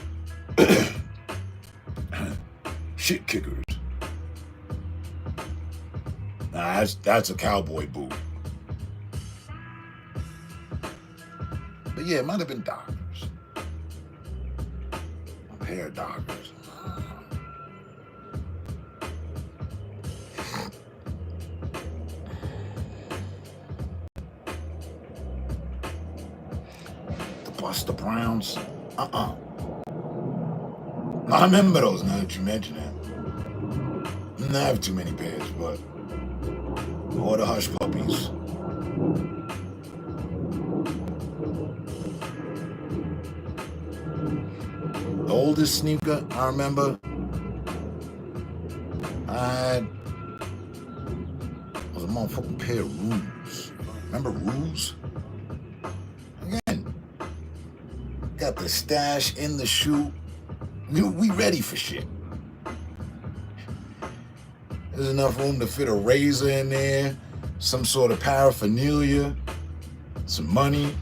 Shit kickers. Nah, that's a cowboy boot. But yeah, it might have been Dockers. A pair of Dockers. The Buster Browns. I remember those now that you mention it. I didn't have too many pairs, but or the Hush Puppies. The oldest sneaker I remember I had was a motherfucking pair of Ruse. Remember Ruse? Again, got the stash in the shoe. We ready for shit. There's enough room to fit a razor in there, some sort of paraphernalia, some money.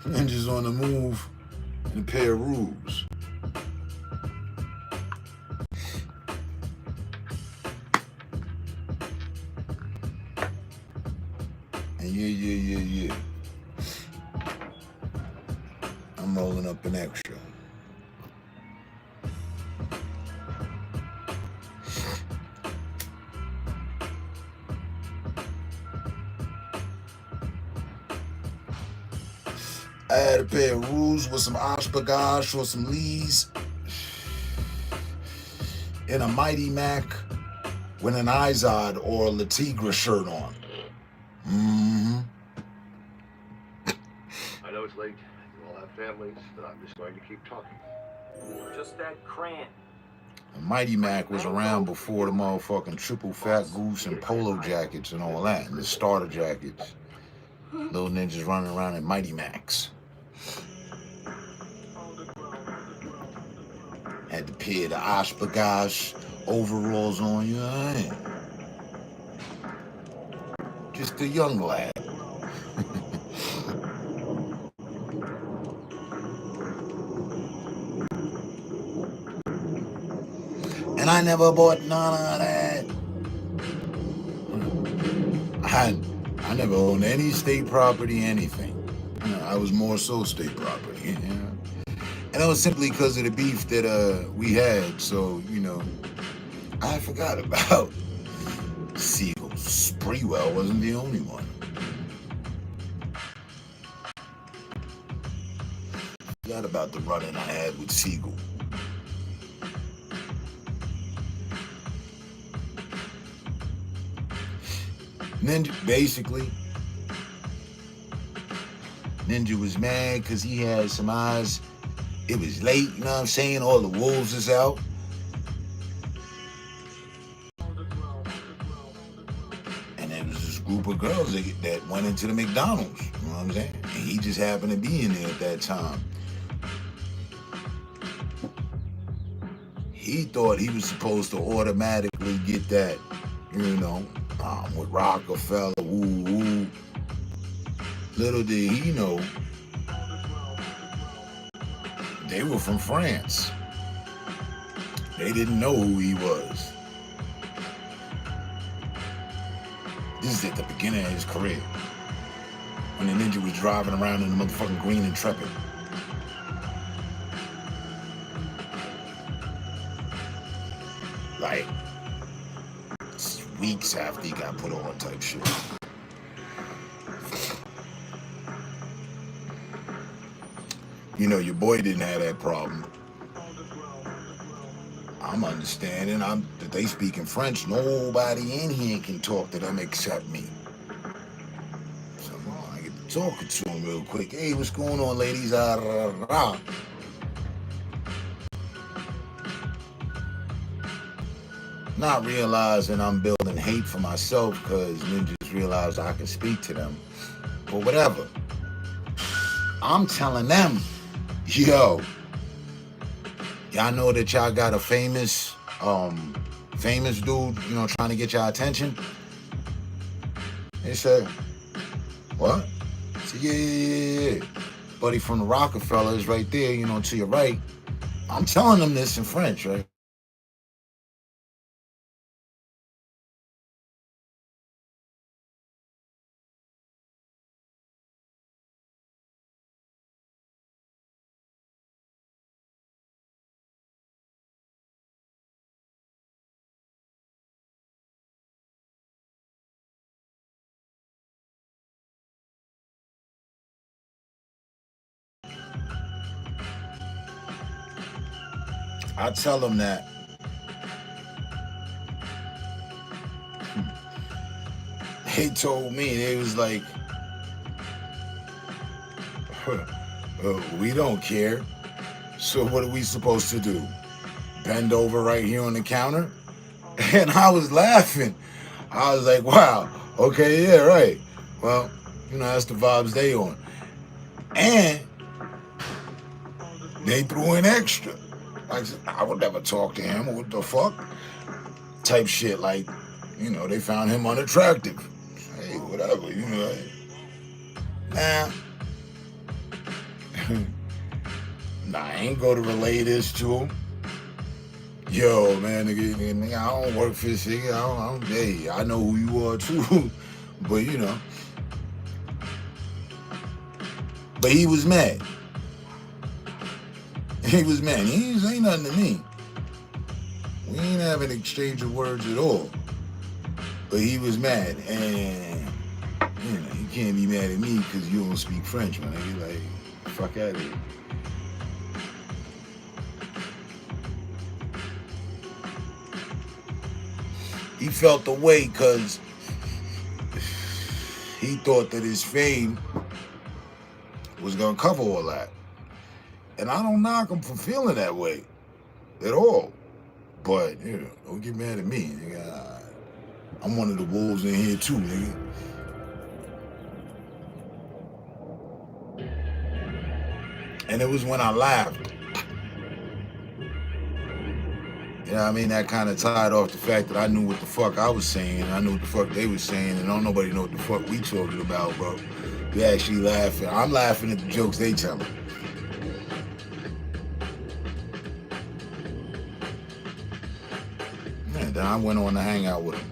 Ninjas on the move in a pair of Ruse. And yeah. I'm rolling up an extra. I had a pair of Ruse with some Oshkosh or some Lees and a Mighty Mac with an Izod or a La Tigre shirt on. I know it's late. You all have families, but I'm just going to keep talking. Just that crayon. The Mighty Mac was around before the motherfucking triple fat goose and polo jackets and all that, and the starter jackets. Little ninjas running around in Mighty Max. Had the pair of the Oshkosh overalls on, you know what I mean? Just a young lad. And I never bought none of that. I never owned any state property, anything. I was more so state property. You know? And that was simply because of the beef that we had. So, you know, I forgot about Siegel. Sprewell wasn't the only one. Forgot about the run-in I had with Siegel. Ninja, basically, Ninja was mad because he had some eyes. It was late, you know what I'm saying? All the wolves is out. And there was this group of girls that went into the McDonald's, you know what I'm saying? And he just happened to be in there at that time. He thought he was supposed to automatically get that, you know, with Rockefeller, woo woo. Little did he know, they were from France. They didn't know who he was. This is at the beginning of his career, when the Ninja was driving around in the motherfucking green Intrepid. Like, weeks after he got put on type shit. You know, your boy didn't have that problem. I'm understanding that they speak in French. Nobody in here can talk to them except me. So I get to talking to him real quick. Hey, what's going on, ladies? Not realizing I'm building hate for myself because ninjas realize I can speak to them. But whatever. I'm telling them, yo, y'all know that y'all got a famous dude, you know, trying to get y'all attention? They said, what? I said, yeah. Buddy from the Rockefeller is right there, you know, to your right. I'm telling them this in French, right? I tell them that they told me, they was like, we don't care. So what are we supposed to do? Bend over right here on the counter? And I was laughing. I was like, wow, okay, yeah, right. Well, you know, that's the vibes they on. And they threw in extra. Like, I would never talk to him. What the fuck? Type shit. Like, you know, they found him unattractive. Hey, whatever, you know. Nah. Nah, I ain't go to relay this to him. Yo, man, nigga, I don't work for this nigga. Hey, I know who you are too. But, you know. But he was mad. He was mad. He ain't say nothing to me. We ain't have an exchange of words at all. But he was mad. And, you know, you can't be mad at me because you don't speak French, man. You like, fuck out of here. He felt the way because he thought that his fame was going to cover all that. And I don't knock him for feeling that way at all. But, you know, don't get mad at me, nigga. I'm one of the wolves in here too, nigga. And it was when I laughed. You know what I mean? That kind of tied off the fact that I knew what the fuck I was saying. I knew what the fuck they was saying. And don't nobody know what the fuck we talking about, bro. We actually laughing. I'm laughing at the jokes they telling. And then I went on to hang out with him.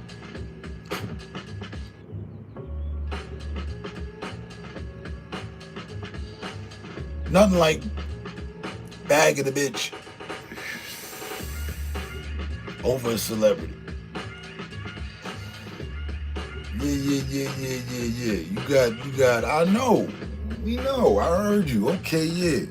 Nothing like bagging a bitch over a celebrity. Yeah. You got, I know. We know. I heard you. Okay, yeah.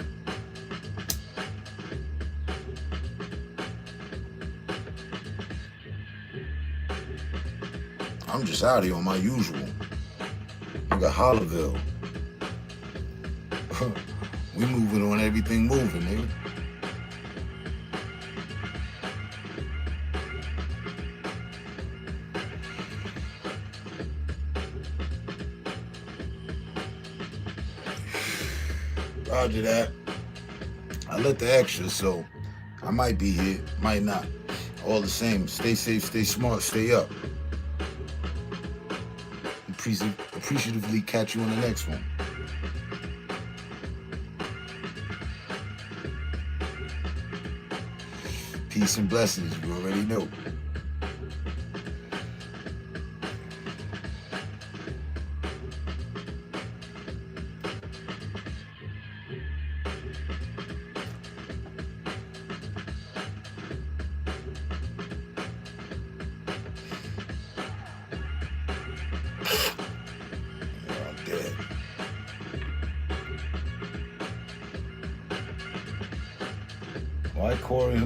I'm just out here on my usual. You got Hollerville. We moving on everything moving, nigga. Roger that. I let the extra, so I might be here, might not. All the same, stay safe, stay smart, stay up. Appreciatively catch you on the next one. Peace and blessings, you already know. Why Corey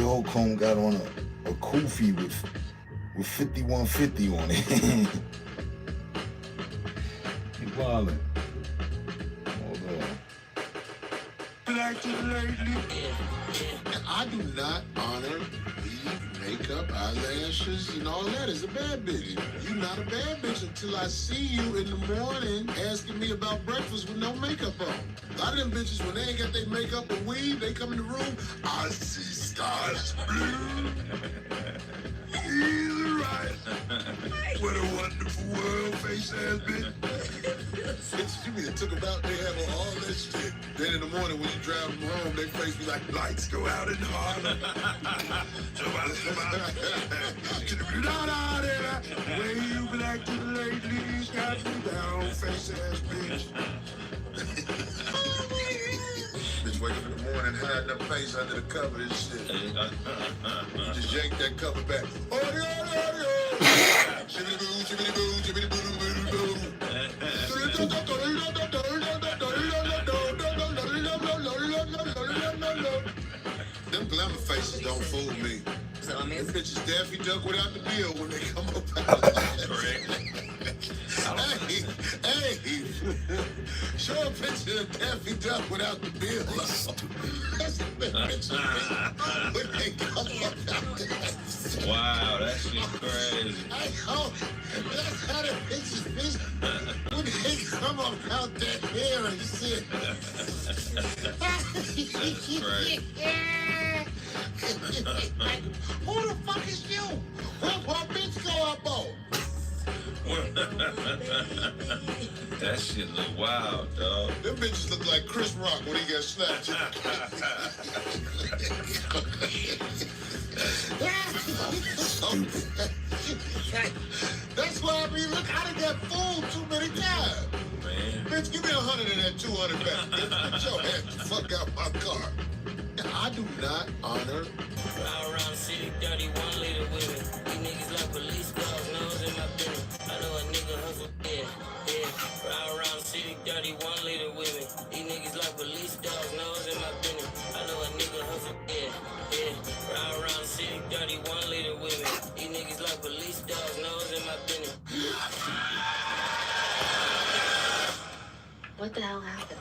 Holcomb got on a kufi with 5150 on it? He wildin'. Hold on. I do not honor weave, makeup, eyelashes, and all that as a bad bitch. You're not a bad bitch until I see you in the morning asking me about breakfast with no makeup on. A lot of them bitches, when they ain't got their makeup or weave, they come in the room, I see stars blue. He's right. What a wonderful world, face ass bitch. Bitches, you mean took about they have all that shit. Then in the morning when you drive them home, they face be like, lights go out in Harlem. Way you black to the ladies, got me down, face ass bitch. Bitch wake up in the morning, hiding her face under the cover and shit. You just yank that cover back. Shibbity boo, shibbity boo, shibbity boo, boo, boo. Them glamour faces don't fool me. Them bitches Daffy Duck without the bill when they come up out of Hey, show a picture of Daffy Duck without the bill. That's a picture when they come up out there. Wow, that shit crazy. That's how the bitches bitch when they come up out that hair and shit. That's crazy. Who the fuck is you? What bitch go up on? That shit look wild, dog. Them bitches look like Chris Rock when he got snatched. That's why I mean, look, I done got fooled too many times. Man. Bitch, give me 100 of that 200 back. Bitch, get your ass the fuck out my car. I do not honor. Ride around the city, 31 liter with it. These niggas like police dogs, nose in my business. I know a nigga hustle, yeah. Ride around the city, 31 liter with me. These niggas like police dogs, nose in my business. I know a nigga hustle, yeah. Ride around the city, 31 liter with me. These niggas like police dogs, nose in my business. What the hell happened?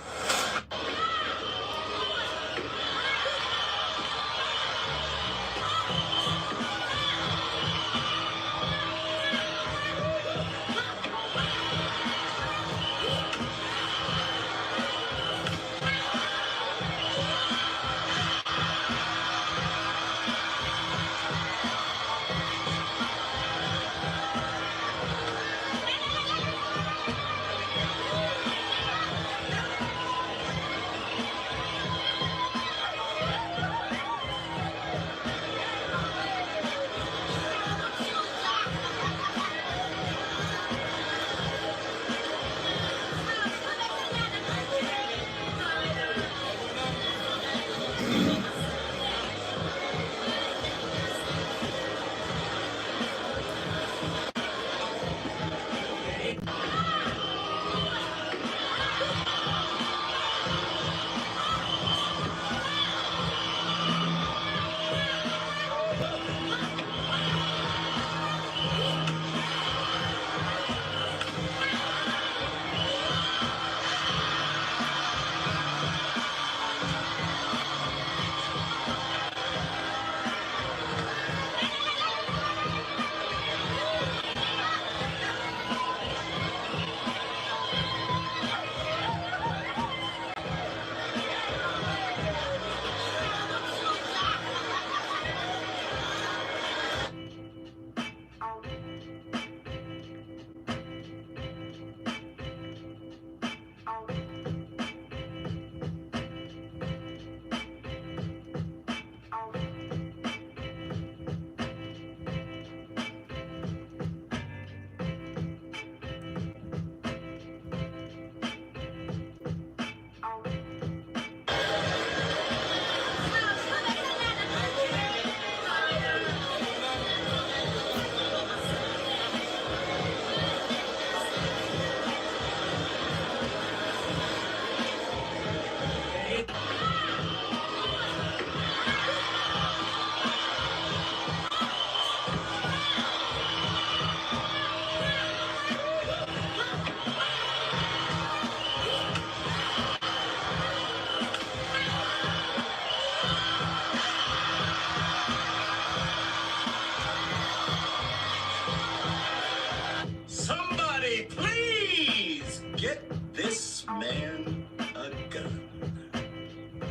man a gun.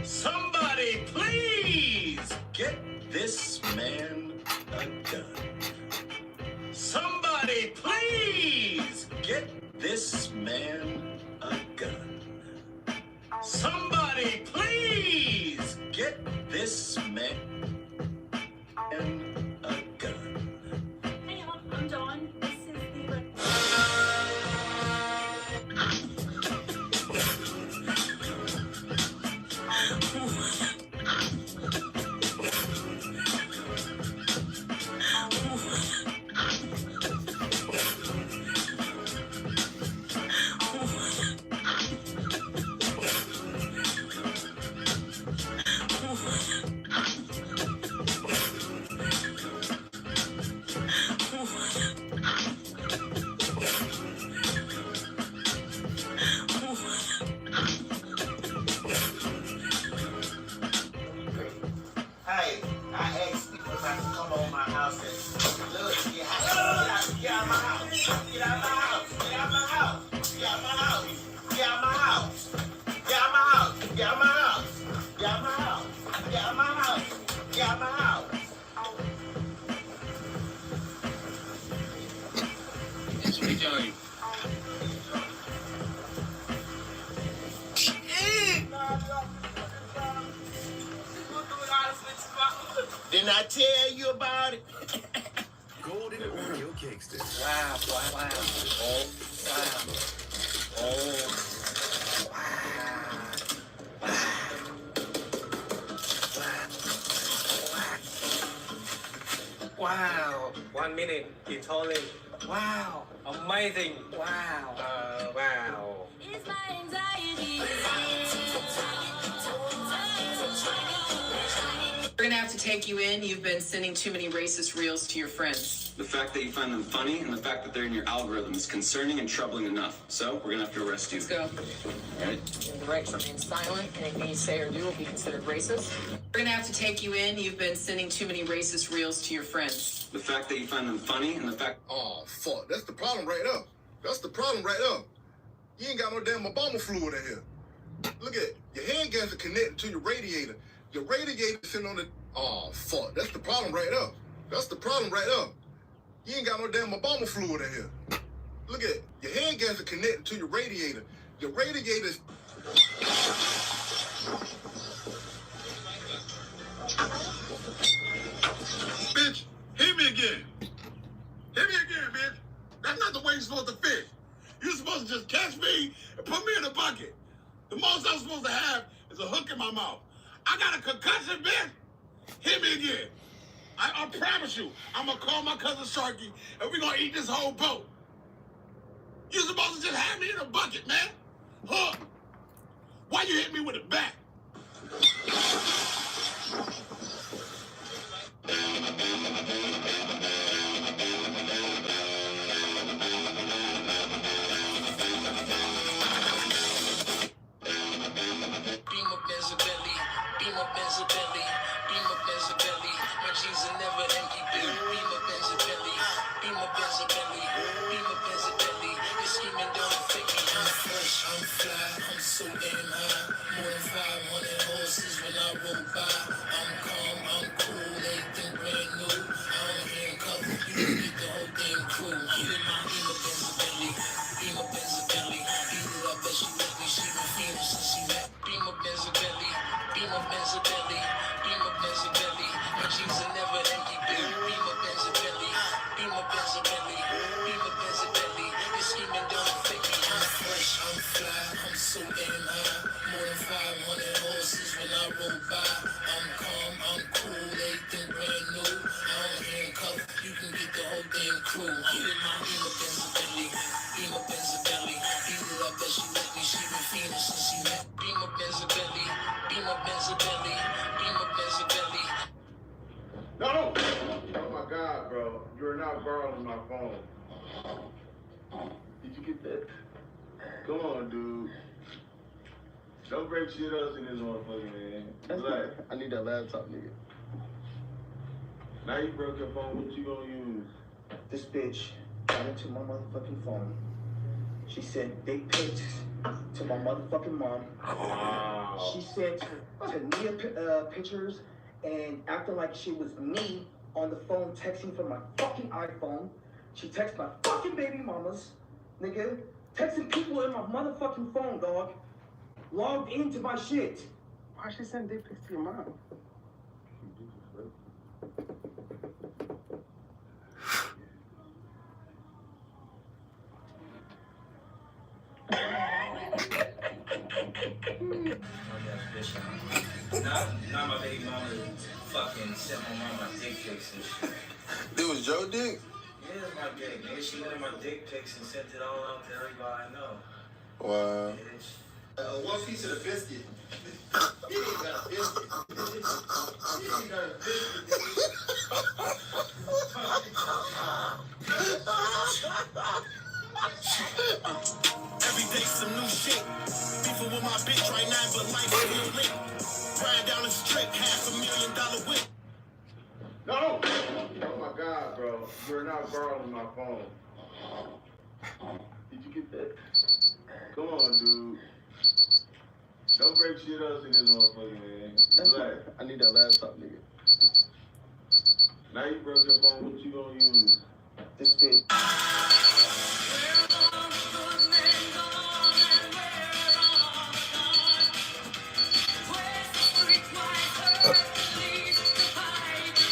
Somebody please get this man a gun. Somebody please get this man a gun. Somebody please get this man a gun. Hey, I'm Dawn. This is the... Hey, I asked people not to come on my house and look, get out of my house. Get out of my house. Get out of my house. Get out of my house. Get out of my house. Get out of my house. Get out of my house. Get out of my house. Get out of my house. Get out of my house. It's me, Johnny. Didn't I tell you about it? Golden Oreo cake sticks. Wow, wow, wow. Oh, wow. Oh, wow. Wow. 1 minute, it's holding. Wow. Amazing. Wow. Wow. It's my anxiety. We're gonna have to take you in. You've been sending too many racist reels to your friends. The fact that you find them funny and the fact that they're in your algorithm is concerning and troubling enough. So, we're gonna have to arrest you. Let's go. All right? You have the right to remain silent. Anything you say or do will be considered racist. We're gonna have to take you in. You've been sending too many racist reels to your friends. The fact that you find them funny and the fact... Oh, fuck. That's the problem right there. That's the problem right there. You ain't got no damn Obama fluid in here. Look at it. Your hand gas are connected to your radiator. Your radiator sitting on the... Oh, fuck. That's the problem right there. That's the problem right there. You ain't got no damn Obama fluid in here. Look at it. Your hand gas are connected to your radiator. Your radiator is... Bitch, hit me again. Hit me again, bitch. That's not the way you're supposed to fish. You're supposed to just catch me and put me in a bucket. The most I'm supposed to have is a hook in my mouth. I got a concussion, bitch. Hit me again. I promise you, I'm going to call my cousin Sharky and we're going to eat this whole boat. You're supposed to just have me in a bucket, man. Hook. Why you hit me with a bat? No! Oh my God, bro. You're not borrowing my phone. Did you get that? Come on, dude. Don't break shit else in this motherfucker, man. Relax. I need that laptop, nigga. Now you broke your phone, what you gonna use? This bitch got into my motherfucking phone. She sent dick pics to my motherfucking mom. Wow. She sent Tania pictures and acting like she was me on the phone texting from my fucking iPhone. She texted my fucking baby mamas, nigga. Texting people in my motherfucking phone, dog. Logged into my shit. Why she send dick pics to your mom? Not my baby mama fucking sent my mom my dick pics and shit. It was your dick? Yeah, it's my dick, nigga. She wanted my dick pics and sent it all out to everybody I know. Wow. One piece of the biscuit. He ain't got a biscuit. He ain't got a biscuit. Every day some new shit. Beefing with my bitch right now, but life is real lit. Riding down the strip, $500,000 whip. No! Oh my God, bro. You're not borrowing my phone. Did you get that? Come on, dude. Don't break shit else in this motherfucker, man. Relax. I need that laptop, nigga. Now you broke your phone, what you gonna use? This bitch.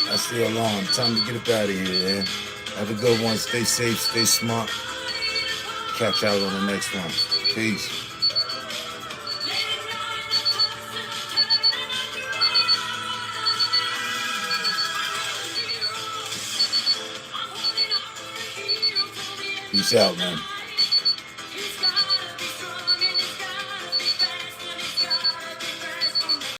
That's the alarm. Time to get up out of here, man. Have a good one. Stay safe, stay smart. Catch y'all on the next one. Peace. Peace out, man.